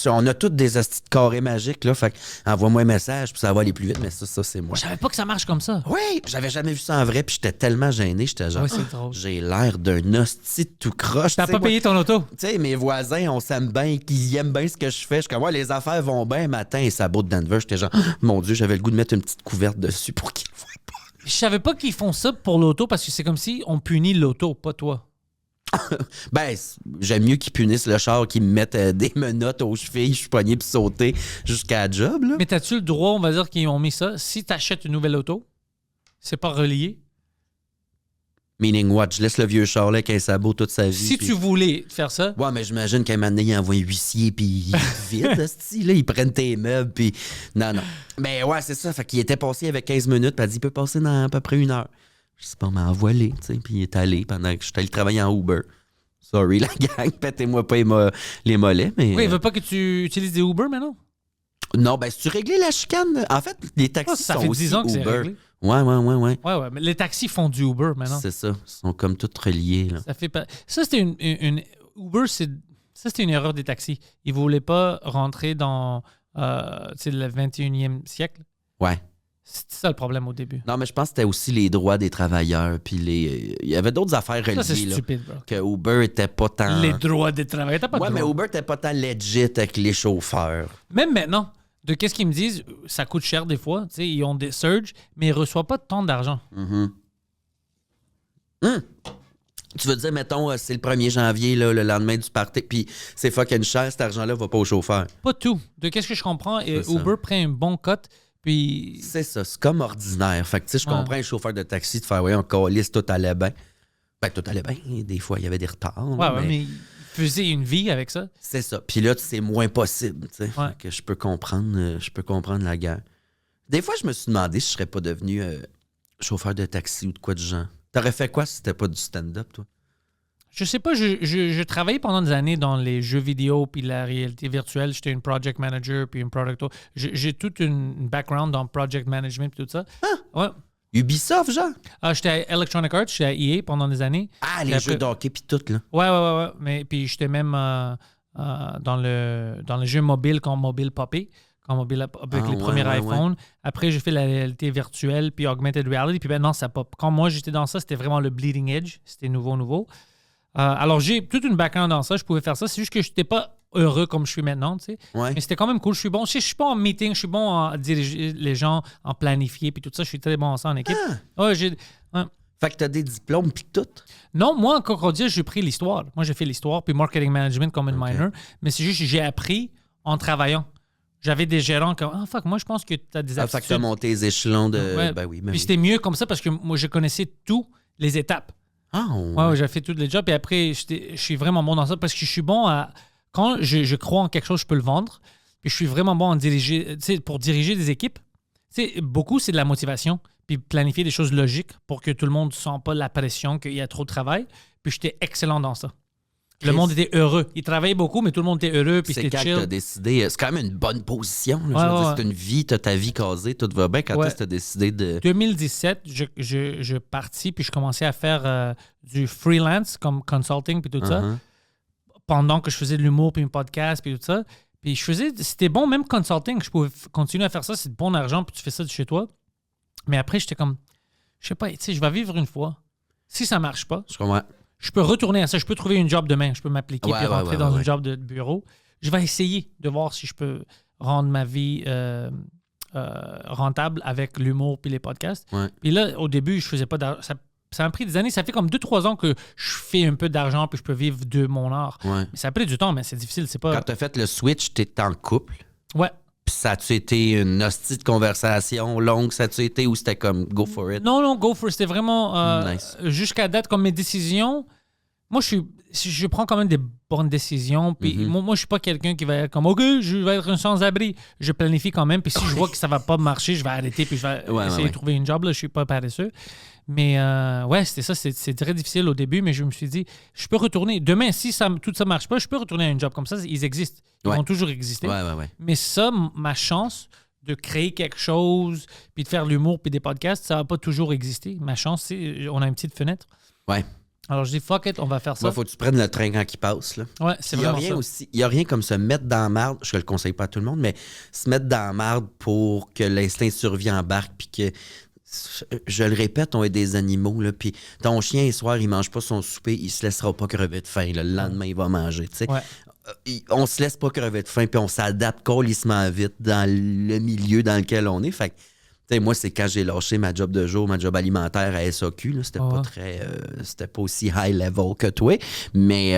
Speaker 2: On a toutes des hosties de carrés magiques, là. Fait que envoie-moi un message, puis ça va aller plus vite, mais ça, c'est moi.
Speaker 1: Je savais pas que ça marche comme ça.
Speaker 2: Oui, j'avais jamais vu ça en vrai, puis j'étais tellement gêné. J'étais genre,
Speaker 1: c'est drôle.
Speaker 2: J'ai l'air d'un hostie tout croche.
Speaker 1: T'as pas payé ton auto?
Speaker 2: Tu sais, mes voisins, on s'aime bien, qu'ils aiment bien ce que je fais. Je suis comme, ouais, les affaires vont bien matin, et ça bout de Denver. J'étais genre, mon Dieu, j'avais le goût de mettre une petite couverte dessus pour qu'ils le voient pas.
Speaker 1: Je savais pas qu'ils font ça pour l'auto, parce que c'est comme si on punit l'auto, pas toi.
Speaker 2: Ben, j'aime mieux qu'ils punissent le char, qu'ils me mettent des menottes aux chevilles, je suis pogné puis sauter jusqu'à la job, là.
Speaker 1: Mais t'as-tu le droit, on va dire qu'ils ont mis ça, si t'achètes une nouvelle auto, c'est pas relié?
Speaker 2: Meaning what? Je laisse le vieux char là avec un sabot toute sa vie.
Speaker 1: Si tu voulais faire ça...
Speaker 2: Ouais, mais j'imagine qu'à un moment donné, il envoie un huissier puis il vide, là, ils prennent tes meubles puis... Non. Mais ouais, c'est ça. Fait qu'il était passé avec 15 minutes puis elle dit, il peut passer dans à peu près 1 heure. Je sais pas, mais envoie-les, tu sais. Puis il est allé pendant que j'étais allé travailler en Uber. Sorry, la gang, pétez-moi pas les mollets, mais...
Speaker 1: Oui, il veut pas que tu utilises des Uber maintenant?
Speaker 2: Non, ben, si tu réglé la chicane, en fait, les taxis
Speaker 1: ça
Speaker 2: sont
Speaker 1: fait
Speaker 2: aussi
Speaker 1: 10 ans que c'est
Speaker 2: Uber.
Speaker 1: réglé.
Speaker 2: Ouais.
Speaker 1: Ouais, mais les taxis font du Uber maintenant.
Speaker 2: C'est ça. Ils sont comme tous reliés, là.
Speaker 1: Ça, c'était une Uber, c'était une erreur des taxis. Ils voulaient pas rentrer dans le 21e siècle.
Speaker 2: Ouais.
Speaker 1: C'était ça le problème au début.
Speaker 2: Non, mais je pense que c'était aussi les droits des travailleurs. Puis il y avait d'autres affaires reliées.
Speaker 1: Ça, c'est stupide, bro.
Speaker 2: Que Uber était pas tant.
Speaker 1: Les droits des travailleurs. T'as pas de droits.
Speaker 2: Mais Uber était pas tant legit avec les chauffeurs.
Speaker 1: Même maintenant, de qu'est-ce qu'ils me disent, ça coûte cher des fois. Tu sais, ils ont des surges, mais ils ne reçoivent pas tant d'argent.
Speaker 2: Tu veux dire, mettons, c'est le 1er janvier, là, le lendemain du party, puis c'est fucking cher, cet argent-là va pas au chauffeur.
Speaker 1: Pas tout. De qu'est-ce que je comprends, Uber prend un bon cut. Puis...
Speaker 2: C'est ça, c'est comme ordinaire. Fait que, tu sais, je comprends un chauffeur de taxi de faire, ouais, on calisse, tout allait bien. Ben, tout allait bien. Des fois, il y avait des retards.
Speaker 1: Ouais, mais il faisait une vie avec ça.
Speaker 2: C'est ça. Puis là, c'est moins possible, tu sais.
Speaker 1: Ouais.
Speaker 2: Que je peux comprendre la guerre. Des fois, je me suis demandé si je serais pas devenu chauffeur de taxi ou de quoi du genre. T'aurais fait quoi si c'était pas du stand-up, toi?
Speaker 1: Je sais pas, je travaillais pendant des années dans les jeux vidéo puis la réalité virtuelle. J'étais une project manager puis une product owner. J'ai toute une background dans project management et tout ça.
Speaker 2: Ah!
Speaker 1: Ouais.
Speaker 2: Ubisoft, genre?
Speaker 1: J'étais à Electronic Arts, j'étais à EA pendant des années.
Speaker 2: Ah, les jeux d'hockey puis tout, là.
Speaker 1: Ouais. Mais puis j'étais même dans le jeu mobile quand mobile popé. Avec les premiers iPhones. Ouais. Après, j'ai fait la réalité virtuelle puis augmented reality. Puis maintenant, ça pop. Quand moi, j'étais dans ça, c'était vraiment le bleeding edge. C'était nouveau. Alors, j'ai toute une background dans ça. Je pouvais faire ça. C'est juste que je n'étais pas heureux comme je suis maintenant, tu sais.
Speaker 2: Ouais.
Speaker 1: Mais c'était quand même cool. Je suis bon. Je suis pas en meeting. Je suis bon à diriger les gens, en planifier puis tout ça. Je suis très bon en ça en équipe. Ouais.
Speaker 2: Fait que t'as des diplômes puis tout?
Speaker 1: Non, moi, en Concordia, j'ai pris l'histoire. Moi, j'ai fait l'histoire puis marketing management comme une minor. Mais c'est juste que j'ai appris en travaillant. J'avais des gérants comme moi je pense que tu as des aptitudes.
Speaker 2: Fait que tu as monté les échelons de.
Speaker 1: Ouais.
Speaker 2: Ben oui,
Speaker 1: puis c'était mieux comme ça parce que moi je connaissais toutes les étapes. Ouais, j'ai fait tous les jobs et après je suis vraiment bon dans ça parce que je suis bon à quand je crois en quelque chose, je peux le vendre. Puis je suis vraiment bon à diriger, pour diriger des équipes. Beaucoup c'est de la motivation. puis planifier des choses logiques pour que tout le monde ne sente pas la pression qu'il y a trop de travail. Puis j'étais excellent dans ça. Le monde était heureux. Ils travaillaient beaucoup, mais tout le monde était heureux, puis
Speaker 2: C'est
Speaker 1: c'était
Speaker 2: quand
Speaker 1: chill.
Speaker 2: tu as décidé... C'est quand même une bonne position. Là.
Speaker 1: Ouais,
Speaker 2: Je veux dire,
Speaker 1: ouais.
Speaker 2: c'est une vie, tu as ta vie casée, tout va bien. Quand est-ce que tu as décidé de...
Speaker 1: 2017, je partis, puis je commençais à faire du freelance, comme consulting, puis tout ça,
Speaker 2: Uh-huh.
Speaker 1: pendant que je faisais de l'humour, puis un podcast, puis tout ça. Puis c'était bon, même consulting, je pouvais continuer à faire ça, c'est de bon argent, puis tu fais ça de chez toi. Mais après, j'étais comme, je sais pas, tu sais, je vais vivre une fois. Si ça marche pas,
Speaker 2: Je comprends.
Speaker 1: je peux retourner à ça, je peux trouver une job demain, je peux m'appliquer
Speaker 2: Ouais,
Speaker 1: puis
Speaker 2: ouais,
Speaker 1: rentrer
Speaker 2: ouais,
Speaker 1: dans
Speaker 2: ouais,
Speaker 1: un job de bureau. Je vais essayer de voir si je peux rendre ma vie rentable avec l'humour puis les podcasts.
Speaker 2: Ouais.
Speaker 1: Puis là, au début, je faisais pas d'argent. Ça a pris des années. Ça fait comme 2-3 ans que je fais un peu d'argent puis je peux vivre de mon art.
Speaker 2: Ouais.
Speaker 1: Mais ça a pris du temps, mais c'est difficile. C'est pas...
Speaker 2: Quand tu as fait le switch, tu étais en couple.
Speaker 1: Ouais.
Speaker 2: Puis ça a-tu été une hostie de conversation longue? Ça a-tu été ou c'était comme go for it?
Speaker 1: Non, go for it. C'était vraiment...
Speaker 2: Nice.
Speaker 1: Jusqu'à date, comme mes décisions... Moi, je prends quand même des bonnes décisions. Puis
Speaker 2: Mm-hmm.
Speaker 1: moi, je suis pas quelqu'un qui va être comme, OK, je vais être un sans-abri. Je planifie quand même. Puis si je vois que ça va pas marcher, je vais arrêter. Puis je vais essayer de trouver une job. Là, je suis pas paresseux. Mais ouais, c'était ça. C'est très difficile au début. Mais je me suis dit, je peux retourner. Demain, si tout ça marche pas, je peux retourner à un job comme ça. Ils existent. Ils
Speaker 2: Ouais.
Speaker 1: vont toujours exister.
Speaker 2: Ouais.
Speaker 1: Mais ça, ma chance de créer quelque chose, puis de faire de l'humour, puis des podcasts, ça va pas toujours exister. Ma chance, c'est on a une petite fenêtre.
Speaker 2: Ouais.
Speaker 1: Alors, je dis, fuck it, on va faire ça.
Speaker 2: Moi, faut que tu prennes le train quand il passe. Là.
Speaker 1: Ouais, c'est
Speaker 2: Il y a
Speaker 1: vraiment
Speaker 2: rien
Speaker 1: ça.
Speaker 2: aussi. Il n'y a rien comme se mettre dans la marde. Je ne le conseille pas à tout le monde, mais se mettre dans la marde pour que l'instinct de survie embarque. Puis que, je le répète, on est des animaux. Là, puis ton chien, le soir, il mange pas son souper, il se laissera pas crever de faim. Là. Le lendemain, il va manger. Tu sais.
Speaker 1: Ouais.
Speaker 2: On se laisse pas crever de faim, puis on s'adapte colissement vite dans le milieu dans lequel on est. Fait que, tu sais, moi, c'est quand j'ai lâché ma job de jour, ma job alimentaire à SAQ. Là, c'était pas très. C'était pas aussi high level que toi. Mais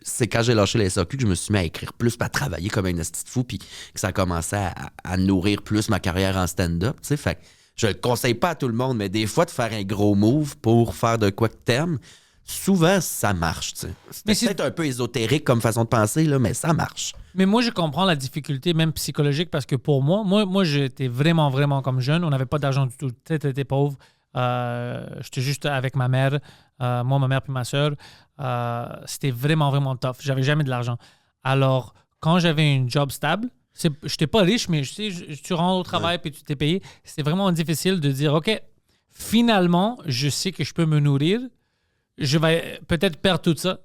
Speaker 2: c'est quand j'ai lâché la SAQ que je me suis mis à écrire plus, puis à travailler comme un esti de fou, puis que ça a commencé à nourrir plus ma carrière en stand-up. Tu sais, fait que je le conseille pas à tout le monde, mais des fois, de faire un gros move pour faire de quoi que t'aimes, souvent, ça marche. Tu sais.
Speaker 1: Mais
Speaker 2: C'est peut-être un peu ésotérique comme façon de penser, là, mais ça marche.
Speaker 1: Mais moi, je comprends la difficulté, même psychologique, parce que pour moi j'étais vraiment, vraiment comme jeune. On n'avait pas d'argent du tout. T'étais pauvre. J'étais juste avec ma mère. Moi, ma mère puis ma soeur. C'était vraiment, vraiment tough. J'avais jamais de l'argent. Alors, quand j'avais une job stable, je n'étais pas riche, mais tu rentres au travail puis tu t'es payé. C'était vraiment difficile de dire, OK, finalement, je sais que je peux me nourrir. Je vais peut-être perdre tout ça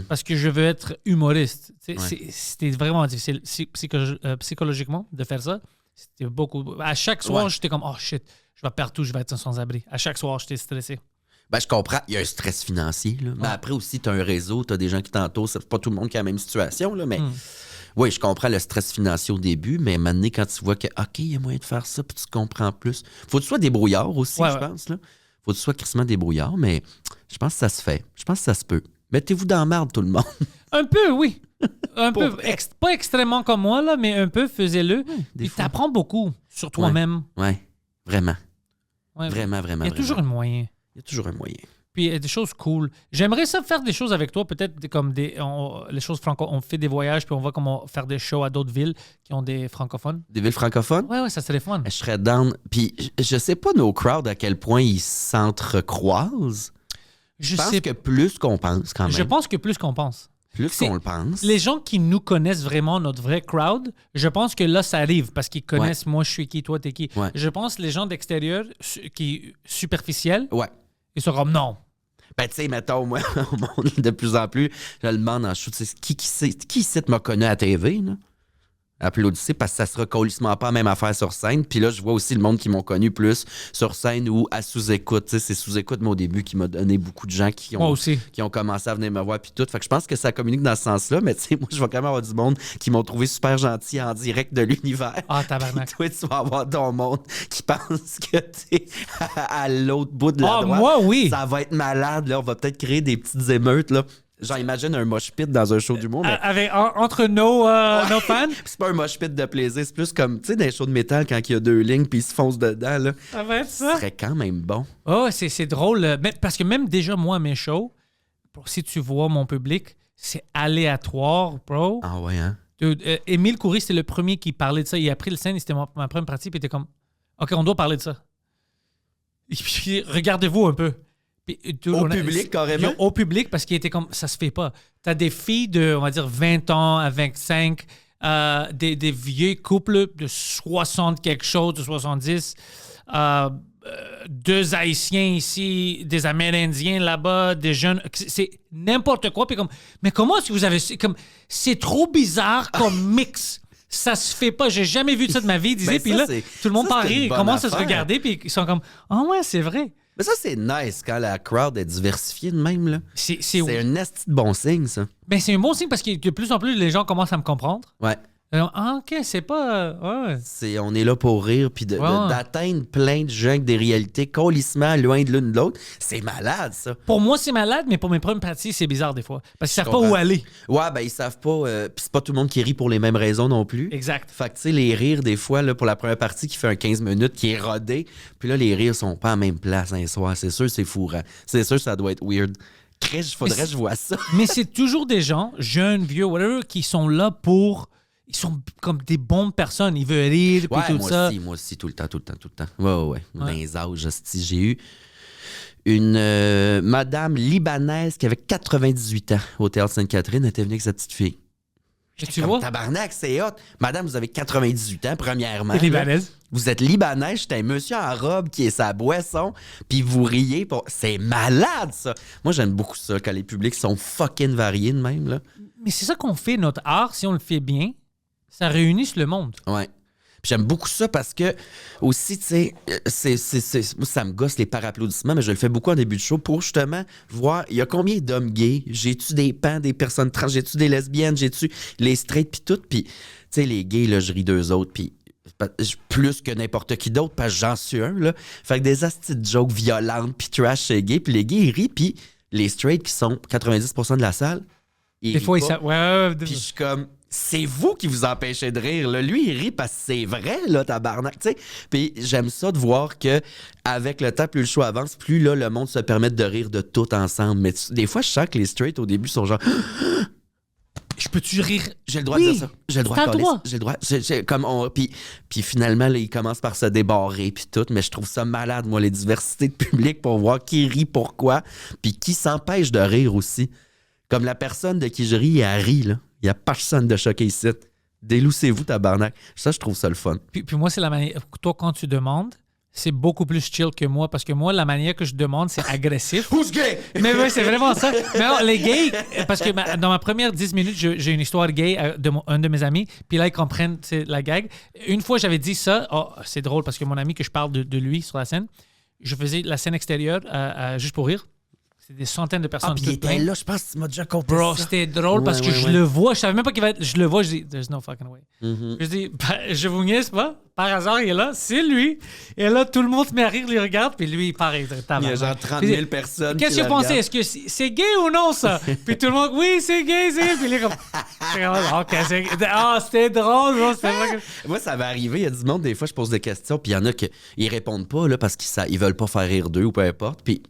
Speaker 1: parce que je veux être humoriste. C'était vraiment difficile psychologiquement de faire ça. C'était beaucoup. À chaque soir, j'étais comme, oh shit, je vais perdre tout, je vais être sans-abri. À chaque soir, j'étais stressé.
Speaker 2: Ben, je comprends. Il y a un stress financier. Là. Mais après aussi, tu as un réseau, tu as des gens qui t'entourent. C'est pas tout le monde qui a la même situation, là, mais oui, je comprends le stress financier au début, mais maintenant, quand tu vois que, OK, il y a moyen de faire ça, puis tu comprends plus. Faut que tu sois débrouillard aussi, je pense. Là. Faut que tu sois crissement débrouillard, mais je pense que ça se fait. Je pense que ça se peut. Mettez-vous dans la merde, tout le monde.
Speaker 1: Un peu, oui. Un
Speaker 2: Pour
Speaker 1: peu.
Speaker 2: vrai.
Speaker 1: Pas extrêmement comme moi, là, mais un peu, faisez-le.
Speaker 2: des
Speaker 1: Puis
Speaker 2: fois.
Speaker 1: t'apprends beaucoup sur toi-même.
Speaker 2: Ouais, vraiment.
Speaker 1: Ouais,
Speaker 2: Vraiment, vraiment.
Speaker 1: Il y a toujours un moyen.
Speaker 2: Il y a toujours un moyen.
Speaker 1: Puis il y a des choses cool. J'aimerais ça faire des choses avec toi, peut-être comme les choses francophones. On fait des voyages, puis on va comment faire des shows à d'autres villes qui ont des francophones.
Speaker 2: Des villes francophones?
Speaker 1: Ouais, ça serait fun.
Speaker 2: Je serais down. Puis je sais pas nos crowds à quel point ils s'entrecroisent. Je pense que plus qu'on pense quand même.
Speaker 1: Je pense que plus qu'on pense.
Speaker 2: Plus qu'on le pense.
Speaker 1: Les gens qui nous connaissent vraiment, notre vrai crowd, je pense que là, ça arrive parce qu'ils connaissent moi, je suis qui, toi, t'es qui.
Speaker 2: Ouais.
Speaker 1: Je pense les gens d'extérieur qui superficiels,
Speaker 2: Ouais.
Speaker 1: ils sont comme non.
Speaker 2: Ben, tu sais, mettons, moi, au monde, de plus en plus, je le demande en shoot, qui ici m'a connu à la TV, là? Applaudissez, parce que ça sera colissement pas la même affaire sur scène. Puis là, je vois aussi le monde qui m'ont connu plus sur scène ou à sous-écoute. Tu sais, c'est sous-écoute, mais au début, qui m'a donné beaucoup de gens qui
Speaker 1: Moi aussi.
Speaker 2: ont commencé à venir me voir puis tout. Fait que je pense que ça communique dans ce sens-là. Mais tu sais, moi, je vais quand même avoir du monde qui m'ont trouvé super gentil en direct de l'univers.
Speaker 1: Ah, tabarnak.
Speaker 2: Puis toi, tu vas avoir ton monde qui pense que t'es à l'autre bout de la droite.
Speaker 1: Moi, oui.
Speaker 2: Ça va être malade, là. On va peut-être créer des petites émeutes, là. Genre, imagine un mosh pit dans un show d'humour, mais
Speaker 1: Entre nos fans.
Speaker 2: c'est pas un mosh pit de plaisir, c'est plus comme, tu sais, dans les shows de métal, quand il y a deux lignes puis ils se foncent dedans, là.
Speaker 1: Ça va être
Speaker 2: Ce
Speaker 1: ça.
Speaker 2: serait quand même bon.
Speaker 1: Oh, c'est drôle. Parce que même déjà, moi, mes shows, si tu vois mon public, c'est aléatoire, bro.
Speaker 2: Ah ouais, hein?
Speaker 1: Émile Coury, c'était le premier qui parlait de ça. Il a pris le scène, c'était ma première partie, puis il était comme, OK, on doit parler de ça. Et puis, regardez-vous un peu. Puis,
Speaker 2: Public, carrément?
Speaker 1: Au public, parce qu'il était comme, ça se fait pas. T'as des filles de, on va dire, 20 ans à 25, des vieux couples de 60 quelque chose, de 70, deux Haïtiens ici, des Amérindiens là-bas, des jeunes, c'est n'importe quoi. Puis comme, mais comment est-ce que vous avez... c'est trop bizarre comme mix. Ça se fait pas. J'ai jamais vu ça de ma vie. Puis là, tout le monde part rire. Ils commencent à se regarder, puis ils sont comme, ah ouais, c'est vrai.
Speaker 2: Mais ça, c'est nice quand la crowd est diversifiée de même. Là. C'est un esti de bon signe, ça.
Speaker 1: Ben, c'est un bon signe parce que de plus en plus, les gens commencent à me comprendre.
Speaker 2: Ouais.
Speaker 1: OK, c'est pas... ouais.
Speaker 2: On est là pour rire, puis d'atteindre plein de gens avec des réalités colissement loin de l'une de l'autre. C'est malade, ça.
Speaker 1: Pour moi, c'est malade, mais pour mes premières pratiques, c'est bizarre des fois. Parce qu'ils savent pas où aller.
Speaker 2: Ouais, ben ils savent pas. Puis c'est pas tout le monde qui rit pour les mêmes raisons non plus.
Speaker 1: Exact.
Speaker 2: Fait que, tu sais, les rires, des fois, là, pour la première partie qui fait un 15 minutes, qui est rodé, puis là, les rires sont pas à la même place un soir. C'est sûr, c'est fourrant. C'est sûr, ça doit être weird. Faudrait que je vois ça.
Speaker 1: Mais c'est toujours des gens, jeunes, vieux, whatever, qui sont là pour... Ils sont comme des bonnes personnes. Ils veulent rire, puis tout ça.
Speaker 2: Moi aussi, tout le temps. Ouais. Dans les âges, j'ai eu une madame libanaise qui avait 98 ans au Théâtre Sainte-Catherine. Elle était venue avec sa petite fille.
Speaker 1: Tu vois?
Speaker 2: Tabarnak, c'est hot. Madame, vous avez 98 ans, premièrement.
Speaker 1: Libanaise.
Speaker 2: Vous êtes libanaise. J'étais un monsieur en robe qui est sa boisson, puis vous riez. C'est malade, ça. Moi, j'aime beaucoup ça, quand les publics sont fucking variés de même, là.
Speaker 1: Mais c'est ça qu'on fait, notre art, si on le fait bien. Ça réunit le monde.
Speaker 2: Ouais. Puis j'aime beaucoup ça parce que, aussi, tu sais, moi, ça me gosse les par-applaudissements, mais je le fais beaucoup en début de show pour justement voir, il y a combien d'hommes gays? J'ai-tu des pans, des personnes trans? J'ai-tu des lesbiennes? J'ai-tu les straight? Puis tout. Puis, tu sais, les gays, là, je ris d'eux autres. Puis, plus que n'importe qui d'autre, parce que j'en suis un, là. Fait que des astis de jokes violentes, puis trash chez gays. Puis les gays, ils rient. Puis les straight, qui sont 90% de la salle, ils rient pas.
Speaker 1: Ouais.
Speaker 2: Puis je suis comme... C'est vous qui vous empêchez de rire. Là. Lui, il rit parce que c'est vrai, là, tabarnak. T'sais. Puis j'aime ça de voir que avec le temps, plus le show avance, plus là, le monde se permet de rire de tout ensemble. Mais des fois, je sens que les straight, au début, sont genre...
Speaker 1: Je peux-tu rire?
Speaker 2: J'ai le droit de dire ça. J'ai le droit de
Speaker 1: droit.
Speaker 2: J'ai le droit. Puis finalement, là, ils commencent par se débarrer puis tout. Mais je trouve ça malade, moi, les diversités de public pour voir qui rit, pourquoi. Puis qui s'empêche de rire aussi. Comme la personne de qui je ris, elle rit, là. Il n'y a personne de choqué ici. Déloussez-vous, tabarnak. Ça, je trouve ça le fun.
Speaker 1: Puis moi, c'est la manière... Toi, quand tu demandes, c'est beaucoup plus chill que moi. Parce que moi, la manière que je demande, c'est agressif.
Speaker 2: Who's gay?
Speaker 1: Mais oui, c'est vraiment ça. Mais alors, les gays... Parce que dans ma première 10 minutes, j'ai une histoire gay un de mes amis. Puis là, ils comprennent la gag. Une fois, j'avais dit ça. Oh, c'est drôle parce que mon ami, que je parle de lui sur la scène, je faisais la scène extérieure juste pour rire. C'est des centaines de personnes.
Speaker 2: Ah, puis il était là, je pense que tu m'as déjà compté
Speaker 1: Bro,
Speaker 2: ça.
Speaker 1: c'était drôle parce que je le vois. Je savais même pas qu'il va être... Je le vois, je dis, there's no fucking way. Je dis, je vous niaise pas. Par hasard, il est là. C'est lui. Et là, tout le monde se met à rire, il regarde. Puis lui, il part. Il
Speaker 2: y a genre 30 000 personnes.
Speaker 1: Qu'est-ce que vous pensez? Est-ce que c'est gay ou non, ça? Puis tout le monde, oui, c'est gay, c'est gay. Puis il est comme, OK, c'est gay. Ah, c'était drôle.
Speaker 2: Moi, ça va arriver. Il y a du monde, des fois, je pose des questions. Puis il y en a qui répondent pas là, parce qu'ils veulent pas faire rire d'eux ou peu importe. Puis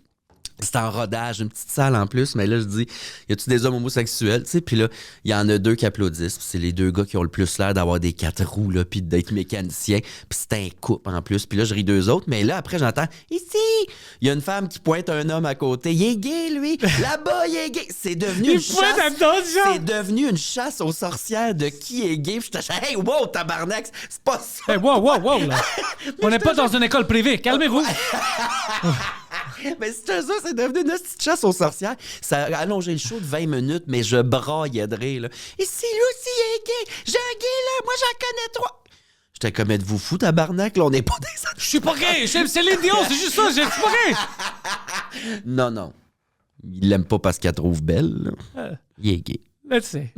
Speaker 2: c'est en rodage, une petite salle en plus, mais là, je dis, y a-tu des hommes homosexuels, tu sais? Puis là, il y en a deux qui applaudissent, puis c'est les deux gars qui ont le plus l'air d'avoir des 4 roues, là, puis d'être mécaniciens, puis c'est un couple en plus. Puis là, je ris d'eux autres, mais là, après, j'entends, ici, il y a une femme qui pointe un homme à côté. Il est gay, lui! Là-bas, il est gay! C'est devenu une chasse. C'est devenu une chasse aux sorcières de qui est gay. Puis je te hey, wow, tabarnak, c'est pas ça!
Speaker 1: Hey, wow, là! On n'est pas dans une école privée, calmez-vous!
Speaker 2: Mais c'est ça, c'est devenu une petite chasse aux sorcières. Ça a allongé le show de 20 minutes, mais je braillais de rire, là. Et si lui aussi est gay, j'ai un gay, là, moi j'en connais 3. J'étais comme, êtes-vous fou, tabarnak, là, on n'est pas des...
Speaker 1: Je suis pas gay, j'aime Céline Dion, c'est juste ça, je suis pas gay.
Speaker 2: Non. Il l'aime pas parce qu'elle trouve belle, là. Il est gay.
Speaker 1: Let's say.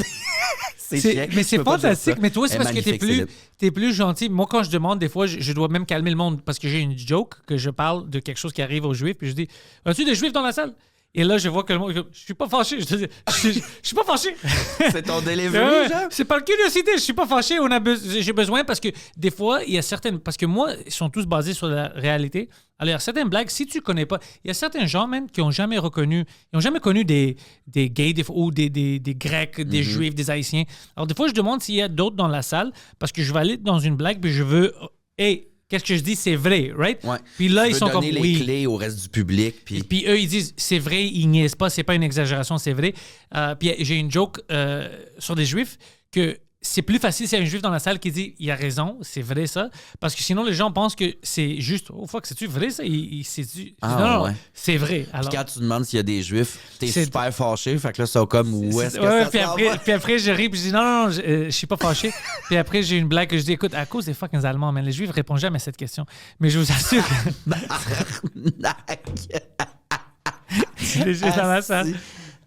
Speaker 2: Mais
Speaker 1: c'est fantastique. Mais toi, c'est parce que t'es plus gentil. Moi, quand je demande, des fois, je dois même calmer le monde parce que j'ai une joke que je parle de quelque chose qui arrive aux Juifs. Puis je dis, as-tu des Juifs dans la salle? Et là, je vois que le monde... Je suis pas fâché. Je suis pas fâché.
Speaker 2: C'est ton delivery, genre?
Speaker 1: C'est par curiosité. Je suis pas fâché. J'ai besoin parce que des fois, il y a certaines... Parce que moi, ils sont tous basés sur la réalité. Alors, il y a certaines blagues, si tu connais pas... Il y a certains gens, même, qui ont jamais reconnu... Ils ont jamais connu des gays ou des Grecs, des Juifs, des Haïtiens. Alors, des fois, je demande s'il y a d'autres dans la salle parce que je vais aller dans une blague puis je veux... Hey, qu'est-ce que je dis, c'est vrai, right?
Speaker 2: Ouais.
Speaker 1: Puis là,
Speaker 2: Tu
Speaker 1: ils
Speaker 2: veux
Speaker 1: sont comme,
Speaker 2: donner les
Speaker 1: oui.
Speaker 2: clés au reste du public.
Speaker 1: Puis eux, ils disent, c'est vrai, ils niaisent pas, c'est pas une exagération, c'est vrai. Puis j'ai une joke sur des Juifs que c'est plus facile s'il y a un Juif dans la salle qui dit, il a raison, c'est vrai ça. Parce que sinon, les gens pensent que c'est juste, oh fuck, c'est-tu vrai ça? Non,
Speaker 2: ouais.
Speaker 1: c'est vrai. Alors,
Speaker 2: Puis quand tu demandes s'il y a des Juifs, t'es
Speaker 1: C'est-
Speaker 2: super fâché. Fait que là, c'est comme, où est-ce que
Speaker 1: ouais,
Speaker 2: ça
Speaker 1: puis
Speaker 2: s'en
Speaker 1: après,
Speaker 2: va?
Speaker 1: puis après, je ris, puis je dis non, je suis pas fâché. Puis après, j'ai une blague que je dis, écoute, à cause des fucking Allemands, mais les Juifs répondent jamais à cette question. Mais je vous assure que les Juifs dans la salle.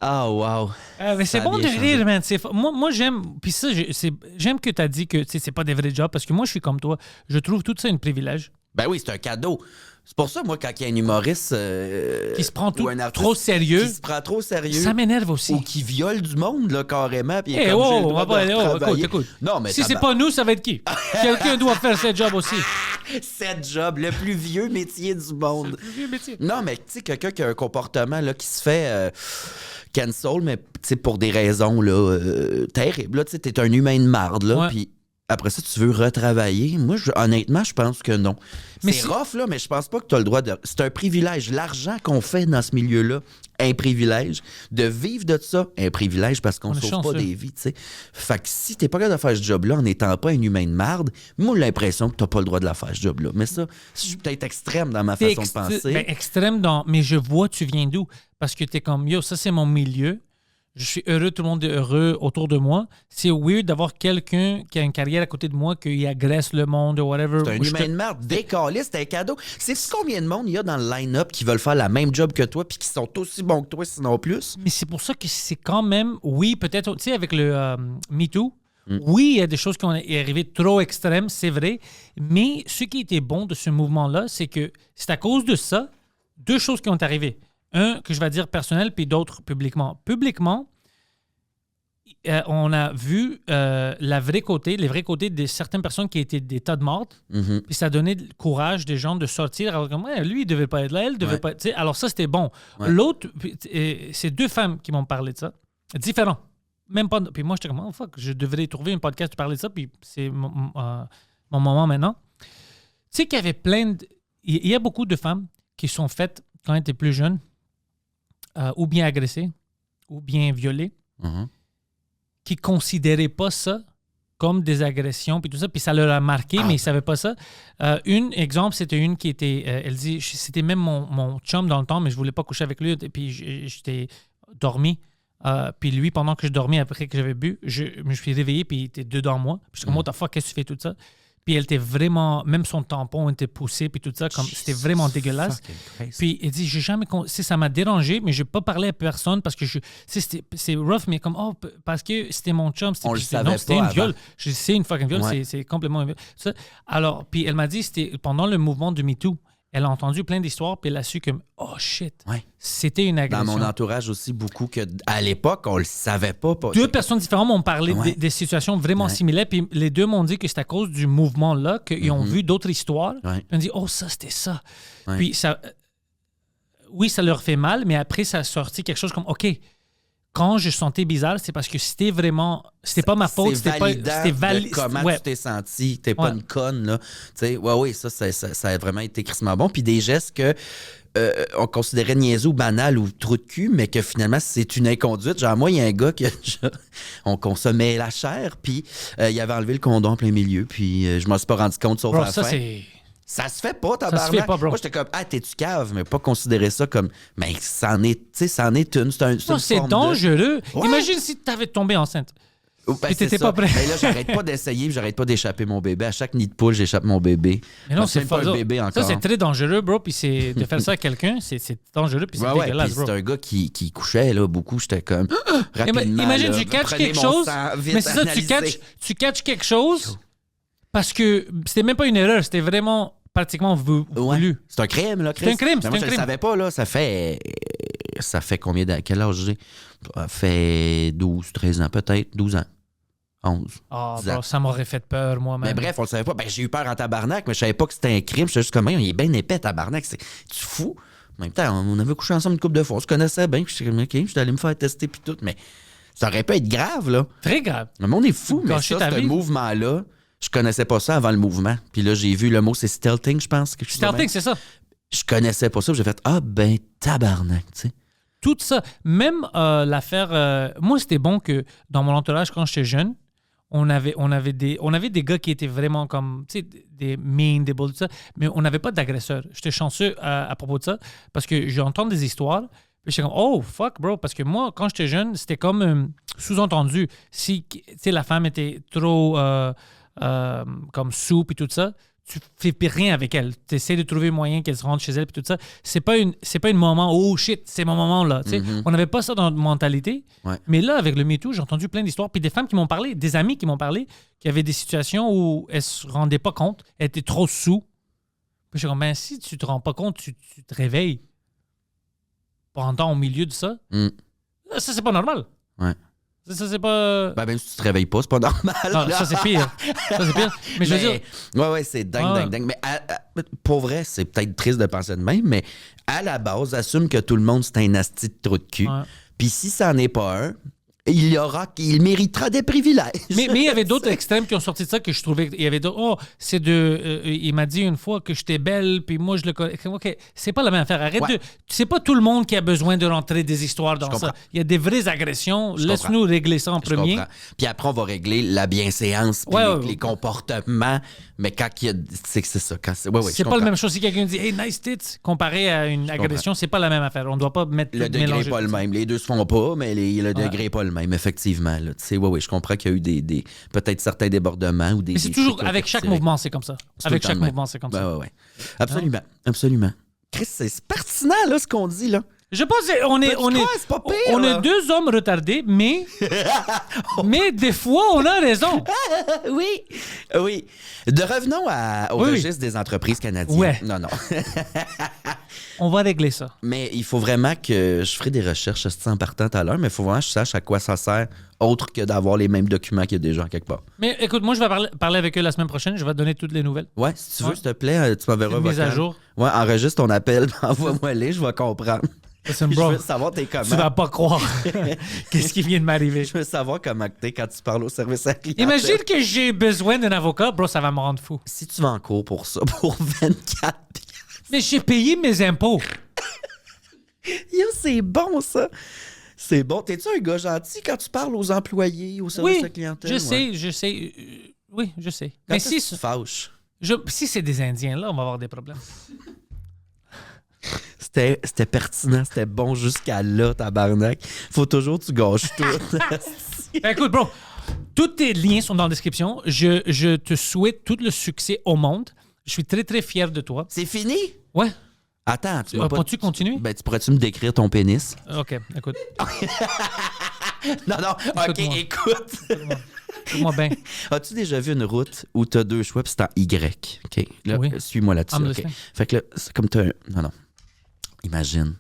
Speaker 2: Ah, wow.
Speaker 1: Mais c'est
Speaker 2: Ça a
Speaker 1: bon de
Speaker 2: bien
Speaker 1: rire,
Speaker 2: changé.
Speaker 1: man. Moi, j'aime. Puis ça, j'aime que tu as dit que tu sais, c'est pas des vrais jobs parce que moi, je suis comme toi. Je trouve tout ça un privilège.
Speaker 2: Ben oui, c'est un cadeau. C'est pour ça, moi, quand il y a un humoriste
Speaker 1: Qui se prend
Speaker 2: ou un artiste
Speaker 1: trop sérieux.
Speaker 2: qui se prend trop sérieux
Speaker 1: Ça m'énerve aussi.
Speaker 2: ou qui viole du monde, là, carrément, puis il est
Speaker 1: Eh,
Speaker 2: comme, j'ai le
Speaker 1: on
Speaker 2: droit
Speaker 1: va pas
Speaker 2: de
Speaker 1: aller. Oh,
Speaker 2: retravailler.
Speaker 1: écoute.
Speaker 2: Non, mais
Speaker 1: Si c'est pas nous, ça va être qui? Quelqu'un doit faire ce job aussi.
Speaker 2: Cette job, le plus vieux métier du monde.
Speaker 1: Vieux métier.
Speaker 2: Non, mais tu sais, quelqu'un qui a un comportement là, qui se fait cancel, mais tu sais, pour des raisons là, terribles. Là, tu sais, t'es un humain de marde, là,
Speaker 1: Ouais.
Speaker 2: puis après ça, tu veux retravailler. Moi, honnêtement, je pense que non.
Speaker 1: Mais
Speaker 2: C'est
Speaker 1: si-
Speaker 2: rough, là, mais je pense pas que tu as le droit de... C'est un privilège. L'argent qu'on fait dans ce milieu-là, un privilège. De vivre de ça, un privilège parce qu'on
Speaker 1: On
Speaker 2: ne
Speaker 1: est
Speaker 2: sauve
Speaker 1: chanceux.
Speaker 2: pas des vies, tu sais. Fait que si t'es pas capable de faire ce job-là en n'étant pas un humain de marde, moi, j'ai l'impression que t'as pas le droit de la faire, ce job-là. Mais ça, je suis peut-être extrême dans ma
Speaker 1: T'es
Speaker 2: façon de penser.
Speaker 1: ben, extrême dans. Mais je vois, tu viens d'où? Parce que t'es comme, yo, ça, c'est mon milieu. Je suis heureux, tout le monde est heureux autour de moi. C'est weird d'avoir quelqu'un qui a une carrière à côté de moi, qui agresse le monde ou whatever.
Speaker 2: C'est un
Speaker 1: Moi, je
Speaker 2: humain de merde, décalé, c'est un cadeau. Sais-tu combien de monde il y a dans le line-up qui veulent faire la même job que toi puis qui sont aussi bons que toi, sinon plus?
Speaker 1: Mais c'est pour ça que c'est quand même, oui, peut-être, tu sais, avec le MeToo, oui, il y a des choses qui ont arrivé trop extrêmes, c'est vrai. Mais ce qui était bon de ce mouvement-là, c'est que c'est à cause de ça, deux choses qui ont arrivé. Un, que je vais dire personnel, puis d'autres publiquement. Publiquement, on a vu les vrais côtés de certaines personnes qui étaient des tas de mortes.
Speaker 2: Mhm.
Speaker 1: Puis ça donnait le courage des gens de sortir. Alors, comme, ouais, lui, il devait pas être là, elle devait
Speaker 2: Ouais.
Speaker 1: pas être. Tu sais, alors, ça, c'était bon.
Speaker 2: Ouais.
Speaker 1: L'autre, c'est deux femmes qui m'ont parlé de ça. Différents. Même pas. Puis moi, j'étais comme, oh fuck, je devrais trouver un podcast pour parler de ça. Puis c'est mon moment maintenant. Tu sais qu'il y avait plein de. Il y a beaucoup de femmes qui sont faites quand elles étaient plus jeunes, ou bien agressées, ou bien violées,
Speaker 2: Mhm.
Speaker 1: qui considéraient pas ça comme des agressions, puis tout ça, puis ça leur a marqué, mais ils savaient pas ça. Exemple, c'était une qui était, elle dit, c'était même mon chum dans le temps, mais je voulais pas coucher avec lui, et puis j'étais dormi. Puis lui, pendant que je dormais, après que j'avais bu, je me suis réveillé, puis il était dedans moi. Puis je suis comme, what the fuck, qu'est-ce que tu fais, tout ça? Puis elle était vraiment, même son tampon était poussé, puis tout ça, comme c'était vraiment dégueulasse.
Speaker 2: Fucking Christ.
Speaker 1: Puis il dit, j'ai jamais, ça m'a dérangé, mais je n'ai pas parlé à personne parce que c'est rough, mais comme, oh, parce que c'était mon chum.
Speaker 2: On le
Speaker 1: puis
Speaker 2: savait
Speaker 1: non, c'était
Speaker 2: pas
Speaker 1: une
Speaker 2: avant.
Speaker 1: viol. C'est une fucking viol,
Speaker 2: Ouais.
Speaker 1: c'est complètement une viol. Ça. Alors, puis elle m'a dit, c'était pendant le mouvement du MeToo, elle a entendu plein d'histoires, puis elle a su que, oh shit,
Speaker 2: Ouais.
Speaker 1: c'était une
Speaker 2: Dans
Speaker 1: agression.
Speaker 2: mon entourage aussi, beaucoup que à l'époque, on le savait pas.
Speaker 1: Deux personnes différentes m'ont parlé
Speaker 2: Ouais.
Speaker 1: des situations vraiment
Speaker 2: Ouais.
Speaker 1: similaires, puis les deux m'ont dit que c'est à cause du mouvement-là qu'ils ont vu d'autres histoires.
Speaker 2: Ouais.
Speaker 1: Ils ont dit, oh, ça, c'était ça.
Speaker 2: Ouais.
Speaker 1: Puis ça, oui, ça leur fait mal, mais après, ça a sorti quelque chose comme, OK, quand je sentais bizarre, c'est parce que c'était vraiment, c'était pas ma faute,
Speaker 2: C'est
Speaker 1: c'était pas,
Speaker 2: validant
Speaker 1: c'était
Speaker 2: de comment
Speaker 1: ouais.
Speaker 2: tu t'es senti. T'es pas
Speaker 1: Ouais.
Speaker 2: une conne, là. Tu sais, oui, ça a vraiment été crissement bon. Puis des gestes que on considérait niaiseux ou banal ou trou de cul, mais que finalement, c'est une inconduite. Genre, moi, il y a un gars qui on consommait la chair, puis il avait enlevé le condom en plein milieu, puis je m'en suis pas rendu compte sauf
Speaker 1: Bro,
Speaker 2: à la
Speaker 1: ça,
Speaker 2: fin.
Speaker 1: c'est...
Speaker 2: Ça se fait pas, tabarnak.
Speaker 1: se fait pas, bro.
Speaker 2: Moi, j'étais comme, ah, t'es-tu cave, mais pas considérer ça comme, mais ça en est, tu sais, ça en est une. C'est
Speaker 1: Non,
Speaker 2: une
Speaker 1: c'est
Speaker 2: forme de-
Speaker 1: dangereux.
Speaker 2: Ouais.
Speaker 1: Imagine si tu avais tombé enceinte.
Speaker 2: Oh, ben,
Speaker 1: Puis
Speaker 2: c'est
Speaker 1: t'étais
Speaker 2: ça.
Speaker 1: pas prêt.
Speaker 2: Ben là, j'arrête pas d'essayer, puis j'arrête pas d'échapper mon bébé. À chaque nid de poule, j'échappe mon bébé.
Speaker 1: Mais non,
Speaker 2: Parce que
Speaker 1: c'est
Speaker 2: pas
Speaker 1: pas
Speaker 2: un bébé
Speaker 1: ça.
Speaker 2: encore.
Speaker 1: Ça, c'est très dangereux, bro. Puis c'est de faire ça à quelqu'un, c'est dangereux, puis c'est
Speaker 2: Ouais,
Speaker 1: dégueulasse,
Speaker 2: puis
Speaker 1: bro.
Speaker 2: c'est un gars qui couchait là, beaucoup. J'étais comme, rapidement,
Speaker 1: Imagine,
Speaker 2: là,
Speaker 1: tu catches
Speaker 2: prenez
Speaker 1: quelque
Speaker 2: mon
Speaker 1: chose,
Speaker 2: sang, vite,
Speaker 1: mais c'est ça,
Speaker 2: analysez.
Speaker 1: tu catches quelque chose parce que c'était même pas une erreur, c'était vraiment pratiquement
Speaker 2: Ouais.
Speaker 1: voulu.
Speaker 2: C'est un crime, là, Chris.
Speaker 1: C'est un crime,
Speaker 2: Mais
Speaker 1: c'est
Speaker 2: moi,
Speaker 1: un
Speaker 2: je
Speaker 1: crime.
Speaker 2: le savais pas, là. Ça fait combien d'années? Quel âge j'ai? Ça fait 12, 13 ans, peut-être. 12 ans. 11.
Speaker 1: Ah,
Speaker 2: 10 ans.
Speaker 1: bro, ça m'aurait fait peur, moi-même.
Speaker 2: Mais bref, on le savait pas. Ben, j'ai eu peur en tabarnak, mais je savais pas que c'était un crime. J'étais juste comme, il est bien épais, tabarnak. Tu fous? En même temps, on avait couché ensemble une couple de fois. On se connaissait bien. Puis j'étais comme, OK, je suis allé me faire tester, puis tout. Mais ça aurait pu être grave, là.
Speaker 1: Très grave.
Speaker 2: Le monde est fou, mais
Speaker 1: Gâcher
Speaker 2: ça,
Speaker 1: ta
Speaker 2: ce
Speaker 1: vie.
Speaker 2: mouvement-là, Je connaissais pas ça avant le mouvement. Puis là, j'ai vu le mot, c'est stealthing, je pense.
Speaker 1: Stealthing, c'est ça.
Speaker 2: Je connaissais pas ça. J'ai fait, tabarnak, tu sais.
Speaker 1: Tout ça. Même l'affaire... moi, c'était bon que dans mon entourage, quand j'étais jeune, on avait des gars qui étaient vraiment comme, tu sais, des mean, des bullies, tout ça, mais on n'avait pas d'agresseurs. J'étais chanceux à propos de ça parce que j'entends des histoires, puis j'étais comme, oh, fuck, bro, parce que moi, quand j'étais jeune, c'était comme sous-entendu. Si, tu sais, la femme était trop comme soupe et tout ça, tu fais rien avec elle. Tu essaies de trouver un moyen qu'elle se rentre chez elle et tout ça. C'est pas une moment, oh shit, c'est mon moment là. Tu sais, on n'avait pas ça dans notre mentalité.
Speaker 2: Ouais.
Speaker 1: Mais là, avec le MeToo, j'ai entendu plein d'histoires. Puis des femmes qui m'ont parlé, des amis qui m'ont parlé, qui avaient des situations où elles se rendaient pas compte, elles étaient trop sous. Puis je suis comme, ben si tu te rends pas compte, tu te réveilles pendant au milieu de ça. Ça, c'est pas normal.
Speaker 2: Ouais.
Speaker 1: Ça, c'est pas...
Speaker 2: Ben, même si tu te réveilles pas, c'est pas normal.
Speaker 1: Non, ça, c'est pire. Ça, c'est pire. Mais je veux dire...
Speaker 2: Ouais, c'est dingue. Mais pour vrai, c'est peut-être triste de penser de même, mais à la base, assume que tout le monde, c'est un asti de trou de cul.
Speaker 1: Ouais.
Speaker 2: Puis si ça n'en est pas un, il méritera des privilèges.
Speaker 1: Mais il y avait d'autres extrêmes qui ont sorti de ça que je trouvais... Il y avait d'autres... Oh, c'est de... il m'a dit une fois que j'étais belle, puis moi, je le connais. OK, c'est pas la même affaire. Arrête de... C'est pas tout le monde qui a besoin de rentrer des histoires dans ça. Il y a des vraies agressions. Laisse-nous régler ça en premier.
Speaker 2: Puis après, on va régler la bienséance, puis les comportements. Mais quand il y a... C'est ça.
Speaker 1: C'est pas la même chose. Si quelqu'un dit « Hey, nice tits », comparé à une agression, c'est pas la même affaire. On doit pas mettre...
Speaker 2: Le degré n'est pas le même. Les deux se font pas, mais le degré n'est pas le même, effectivement. Là. Tu sais, je comprends qu'il y a eu des peut-être certains débordements ou des...
Speaker 1: Mais c'est toujours... Avec chaque mouvement, c'est comme ça. Avec chaque mouvement, c'est comme ça.
Speaker 2: Ouais. Absolument. Chris, c'est pertinent, là, ce qu'on dit, là.
Speaker 1: Je pense qu'on est deux hommes retardés, mais des fois, on a raison.
Speaker 2: Oui. Revenons au registre des entreprises canadiennes.
Speaker 1: Ouais.
Speaker 2: Non.
Speaker 1: On va régler ça.
Speaker 2: Mais il faut vraiment que je ferai des recherches en partant tout à l'heure, mais il faut vraiment que je sache à quoi ça sert, autre que d'avoir les mêmes documents qu'il y a déjà quelque part.
Speaker 1: Mais écoute, moi, je vais parler avec eux la semaine prochaine. Je vais te donner toutes les nouvelles.
Speaker 2: Ouais, si tu veux, s'il te plaît, tu m'enverras
Speaker 1: mise à jour.
Speaker 2: Ouais, enregistre ton appel, envoie-moi-les, je vais comprendre.
Speaker 1: Listen, bro,
Speaker 2: je veux savoir t'es comment.
Speaker 1: Tu vas pas croire qu'est-ce qui vient de m'arriver.
Speaker 2: Je veux savoir comment t'es quand tu parles au service à la clientèle.
Speaker 1: Imagine que j'ai besoin d'un avocat, bro, ça va me rendre fou.
Speaker 2: Si tu vas en cours pour ça, pour 24
Speaker 1: Mais j'ai payé mes impôts.
Speaker 2: Yo, c'est bon, ça. C'est bon. T'es-tu un gars gentil quand tu parles aux employés, au service à la clientèle?
Speaker 1: Je sais. Oui, je sais.
Speaker 2: Quand
Speaker 1: mais si
Speaker 2: tu te fâches?
Speaker 1: Si c'est des Indiens, là, on va avoir des problèmes.
Speaker 2: C'était pertinent, c'était bon jusqu'à là, tabarnak. Faut toujours que tu gâches tout.
Speaker 1: Écoute, bro, tous tes liens sont dans la description. Je te souhaite tout le succès au monde. Je suis très, très fier de toi.
Speaker 2: C'est fini?
Speaker 1: Ouais.
Speaker 2: Attends, tu vas pas...
Speaker 1: Peux-tu continuer?
Speaker 2: Ben, pourrais-tu me décrire ton pénis?
Speaker 1: OK, écoute.
Speaker 2: Non, OK, écoute.
Speaker 1: Écoute-moi bien.
Speaker 2: As-tu déjà vu une route où tu as deux choix puis c'est en Y? OK, là,
Speaker 1: oui.
Speaker 2: Suis-moi là-dessus. Okay. Fait que là, c'est comme tu as un... Non. Imagine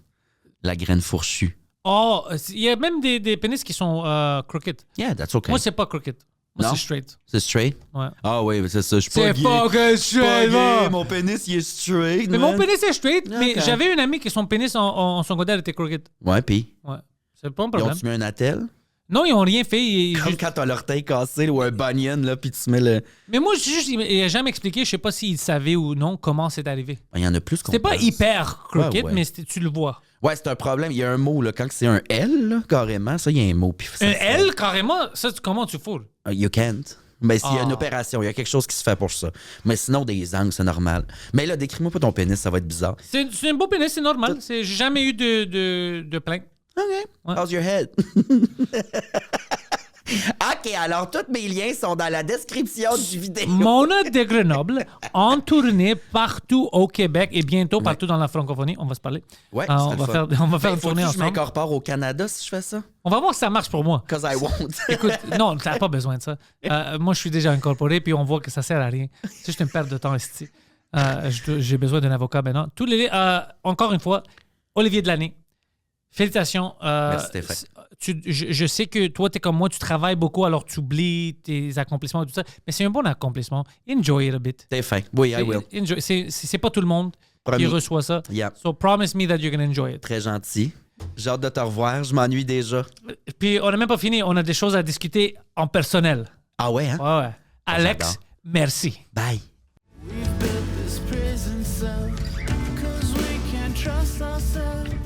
Speaker 2: la graine fourchue.
Speaker 1: Oh, il y a même des pénis qui sont crooked.
Speaker 2: Yeah, that's okay.
Speaker 1: Moi, c'est pas crooked. Moi, c'est straight.
Speaker 2: C'est straight?
Speaker 1: Ouais.
Speaker 2: Ah oui, c'est ça. Je suis
Speaker 1: pas gay. C'est pas
Speaker 2: gay. Mon pénis, il est straight.
Speaker 1: Mais mon pénis est straight, mais j'avais une amie qui son pénis en secondaire était crooked.
Speaker 2: Ouais, pis?
Speaker 1: Ouais. C'est pas un problème.
Speaker 2: Ils ont-tu mis un attel?
Speaker 1: Non, ils ont rien fait.
Speaker 2: Comme quand t'as l'orteil cassé ou un bunion, là, puis tu mets le...
Speaker 1: Mais moi, il a jamais expliqué, je sais pas s'il savait ou non comment c'est arrivé.
Speaker 2: Il y en a plus qu'on
Speaker 1: C'était pas hyper crooked,
Speaker 2: ouais.
Speaker 1: mais tu le vois.
Speaker 2: Ouais, c'est un problème. Il y a un mot, là. Quand c'est un L, là, carrément, ça, il y a un mot. Puis
Speaker 1: un L, carrément? Ça, comment tu fous?
Speaker 2: You can't. Mais s'il y a une opération, il y a quelque chose qui se fait pour ça. Mais sinon, des angles, c'est normal. Mais là, décris-moi pas ton pénis, ça va être bizarre.
Speaker 1: C'est un beau pénis, c'est normal. J'ai jamais eu de plainte.
Speaker 2: OK.
Speaker 1: Ouais.
Speaker 2: How's your head? OK, alors tous mes liens sont dans la description du vidéo.
Speaker 1: Mona de Grenoble, en tournée partout au Québec et bientôt partout dans la francophonie. On va se parler.
Speaker 2: Ouais,
Speaker 1: on va faire une tournée ensemble.
Speaker 2: Je m'incorpore au Canada si je fais ça?
Speaker 1: On va voir si ça marche pour moi.
Speaker 2: Because I won't.
Speaker 1: Écoute, non, tu n'as pas besoin de ça. Moi, je suis déjà incorporé, puis on voit que ça sert à rien. C'est juste une perte de temps ici. J'ai besoin d'un avocat maintenant. Encore une fois, Olivier de l'année. Félicitations.
Speaker 2: Merci Stéphane.
Speaker 1: Je sais que toi, tu es comme moi, tu travailles beaucoup, alors tu oublies tes accomplissements et tout ça. Mais c'est un bon accomplissement. Enjoy it a bit.
Speaker 2: T'es fin. Oui, I will.
Speaker 1: C'est pas tout le monde qui reçoit ça.
Speaker 2: Yeah.
Speaker 1: So promise me that you're going to enjoy it.
Speaker 2: Très gentil. J'ai hâte de te revoir. Je m'ennuie déjà.
Speaker 1: Puis on n'a même pas fini. On a des choses à discuter en personnel.
Speaker 2: Ah ouais, hein?
Speaker 1: Ouais. Alex, Merci.
Speaker 2: Bye.
Speaker 3: We've built this prison cell 'cause we can't trust ourselves.